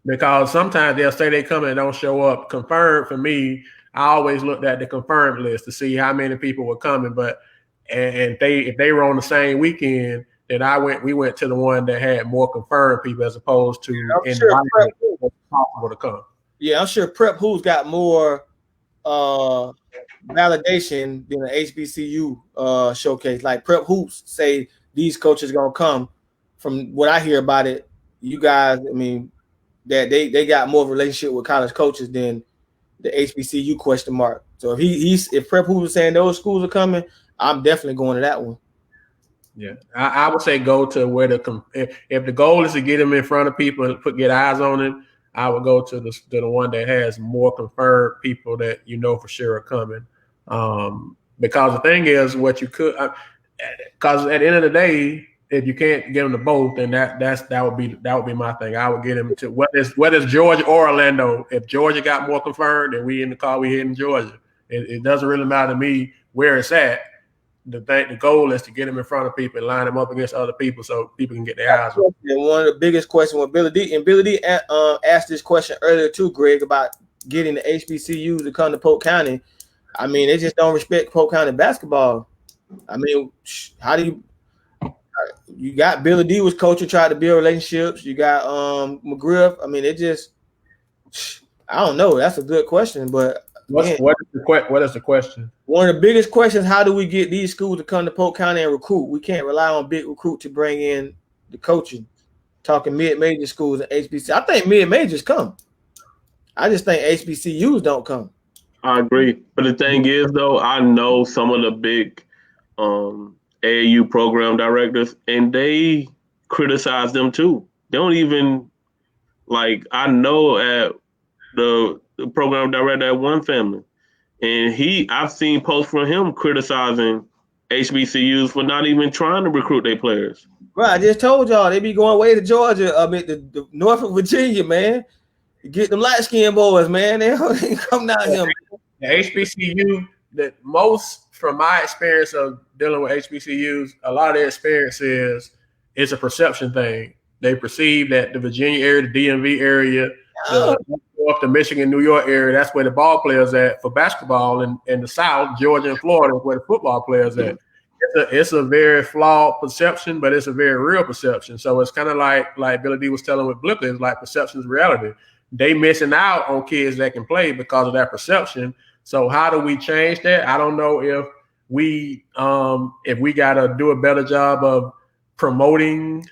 Because sometimes they'll say they come and don't show up. Confirmed, for me, I always looked at the confirmed list to see how many people were coming. But if they were on the same weekend, then we went to the one that had more confirmed people as opposed to possible to come. Yeah, I'm sure Prep Who's got more validation than the HBCU showcase. Like, Prep Hoops say these coaches gonna come. From what I hear about it, you guys, I mean, that they got more of a relationship with college coaches than the HBCU question mark. So if Prep Hoops is saying those schools are coming, I'm definitely going to that one. Yeah, I would say go to where if the goal is to get them in front of people and get eyes on them, I would go to the one that has more confirmed people that you know for sure are coming. Because the thing is, what you could, because at the end of the day, if you can't get them to both, then that would be my thing. I would get him to whether it's Georgia or Orlando. If Georgia got more confirmed, then we in the car, we hitting Georgia. It doesn't really matter to me where it's at. The goal is to get them in front of people and line them up against other people so people can get their eyes on. One of the biggest questions with Billy D, and Billy D asked this question earlier too, Greg, about getting the HBCUs to come to Polk County. I mean, they just don't respect Polk County basketball. I mean, how do you got Billy D was coaching, tried to build relationships. You got McGriff. I mean, it just, I don't know. That's a good question, but what is the question? One of the biggest questions: how do we get these schools to come to Polk County and recruit? We can't rely on big recruit to bring in the coaching. Talking mid-major schools and HBC. I think mid-majors come. I just think HBCUs don't come. I agree, but the thing is, though, I know some of the big AAU program directors, and they criticize them too. They don't even I know at the program director at one family, and I've seen posts from him criticizing HBCUs for not even trying to recruit their players. Right, I just told y'all they be going way to Georgia, the Norfolk, Virginia, man. You get them light skinned boys, man. They come down here. The HBCU, that most from my experience of dealing with HBCUs, a lot of their experience is it's a perception thing. They perceive that the Virginia area, the DMV area, the Michigan, New York area, that's where the ball players at for basketball, and in the South, Georgia and Florida, where the football players at. It's a very flawed perception, but it's a very real perception. So it's kind of like Billy D was telling with Blicher, it's like perception is reality. They missing out on kids that can play because of that perception. So how do we change that? I don't know if we got to do a better job of promoting,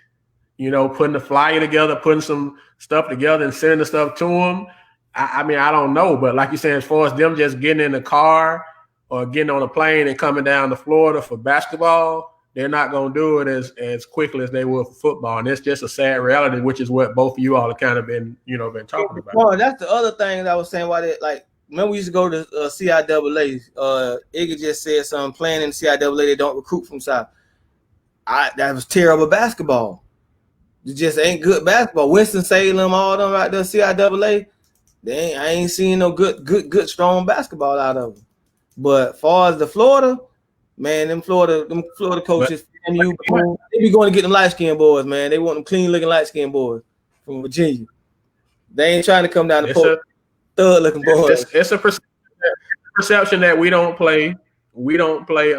putting the flyer together, putting some stuff together and sending the stuff to them. I mean, I don't know. But like you said, as far as them just getting in the car or getting on a plane and coming down to Florida for basketball, they're not going to do it as quickly as they will for football. And it's just a sad reality, which is what both of you all have kind of been talking about. Well, that's the other thing that I was saying. Why they remember we used to go to CIAA. Iggy just said something, playing in CIAA, they don't recruit from South. That was terrible basketball. It just ain't good basketball. Winston-Salem, all them right there, CIAA, I ain't seen no good, strong basketball out of them. But far as the Florida, man, them Florida coaches, FMU, they be going to get them light-skinned boys, man. They want them clean-looking light-skinned boys from Virginia. They ain't trying to come down to Polk. Thug-looking boys. It's a perception that we don't play. We don't play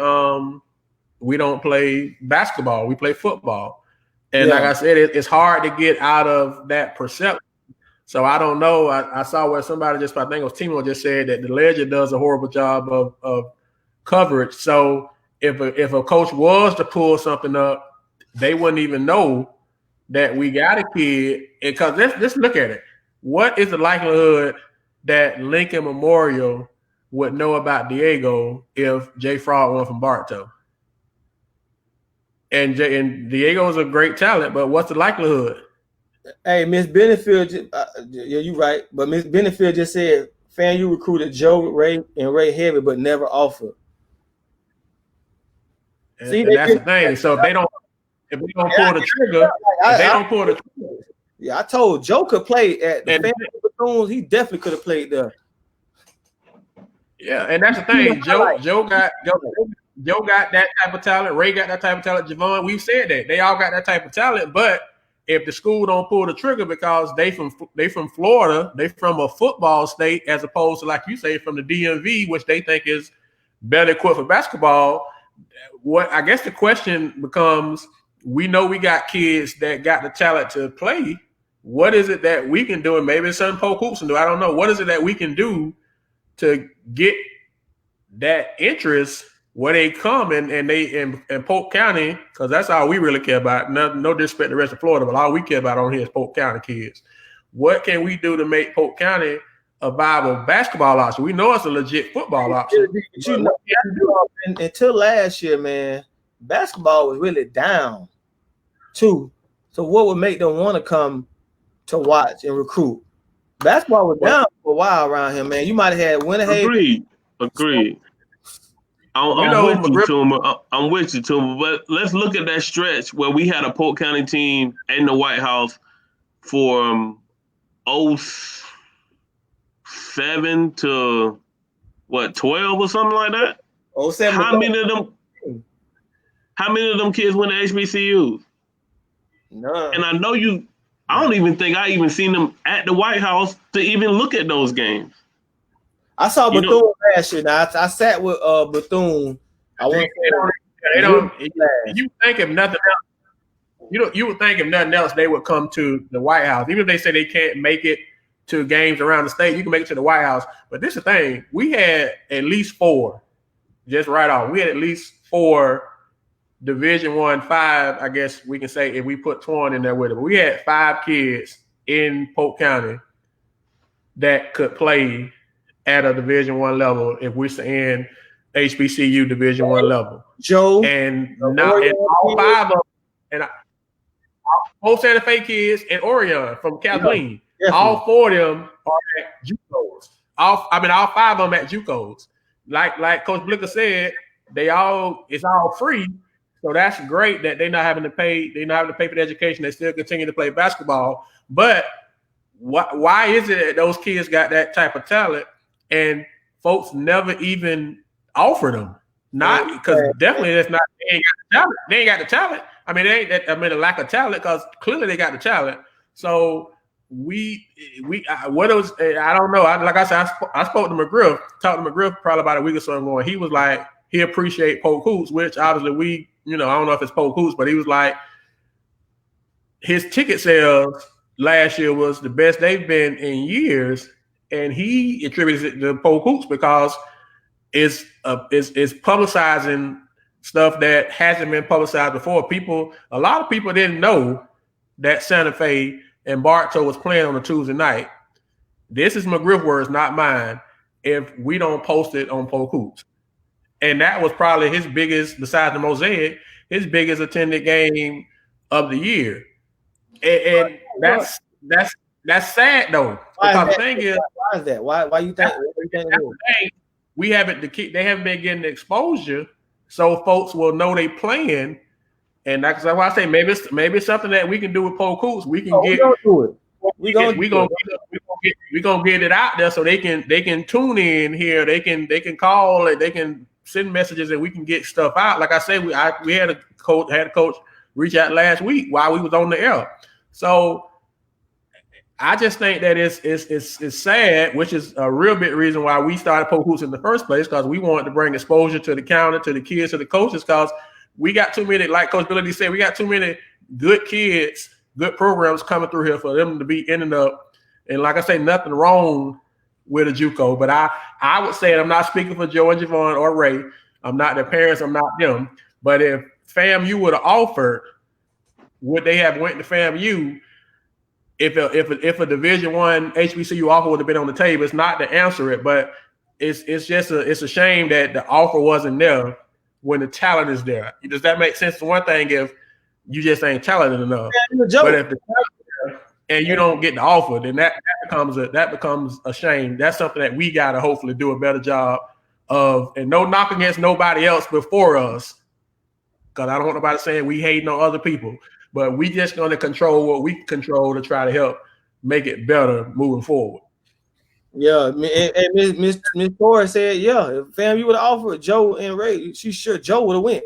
basketball. We play football. And like I said, it's hard to get out of that perception. So I don't know. I saw where somebody I think it was Timo just said that the Ledger does a horrible job of coverage. So if a coach was to pull something up, they wouldn't even know that we got a kid. Because let's look at it. What is the likelihood that Lincoln Memorial would know about Diego if Jay Fraud went from Bartow? And Diego is a great talent, but what's the likelihood? Hey, Miss Benefield, yeah, you're right. But Miss Benefield just said FAMU recruited Joe, Ray, and Ray Heavy, but never offered. And that's the thing. So if we don't pull the trigger, yeah, I told Joe could play at the FAMU Bethune. He definitely could have played there. Yeah, and that's the thing. Joe got that type of talent. Ray got that type of talent. Javon, we've said that they all got that type of talent, but if the school don't pull the trigger because they from Florida, they from a football state as opposed to, like you say, from the DMV, which they think is better equipped for basketball. What I guess the question becomes: we know we got kids that got the talent to play. What is it that we can do? And maybe it's something Polk Hoops can do. I don't know. What is it that we can do to get that interest where they come and they in Polk County, because that's all we really care about. No disrespect to the rest of Florida, but all we care about on here is Polk County kids. What can we do to make Polk County a viable basketball option? We know it's a legit football option. Until last year, man, basketball was really down too. So what would make them want to come to watch and recruit? Basketball was down for a while around here, man. You might have had Winterhaven. Agreed. I'm with you, Tuma. I'm with you, Tuma. But let's look at that stretch where we had a Polk County team in the White House from 07 to what 12 or something like that. 07. How many of them kids went to HBCUs? None. And I know you. I don't even think I even seen them at the White House to even look at those games. I saw Bethune last year. Now I sat with Bethune. I want to say you think if nothing else, you would think if nothing else they would come to the White House. Even if they say they can't make it to games around the state, you can make it to the White House. But this is the thing: we had at least 4, just right off. We had at least 4 Division 5, I guess we can say, if we put Twan in there with it. But we had 5 kids in Polk County that could play at a Division 1 level if we're in HBCU Division 1 level. Joe and all 5 of them, and both Santa Fe kids and Orion from Kathleen. Yeah, all 4 of them are at JUCOs. All 5 of them at JUCOs. Like Coach Blicher said, it's all free. So that's great that they're not having to pay. They're not having to pay for the education. They still continue to play basketball. But why is it that those kids got that type of talent and folks never even offer them? Not because definitely that's not. They ain't got the talent. They ain't got the talent. I mean, it ain't that. A lack of talent because clearly they got the talent. So what it was. I don't know. Like I said, I spoke to McGriff. Talked to McGriff probably about a week or so ago. And he was like, he appreciate Polk hoops, which obviously I don't know if it's Polk hoops, but he was like, his ticket sales last year was the best they've been in years, and he attributes it to Polk hoops because it's publicizing stuff that hasn't been publicized before. A lot of people didn't know that Santa Fe and Bartow was playing on a Tuesday night. This is McGriff words, not mine. If we don't post it on Polk hoops. And that was probably his biggest, besides the Mosaic, his biggest attended game of the year. And that's sad though. Because the thing is, why is that? Why you think? They haven't been getting the exposure, so folks will know they playing. And that's why I say maybe it's something that we can do with Polk hoops. We can get. We gonna get it out there so they can tune in here. They can call it. They can send messages and we can get stuff out. Like I said, we had a coach reach out last week while we was on the air. So I just think that it's sad, which is a real big reason why we started Polk hoops in the first place, because we wanted to bring exposure to the county, to the kids, to the coaches, because we got too many, like Coach Billy said, we got too many good kids, good programs coming through here for them to be ending up. And like I say, nothing wrong with a JUCO, but I would say, and I'm not speaking for Joe and Javon or Ray, I'm not their parents, I'm not them, but if FAMU would have offered, would they have went to FAMU if a Division I HBCU offer would have been on the table? It's not to answer it, but it's a shame that the offer wasn't there when the talent is there. Does that make sense? One thing if you just ain't talented enough, but if the talent is there and you don't get the offer, then that becomes a shame. That's something that we got to hopefully do a better job of. And no knock against nobody else before us, because I don't want nobody saying we hating on other people. But we just going to control what we control to try to help make it better moving forward. Yeah, and Miss Torres said, yeah, if FAMU would have offered Joe and Ray, she's sure Joe would have went.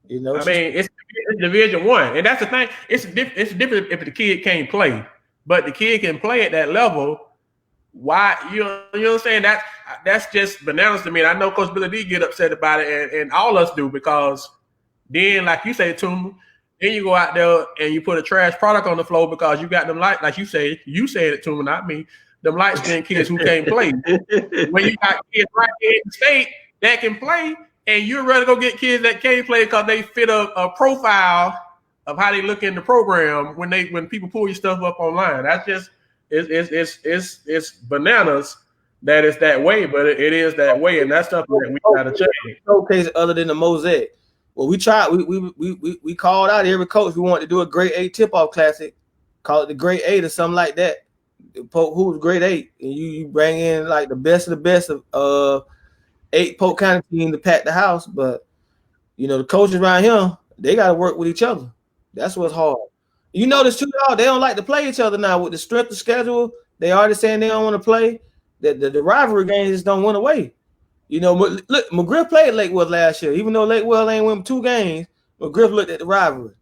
It's Division I, and that's the thing. It's different if the kid can't play, but the kid can play at that level. Why you know what I'm saying? That's just bananas to me. And I know Coach Billy D get upset about it, and all us do, because then, like you say, Toom, then you go out there and you put a trash product on the floor because you got them like you said it, Toom, not me. Them light-skinned kids who can't play. When you got kids right here in the state that can play, and you're ready to go get kids that can't play because they fit a profile of how they look in the program when people pull your stuff up online. That's just it's bananas that it's that way, but it is that way, and that's something that we gotta change. No case other than the Mosaic. Well, we tried. We called out every coach. We wanted to do a grade 8 tip-off classic, call it the grade 8 or something like that. Who was grade 8, and you bring in like the best of the best of 8 Polk County team to pack the house, but the coaches around here, they got to work with each other. That's what's hard. You notice too, y'all, they don't like to play each other now with the strength of schedule. They already saying they don't want to play. The rivalry games just don't went away. Look, McGriff played Lakewell last year. Even though Lakewell ain't win 2 games, McGriff looked at the rivalry.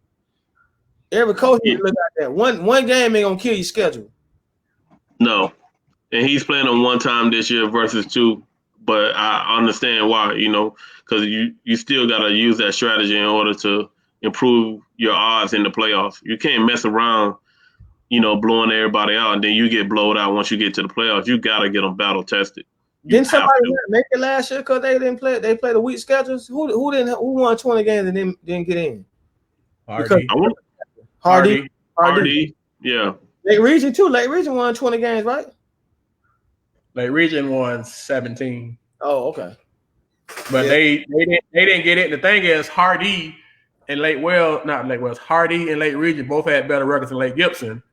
Every coach look at that. One game ain't gonna kill your schedule. No, and he's playing on 1 time this year versus 2. But I understand why, because you still got to use that strategy in order to improve your odds in the playoffs. You can't mess around, blowing everybody out, and then you get blowed out once you get to the playoffs. You got to get them battle tested. Didn't somebody make it last year because they didn't play? They played the week schedules. Who won 20 games and didn't get in? Hardy. Yeah. Lake Region too. Lake Region won 20 games, right? Lake Region won 17. Oh, okay. But they didn't get it. The thing is, Hardy and Hardy and Lake Region both had better records than Lake Gibson,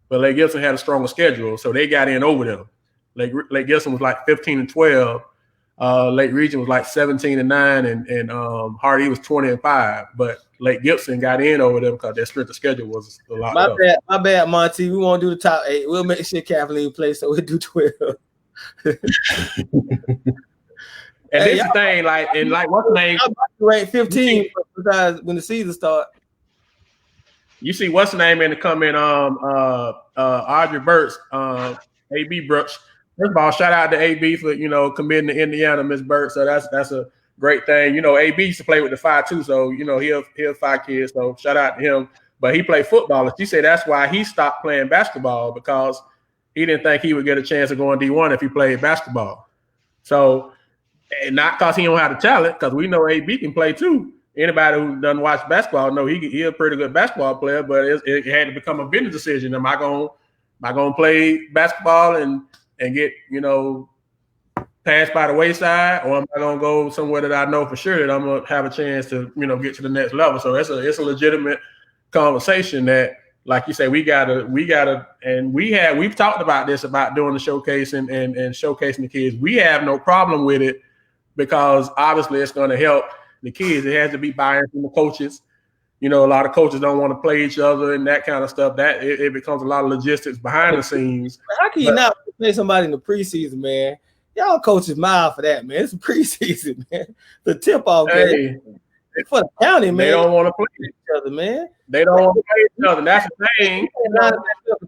but Lake Gibson had a stronger schedule, so they got in over them. Lake Gibson was like 15-12. Lake Region was like 17-9, and Hardy was 20-5. But Lake Gibson got in over them because their strength of schedule was a lot. My bad, Monty. We won't do the top 8. We'll make sure Kathleen plays, so we'll do 12. And this is the thing, what's the name? I'm about to rank 15 when the season starts. You see what's the name in the comment? Audrey Burks, AB Brooks. First of all, shout out to AB for committing to Indiana, Miss Burks. So that's a great thing. AB used to play with the 5 too, so he'll 5 kids. So shout out to him. But he played football. She said that's why he stopped playing basketball, because he didn't think he would get a chance of going D1 if he played basketball. So, and not because he don't have the talent, because we know AB can play too. Anybody who doesn't watch basketball know he's a pretty good basketball player, but it had to become a business decision. Am I gonna play basketball and get passed by the wayside, or am I gonna go somewhere that I know for sure that I'm gonna have a chance to get to the next level? So it's a legitimate conversation that, like you say, we gotta, and we've talked about this, about doing the showcase and showcasing the kids. We have no problem with it, because obviously it's going to help the kids. It has to be buy-in from the coaches. A lot of coaches don't want to play each other and that kind of stuff. That it becomes a lot of logistics behind the scenes. How can you not play somebody in the preseason, man? Y'all coaches mild for that, man. It's a preseason, man. The tip-off game for the county, man. They don't want to play each other, man. They don't want to play each other. That's the thing. To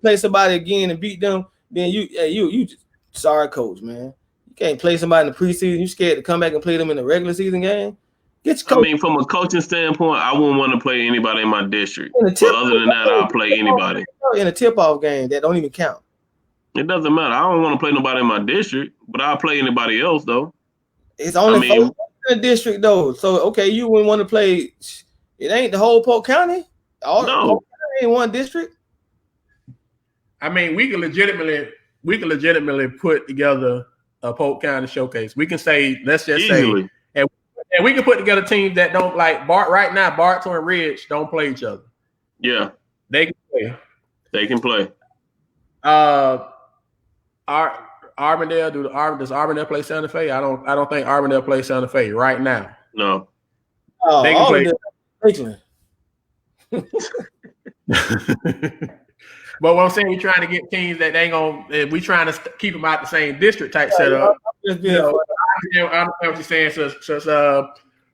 play somebody again and beat them, then you sorry, coach, man. You can't play somebody in the preseason. You scared to come back and play them in the regular season game. Get your coach. I mean, from a coaching standpoint, I wouldn't want to play anybody in my district. But other than that, I'll play anybody. In a tip-off game that don't even count. It doesn't matter. I don't want to play nobody in my district, but I'll play anybody else, though. It's only 4 in the district, though. So, okay, you wouldn't want to play. It ain't the whole Polk County. No. Polk County ain't one district. I mean, we can legitimately put together a Polk County showcase. We can say, let's just say, and we can put together teams that don't like right now. Bartow and Ridge don't play each other. Yeah, they can play. They can play. Arbondale, does Arbondale play Santa Fe? I don't think Arbondale plays Santa Fe right now. No. Oh, they can play. But what I'm saying, we're trying to get teams that ain't gonna. We trying to keep them out the same district type setup. I understand what you're saying.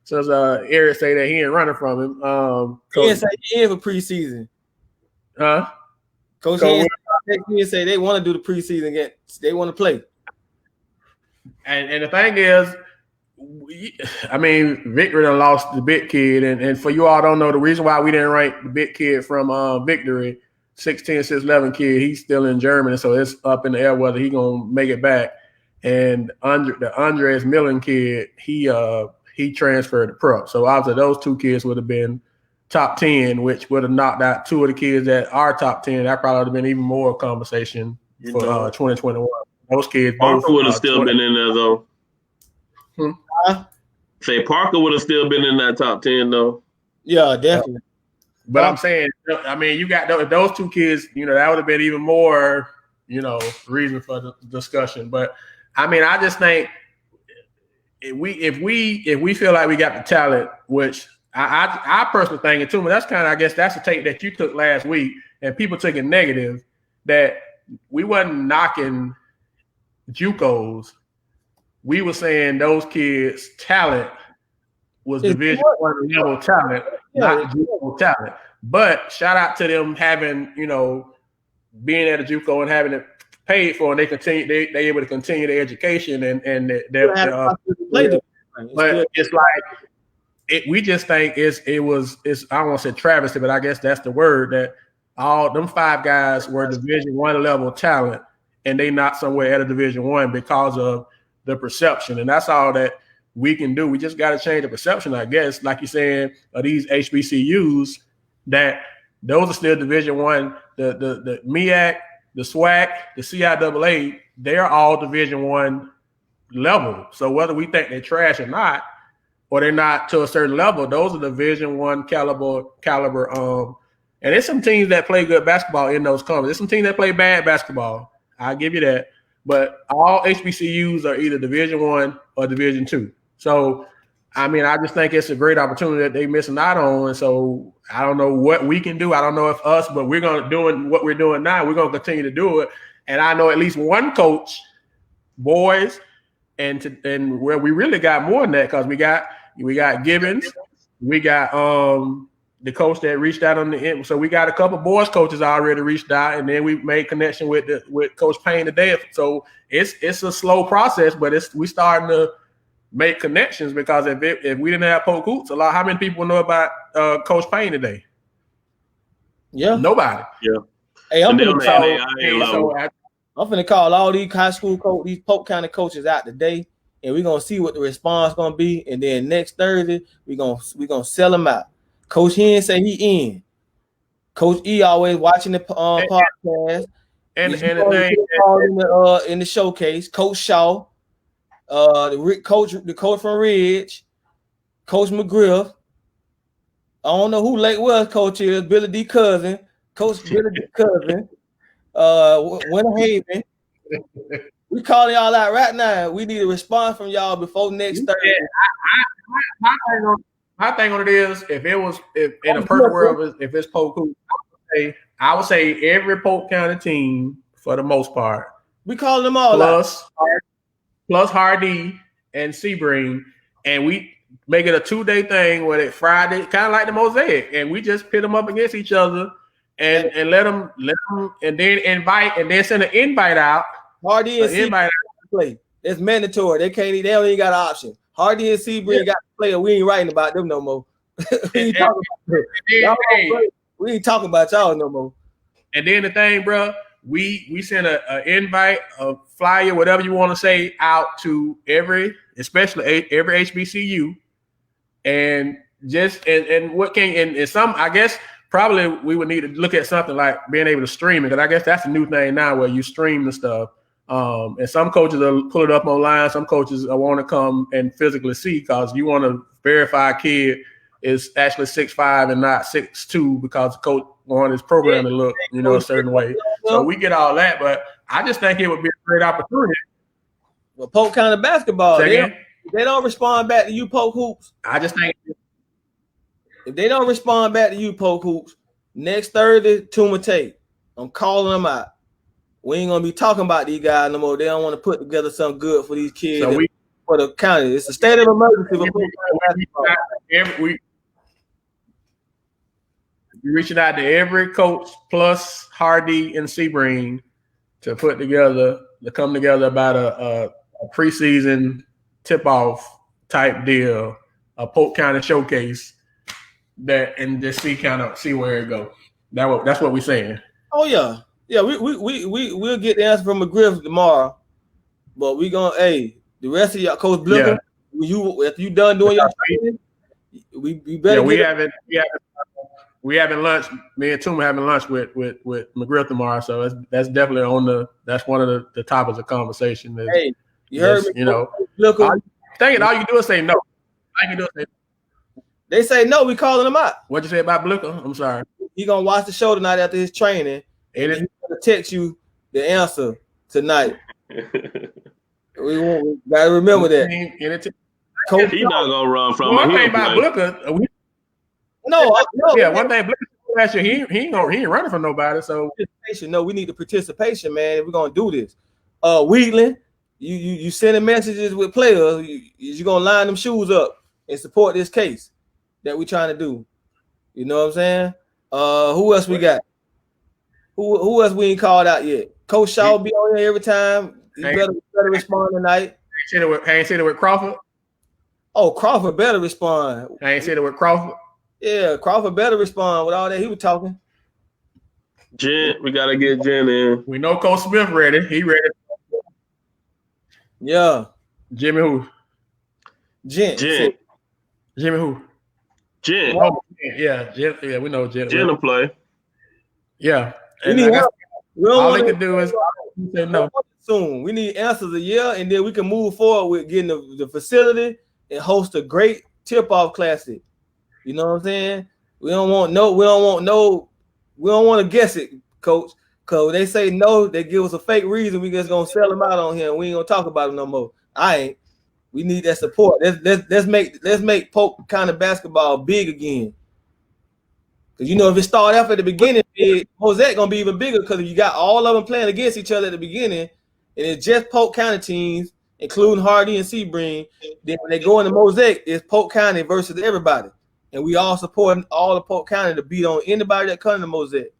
Since Eric say that he ain't running from him. He didn't say he in for preseason. Huh? Coach he say they want to do the preseason again. They want to play. And the thing is, I mean, Victory done lost the big kid, and for you all don't know, the reason why we didn't rank the big kid from Victory, 6'10", 6'11" kid, he's still in Germany, so it's up in the air whether he gonna make it back. And the Andres Millen kid, he transferred to prep. So obviously those 2 kids would have been top 10, which would have knocked out 2 of the kids that are top 10. That probably would have been even more conversation for 2021. Those kids Parker would have still been in there though. Say Parker would have still been in that top 10 though. Yeah, definitely. But I'm saying, I mean, you got those 2 kids, that would have been even more, reason for the discussion. But I mean, I just think if we feel like we got the talent, which I personally think it too, but that's kind of, I guess that's the take that you took last week, and people took it negative, that we wasn't knocking JUCOs. We were saying those kids' talent was Division One level talent, not JUCO talent. But shout out to them having, being at a JUCO and having it paid for, and they able to continue their education and their but it's like we just think it's I don't want to say travesty, but I guess that's the word, that all them 5 guys were Division One level talent, and they not somewhere at a Division One because of the perception, and that's all that we can do. We just got to change the perception, I guess, like you're saying, of these HBCUs, that those are still Division One. The MEAC, the SWAC, the CIAA, they're all Division One level. So whether we think they're trash or not, or they're not to a certain level, those are Division One caliber. And there's some teams that play good basketball in those conferences. There's some teams that play bad basketball. I'll give you that. But all HBCUs are either Division One or Division Two. So, I mean, I just think it's a great opportunity that they're missing out on. And so I don't know what we can do. I don't know if us, but we're going to do what we're doing now. We're going to continue to do it. And I know at least one coach, boys, and where we really got more than that, because we got Gibbons, we got the coach that reached out on the end. So we got a couple boys coaches already reached out, and then we made connection with Coach Payne today. So it's a slow process, but we starting to make connections, because if we didn't have Polk hoops, how many people know about Coach Payne today? Yeah, nobody. Yeah. Hey, I'm gonna call all these high school coaches, these Polk County coaches out today, and we're gonna see what the response gonna be. And then next Thursday, we're gonna sell them out. Coach Hen say he in. Coach E always watching the podcast. And the thing in the showcase, Coach Shaw, the coach from Ridge, Coach McGriff. I don't know who Lake West coach is. Billy D. Cousin, Coach Billy D. Cousin, Winter Haven. We calling y'all out right now. We need a response from y'all before next Thursday. My thing on it is, if in a perfect world, if it's Polk hoops, I would say every Polk County team, for the most part, we calling them all plus Hardy and Sebring, and we make it a 2-day thing with it Friday, kind of like the Mosaic, and we just pit them up against each other and let them, and then invite, and then send an invite out. Hardy and Sebring play. It's mandatory. They don't even got an option. Hardy and Sebring got to play, we ain't writing about them no more. We ain't talking about y'all no more. And then the thing, bro, we send an invite, a flyer, whatever you want to say, out to especially every HBCU, and some, I guess probably we would need to look at something like being able to stream it, because I guess that's a new thing now, where you stream the stuff. And some coaches will pull it up online. Some coaches want to come and physically see, because you want to verify a kid is actually 6'5" and not 6'2", because the coach wanted his program to look, a certain way. So we get all that, but I just think it would be a great opportunity. Well, Polk County basketball, they don't respond back to you, Polk hoops. I just think if they don't respond back to you, Polk hoops, next Thursday, Tuma tape. I'm calling them out. We ain't gonna be talking about these guys no more. They don't want to put together something good for these kids, for the county. It's a state of emergency. We're reaching out to every coach plus Hardy and Sebring to come together about a preseason tip-off type deal, a Polk County showcase, and just see where it goes. That's what we're saying. Oh yeah. Yeah, we'll get the answer from McGriff tomorrow, but we gonna the rest of y'all, Coach Blicher, if you done doing your training, we better. Yeah, we having lunch. Me and Tuma having lunch with McGriff tomorrow, so that's definitely that's one of the topics of conversation. Hey, you heard me. Look, all you do is say no. All you do is say no. They say no. We calling them out. What'd you say about Blicher? I'm sorry. He gonna watch the show tonight after his training. And he's gonna text you the answer tonight. We gotta remember that. Coach. He not gonna run from One it. thing about Blicher, No. one thing Blicher last year, he ain't running from nobody. So no, we need the participation, man. If we're gonna do this. Wheatland, you sending messages with players. You gonna line them shoes up and support this case that we trying to do. You know what I'm saying? Who else we got? Who else we ain't called out yet? Coach Shaw be on here every time. He better respond tonight. I ain't seen it with Crawford. Oh, Crawford better respond. I ain't seen it with Crawford. Yeah, Crawford better respond with all that he was talking. Gent, we gotta get Gent in. We know Coach Smith ready. He ready. Yeah. Jimmy who? Gent. Jimmy who? Gent. Oh, yeah, Gent. Yeah, we know Gent. Gent will play. Yeah. And all they can do is say no. Soon. We need answers a year, and then we can move forward with getting the facility and host a great tip-off classic. You know what I'm saying? We don't want to guess it, Coach. Because they say no, they give us a fake reason. We just gonna sell them out on here. We ain't gonna talk about them no more. I ain't. We need that support. Let's make Polk kind of basketball big again. Because if it started off at the beginning, Mosaic gonna be even bigger because you got all of them playing against each other at the beginning, and it's just Polk County teams, including Hardy and Sebring. Then when they go into Mosaic, it's Polk County versus everybody, and we all supporting all of Polk County to beat on anybody that comes to Mosaic.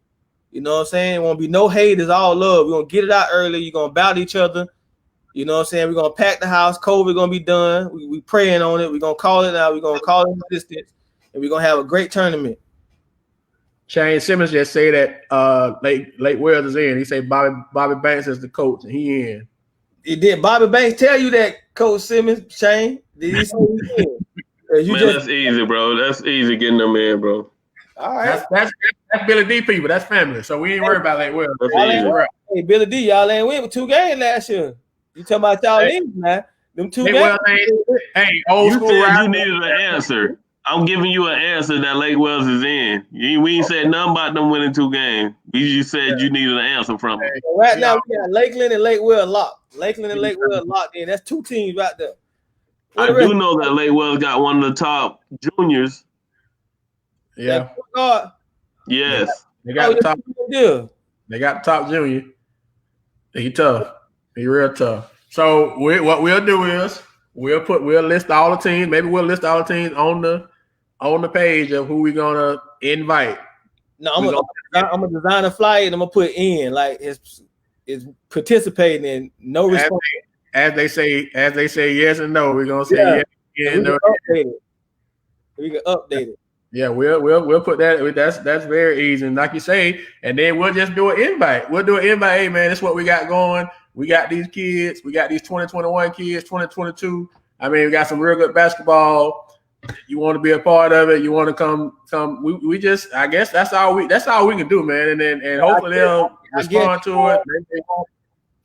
You know what I'm saying? It won't be no hate, it's all love. We're gonna get it out early. You're gonna battle each other. You know what I'm saying? We're gonna pack the house. COVID gonna be done. We praying on it. We're gonna call it out. We're gonna call it resistance, and we're gonna have a great tournament. Shane Simmons just say that Lake Wells is in. He say Bobby Banks is the coach and he in. Did Bobby Banks tell you that, Coach Simmons, Shane? Did he say he's in? That's easy, bro. That's easy getting them in, bro. All right. That's Billy D people. That's family. So we ain't worried about Lake Wells. Hey, Billy D, y'all ain't win with 2 games last year. You talking about y'all leagues, man? Them 2 games. Hey, old school. You said you needed an answer. I'm giving you an answer that Lake Wells is in. We ain't said nothing about them winning 2 games. We just said you needed an answer from them. So right now, we got Lakeland and Lake Wells locked. Lakeland and Lake Wells locked in. That's 2 teams right there. I do know that Lake Wells got one of the top juniors. Yeah. Yes. They got the top. They got the top junior. He tough. He real tough. So what we'll do is we'll list all the teams. Maybe we'll list all the teams on the page of who we're gonna invite. No, I'm gonna design a flyer and I'm gonna put in like it's participating in no response. As they say yes and no, we're gonna say yes and no. We can update it. Yeah, we'll put that. That's very easy. And like you say, and then we'll just do an invite. We'll do an invite. Hey man, that's what we got going. We got these kids. We got these 2021 kids, 2022. I mean, we got some real good basketball. You want to be a part of it. You want to come. We just, I guess that's all we can do, man. And hopefully they'll respond to it.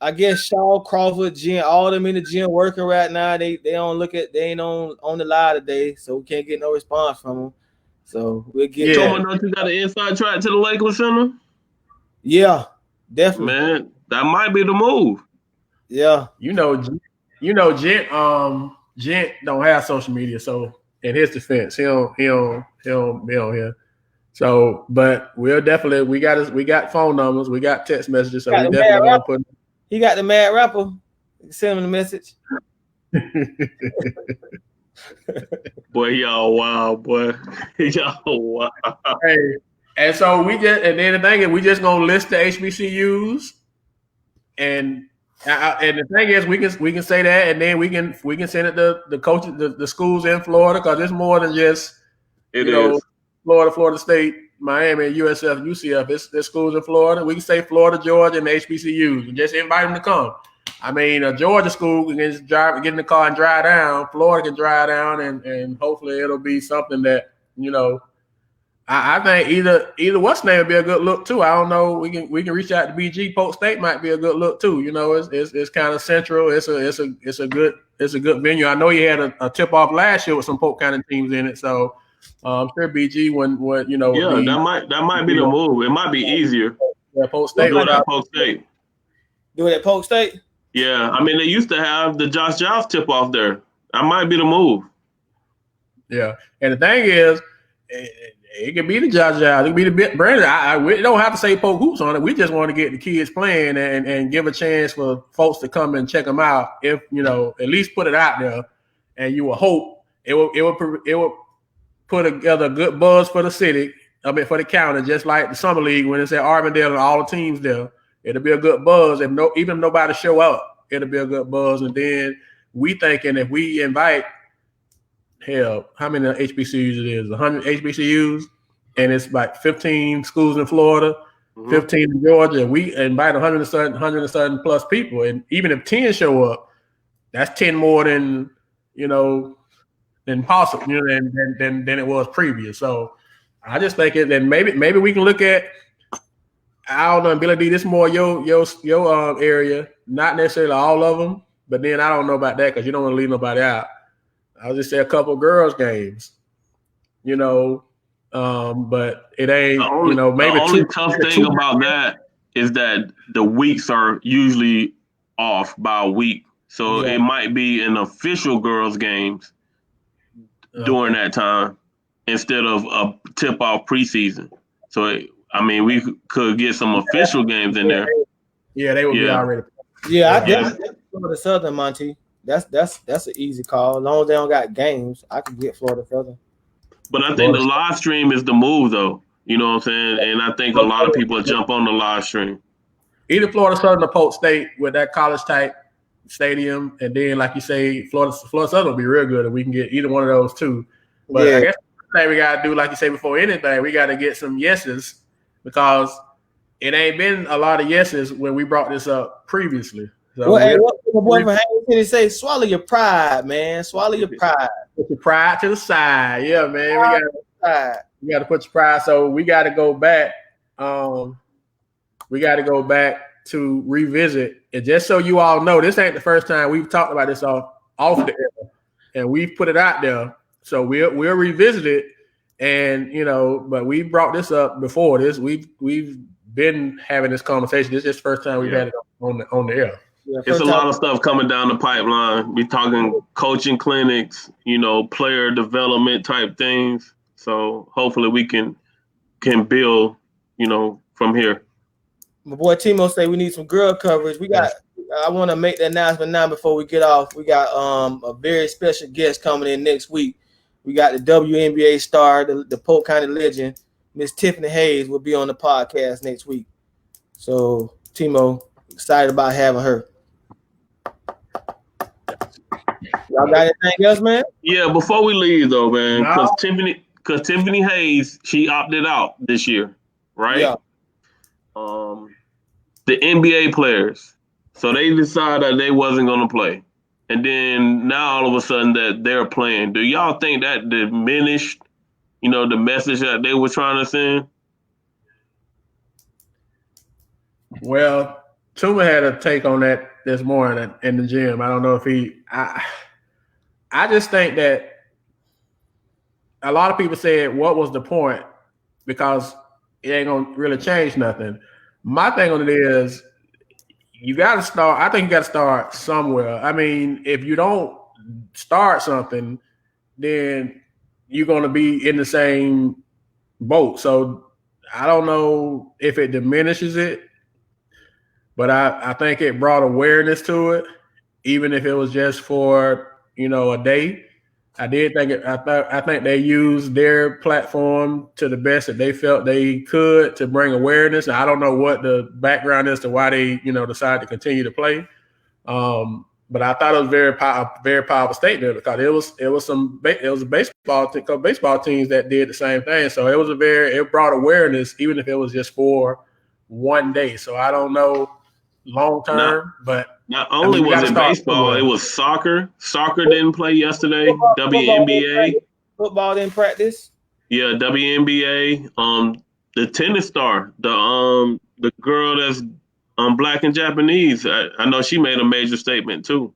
I guess Shaw, Crawford, Jen, all of them in the gym working right now. They ain't on the live today, so we can't get no response from them. So we'll get. Yeah. Don't you got an inside track to the Lakeland Center? Yeah, definitely. Man, that might be the move. Yeah. Gent don't have social media, so in his defense, he don't be on here. So, but we got phone numbers, we got text messages, so we definitely gonna put. He got the mad rapper. Send him a message. Boy, y'all wild, boy. Y'all wild. Hey, and so then the thing is, we just gonna list the HBCUs, and the thing is, we can say that, and then we can send it to the coaches, the schools in Florida, because it's more than just Florida State, Miami, USF, UCF. It's schools in Florida. We can say Florida, Georgia, and the HBCUs, and just invite them to come. I mean, a Georgia school can just get in the car and drive down. Florida can drive down, and hopefully it'll be something that, I think either what's name would be a good look too. I don't know. We can reach out to BG. Polk State might be a good look too. It's kind of central. It's a good venue. I know you had a tip off last year with some Polk County teams in it, so I'm sure BG when. Yeah, that might be the move. It might be easier. Yeah, Polk State. Do it at Polk State. Do it at Polk State. Yeah, I mean they used to have the Josh tip off there. That might be the move. Yeah, and the thing is, it can be the Jaja, it can be the Brandon. We don't have to say Polk hoops on it. We just want to get the kids playing and give a chance for folks to come and check them out. If at least put it out there, and you will hope it will put together a good buzz for the city. I mean, for the county, just like the summer league when it's at Arbondale and all the teams there. It'll be a good buzz. Even if nobody show up, it'll be a good buzz. And then we thinking if we invite, hell, how many HBCUs it is? 100 HBCUs, and it's like 15 schools in Florida, 15 in Georgia. We invite 100 plus people, and even if 10 show up, that's 10 more than than possible, than it was previous. So I just think that maybe we can look at. I don't know, Billy D. This is more your area, not necessarily all of them, but then I don't know about that because you don't want to leave nobody out. I'll just say a couple of girls' games, but it ain't. Maybe the only tough thing about that is that the weeks are usually off by a week, so it might be an official girls' games during that time instead of a tip-off preseason. So we could get some official games in there. Yeah, they would be already. Yeah, I definitely Florida Southern, Monty. That's an easy call. As long as they don't got games, I could get Florida Southern. But I think the live stream is the move, though. You know what I'm saying? And I think a lot of people jump on the live stream. Either Florida Southern or Polk State with that college-type stadium, and then, like you say, Florida Southern will be real good if we can get either one of those two. But I guess the thing we got to do, like you say, before anything, we got to get some yeses because it ain't been a lot of yeses when we brought this up previously. So what my boy from Hamilton say? Swallow your pride, man. Swallow your pride. Put your pride to the side. Yeah, man. We got to put your pride. So we got to go back. We got to go back to revisit. And just so you all know, this ain't the first time we've talked about this off the air, and we've put it out there. So we'll revisit it. And but we brought this up before this. We've been having this conversation. This is just the first time we've had it on the air. Yeah, it's a lot of stuff coming down the pipeline. We're talking coaching clinics, player development type things. So hopefully we can build, from here. My boy Timo say we need some girl coverage. I want to make the announcement now before we get off. We got a very special guest coming in next week. We got the WNBA star, the Polk County legend, Miss Tiffany Hayes will be on the podcast next week. So Timo, excited about having her. Y'all got anything else, man? Yeah, before we leave though, man, because Tiffany Hayes, she opted out this year, right? Yeah. The NBA players, so they decided they wasn't going to play, and then now all of a sudden that they're playing. Do y'all think that diminished, the message that they were trying to send? Well, Tuma had a take on that this morning in the gym. I don't know if I just think that a lot of people said, what was the point? Because it ain't going to really change nothing. My thing on it is you got to start. I think you got to start somewhere. I mean, if you don't start something, then you're going to be in the same boat. So I don't know if it diminishes it, but I think it brought awareness to it, even if it was just for, a day. I did think it. I think they used their platform to the best that they felt they could to bring awareness. I don't know what the background is to why they, decided to continue to play. But I thought it was very powerful statement because it was a baseball teams that did the same thing. So it brought awareness, even if it was just for one day. So I don't know long term, but not only was it baseball, it was soccer. Soccer didn't play yesterday. WNBA. Football didn't practice. Yeah, WNBA. The tennis star, the girl that's Black and Japanese. I know she made a major statement too.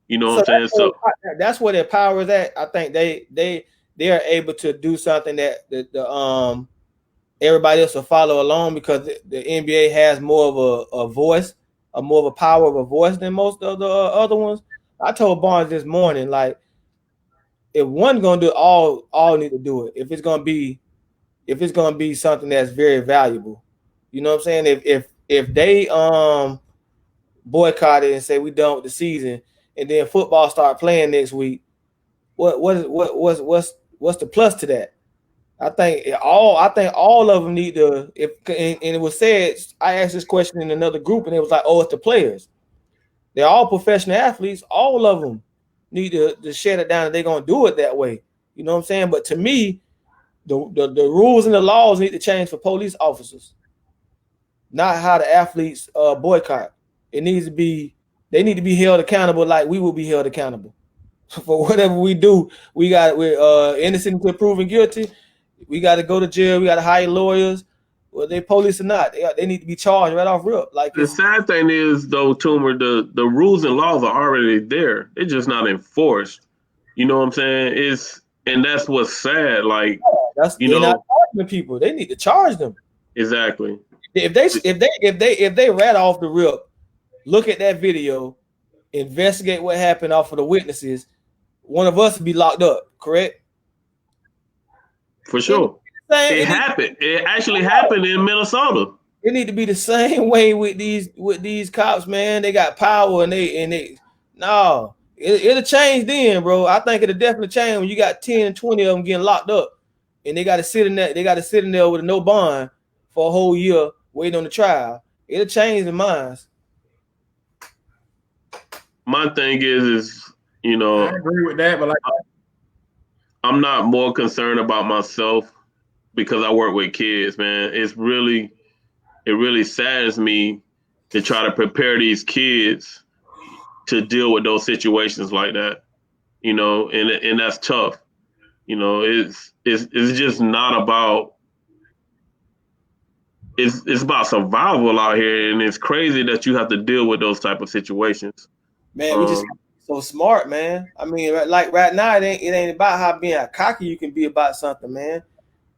You know what I'm saying? So that's where their power is at. I think they are able to do something that the everybody else will follow along because the NBA has more of a voice, more of a power of a voice than most of the other ones. I told Barnes this morning, like, if one gonna do it, all need to do it. If it's gonna be something that's very valuable, you know what I'm saying? If they boycott it and say we done with the season, and then football start playing next week, what's the plus to that? I think all of them need to. And it was said, I asked this question in another group, and it was like, oh, it's the players. They're all professional athletes. All of them need to shut it down. And they're gonna do it that way. You know what I'm saying? But to me, the rules and the laws need to change for police officers, not how the athletes boycott. It needs to be. They need to be held accountable like we will be held accountable for whatever we do. We're innocent until proven guilty. We got to go to jail. We got to hire lawyers. Well, they police or not, they need to be charged right off rip. Like the sad thing is, though, Toomer, the rules and laws are already there. They're just not enforced. You know what I'm saying? And that's what's sad. Like, they're not charging people. They need to charge them. Exactly. If they rat off the rip, look at that video, investigate what happened off of the witnesses, one of us would be locked up. Correct? For sure. It happened. It actually happened in Minnesota. It need to be the same way with these cops, man. They got power and it'll change then, bro. I think it'll definitely change when you got 10 and 20 of them getting locked up and they got to sit in there with no bond for a whole year waiting on the trial. It'll change the minds. My thing is, you know, I agree with that, but I'm not more concerned about myself because I work with kids, man. It really saddens me to try to prepare these kids to deal with those situations like that, you know, and that's tough. You know, it's just not about. It's about survival out here, and it's crazy that you have to deal with those type of situations. Man, we just so smart, man. I mean, like right now, it ain't about how being cocky you can be about something, man.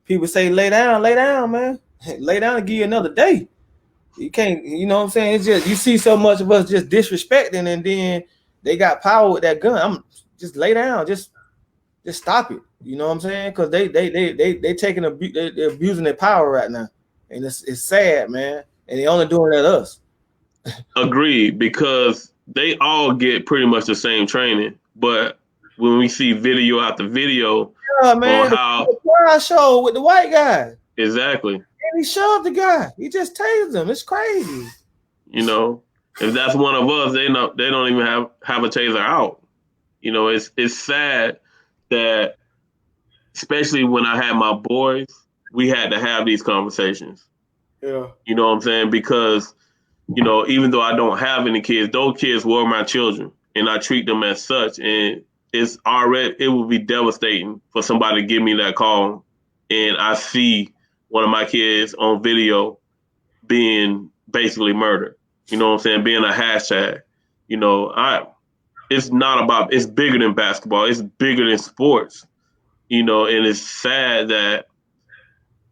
People say lay down, man. Lay down and give you another day. You can't, you know what I'm saying? It's just you see so much of us just disrespecting, and then they got power with that gun. I'm just lay down, just stop it. You know what I'm saying? Because they they're abusing their power right now, and it's sad, man. And they only doing it at us. Agreed, because they all get pretty much the same training, but when we see video after video, man, the show with the white guy. Exactly. And he shoved the guy. He just tased him. It's crazy. You know, if that's one of us, they don't even have a taser out. You know, it's sad that, especially when I had my boys, we had to have these conversations. Yeah. You know what I'm saying? Because, you know, even though I don't have any kids, those kids were my children, and I treat them as such. And it would be devastating for somebody to give me that call, and I see one of my kids on video being basically murdered. You know what I'm saying? Being a hashtag. You know, it's bigger than basketball. It's bigger than sports. You know, and it's sad that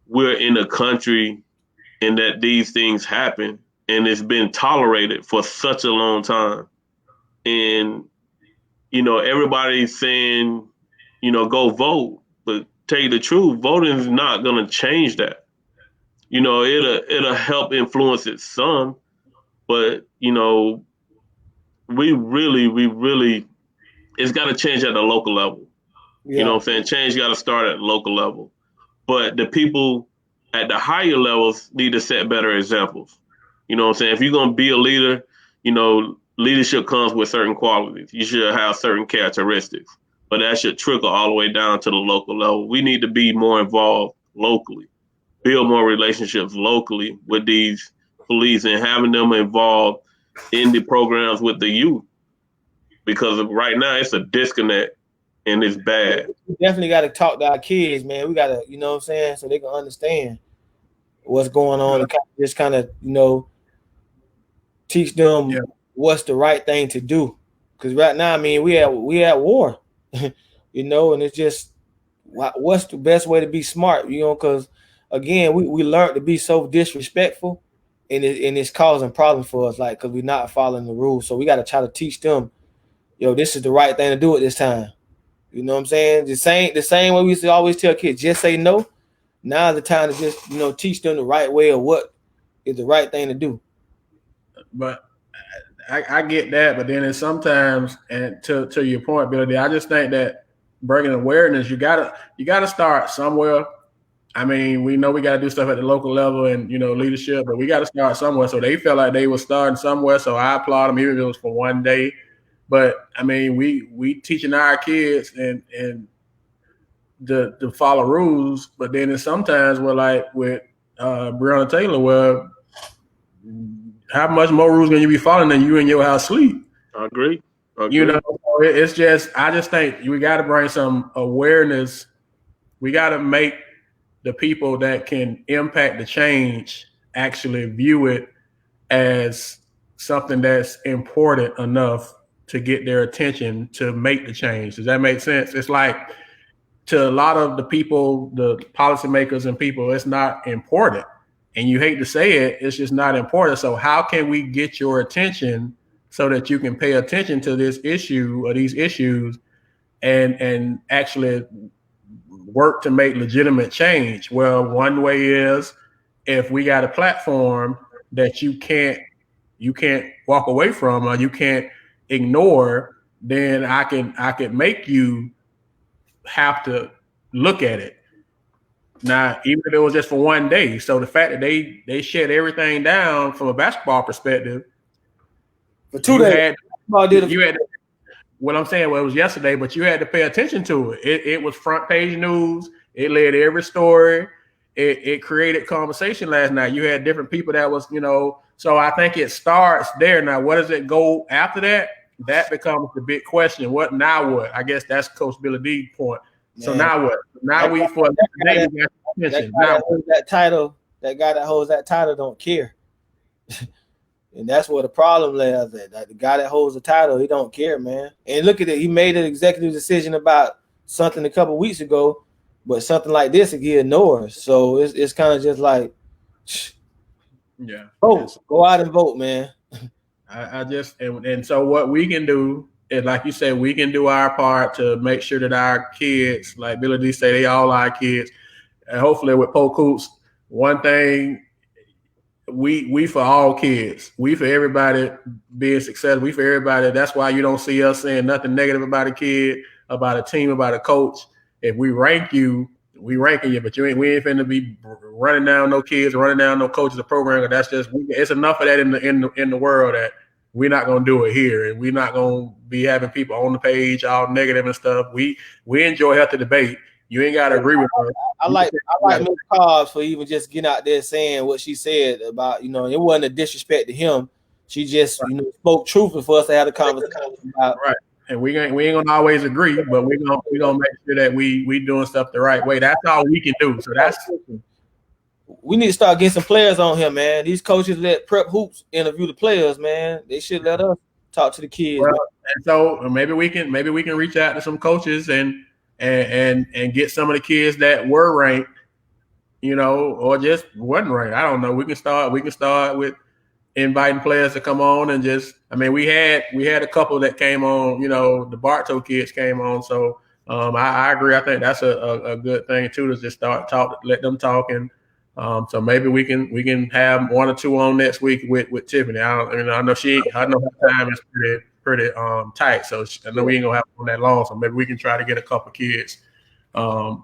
we're in a country and that these things happen, and it's been tolerated for such a long time. And, you know, everybody's saying, you know, go vote. But tell you the truth, voting is not going to change that. You know, it'll help influence it some. But, you know, we really, it's got to change at the local level. Yeah. You know what I'm saying? Change got to start at the local level. But the people at the higher levels need to set better examples. You know what I'm saying? If you're going to be a leader, you know, leadership comes with certain qualities. You should have certain characteristics. But that should trickle all the way down to the local level. We need to be more involved locally, build more relationships locally with these police and having them involved in the programs with the youth. Because right now it's a disconnect and it's bad. We definitely got to talk to our kids, man. We got to, you know what I'm saying, so they can understand what's going on and just kind of, you know, teach them what's the right thing to do. Because right now, I mean, we at war, you know, and it's just what's the best way to be smart, you know, because, again, we learned to be so disrespectful, and it's causing problems for us, like, because we're not following the rules. So we got to try to teach them, yo, this is the right thing to do at this time. You know what I'm saying? The same way we used to always tell kids, just say no. Now is the time to just, teach them the right way of what is the right thing to do. But I get that, but then it's sometimes, and to your point, Billy, I just think that bringing awareness, you gotta start somewhere. I mean, we know we got to do stuff at the local level and, leadership, but we got to start somewhere. So they felt like they were starting somewhere. So I applaud them, even if it was for one day. But I mean, we teaching our kids and to follow rules. But then it's sometimes we're like with Breonna Taylor, where how much more rules can you be following than you in your house sleep? I agree. It's just, I just think we got to bring some awareness. We got to make the people that can impact the change actually view it as something that's important enough to get their attention to make the change. Does that make sense? It's like, to a lot of the people, the policymakers and people, it's not important. And you hate to say it, it's just not important. So how can we get your attention so that you can pay attention to this issue or these issues and actually work to make legitimate change? Well, one way is if we got a platform that you can't walk away from or you can't ignore, then I can make you have to look at it. Now, even if it was just for one day. So the fact that they shut everything down from a basketball perspective for 2 days. What I'm saying, well, it was yesterday, but you had to pay attention to it. It was front page news. It led every story. It created conversation last night. You had different people that was, so I think it starts there. Now, what does it go after that? That becomes the big question. What now? What? I guess that's Coach Billy D's point. So now what? Now we for that title. That guy that holds that title don't care, and that's where the problem lies. That the guy that holds the title, he don't care, man. And look at it. He made an executive decision about something a couple weeks ago, but something like this he ignores. So it's kind of just like, vote, go out and vote, man. I just and so what we can do is, like you said, we can do our part to make sure that our kids, like Billy D say, they all our kids, and hopefully with Polk Hoops, one thing we for all kids, we for everybody being successful, we for everybody. That's why you don't see us saying nothing negative about a kid, about a team, about a coach. If we rank you, we ranking you, but we ain't finna be running down no kids, running down no coaches or program. That's just, it's enough of that in the world that we're not gonna do it here, and we're not gonna be having people on the page all negative and stuff. We enjoy healthy debate. You ain't gotta agree with her. I like Ms. Cobbs for even just getting out there saying what she said about, it wasn't a disrespect to him. She just spoke truthfully for us to have a conversation about. Right. And we ain't gonna always agree, but we gonna make sure that we doing stuff the right way. That's all we can do. So we need to start getting some players on here, man. These coaches let Prep Hoops interview the players, man. They should let us talk to the kids. Well, and so maybe we can reach out to some coaches and get some of the kids that were ranked, or just wasn't ranked. I don't know. We can start with inviting players to come on and just, we had a couple that came on, the Bartow kids came on. So I agree. I think that's a good thing too, to just let them talk. And so maybe we can have one or two on next week with Tiffany. I know her time is pretty tight. So I know we ain't gonna have one that long. So maybe we can try to get a couple kids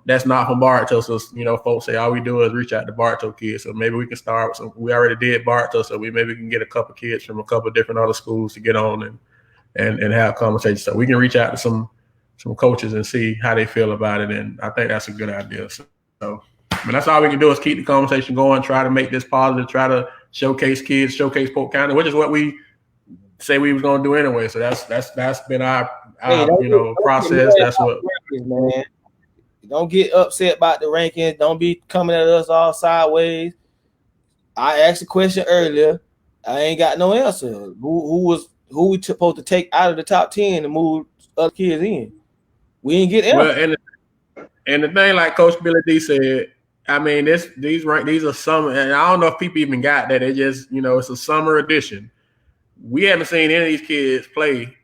that's not from Bartow. So, folks say all we do is reach out to Bartow kids. So maybe we can start with some. We already did Bartow, so maybe we can get a couple kids from a couple different other schools to get on and have conversations. So we can reach out to some coaches and see how they feel about it. And I think that's a good idea. So that's all we can do is keep the conversation going, try to make this positive, try to showcase kids, showcase Polk County, which is what we say we was going to do anyway. So that's been our process. That's what, man. Don't get upset about the rankings. Don't be coming at us all sideways. I asked a question earlier. I ain't got no answer. Who we supposed to take out of the top 10 and move other kids in? We ain't get answer. Well, and the thing, like Coach Billy D said, these are summer, and I don't know if people even got that. It just, it's a summer edition. We haven't seen any of these kids play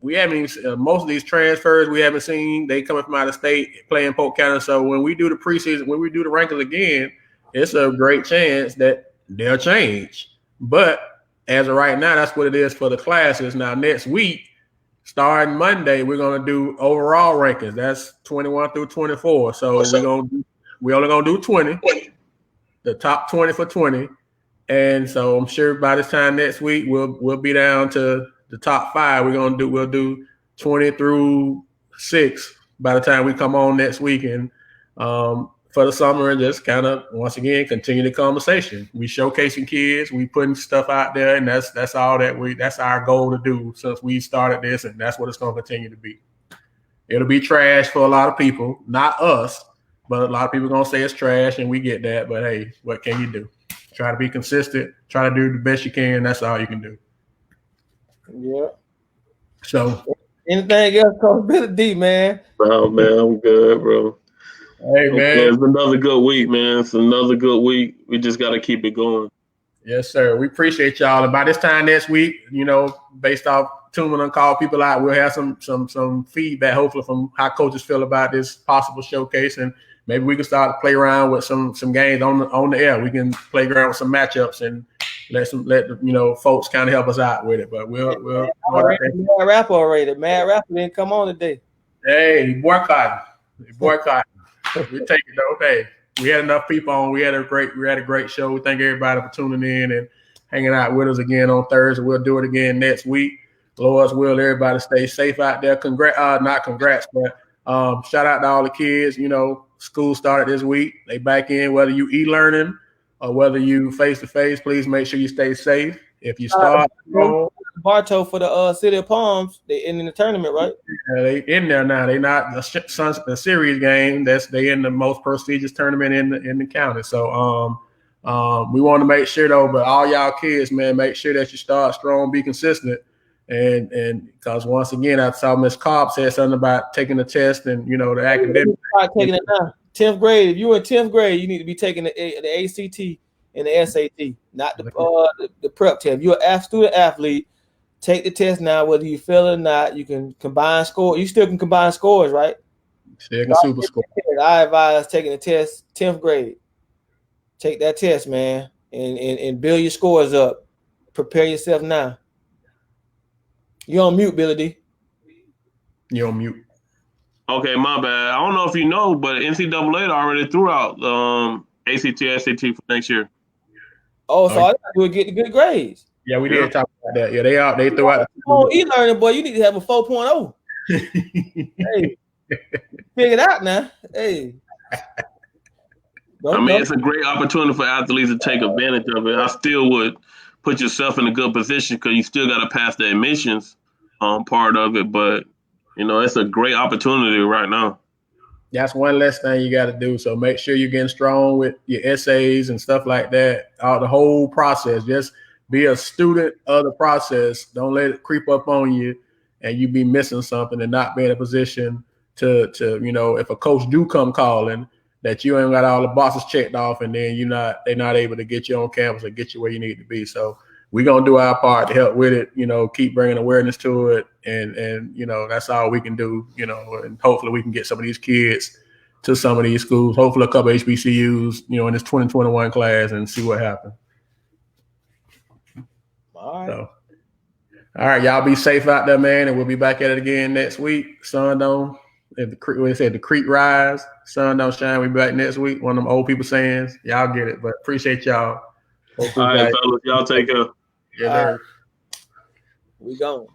we haven't even, most of these transfers we haven't seen. They coming from out of state playing Polk County. So when we do the preseason, when we do the rankings again, it's a great chance that they'll change. But as of right now, that's what it is for the classes. Now next week, starting Monday, we're gonna do overall rankings. That's 21 through 24. So we're only gonna do 20, the top 20 for 20. And so I'm sure by this time next week we'll be down to the top 5. We'll do 20 through 6 by the time we come on next week, and for the summer, and just kind of once again continue the conversation. We showcasing kids, we putting stuff out there, and that's all that's our goal to do since we started this, and that's what it's going to continue to be. It'll be trash for a lot of people, not us, but a lot of people are going to say it's trash, and we get that. But hey, what can you do? Try to be consistent. Try to do the best you can. That's all you can do. Yeah. So, anything else, Coach Billy D, man? Oh man, I'm good, bro. Hey man, it's another good week, man. It's another good week. We just got to keep it going. Yes, sir. We appreciate y'all. And by this time next week, based off tuning and call people out, we'll have some feedback, hopefully, from how coaches feel about this possible showcase, and maybe we can start to play around with some games on the air. We can play around with some matchups and let folks kind of help us out with it. But we'll Mad Rapper already. Mad Rapper didn't come on today. Hey, boycotting. We take it though. Hey, we had enough people on. We had a great show. We thank everybody for tuning in and hanging out with us again on Thursday. We'll do it again next week. Lord's will, everybody stay safe out there. Not congrats, but shout out to all the kids. School started this week. They back in, whether you e-learning or whether you face-to-face, please make sure you stay safe. If you start Bartow for the City of Palms, they in the tournament, right? Yeah, they in there now. They not the series game. They in the most prestigious tournament in the county. So we want to make sure though, but all y'all kids, man, make sure that you start strong, be consistent, and because once again, I saw Miss Cobb said something about taking the test and the academic. Taking it now. 10th grade. If you're in 10th grade, you need to be taking the ACT and the SAT, not the prep test. If you're an student athlete, take the test now, whether you fail it or not. You can combine score. You still can combine scores, right? Still can super score. I advise taking the test 10th grade. Take that test, man, and build your scores up. Prepare yourself now. You're on mute, Billy D. You're on mute. Okay, my bad. I don't know if you know, but NCAA already threw out ACT, SAT for next year. Oh, so all you do is get the good grades. Yeah, we did talk about that. Yeah, they threw out. Oh, e-learning, boy, you need to have a 4.0. Hey, figure it out now. Hey. It's a great opportunity for athletes to take advantage of it. I still would put yourself in a good position because you still got to pass the admissions part of it. But, it's a great opportunity right now. That's one less thing you got to do. So make sure you're getting strong with your essays and stuff like that. The whole process. Just be a student of the process. Don't let it creep up on you and you be missing something and not be in a position to if a coach do come calling, that you ain't got all the boxes checked off and then they're not able to get you on campus or get you where you need to be. So we're going to do our part to help with it, keep bringing awareness to it. And that's all we can do, and hopefully we can get some of these kids to some of these schools, hopefully a couple of HBCUs, in this 2021 class and see what happens. All right. So, all right, y'all be safe out there, man. And we'll be back at it again next week. Sun don't, the creek rise, sun don't shine. We'll be back next week. One of them old people sayings. Y'all get it, but appreciate y'all. All right, fellas, y'all take care. Yes, sir. We going.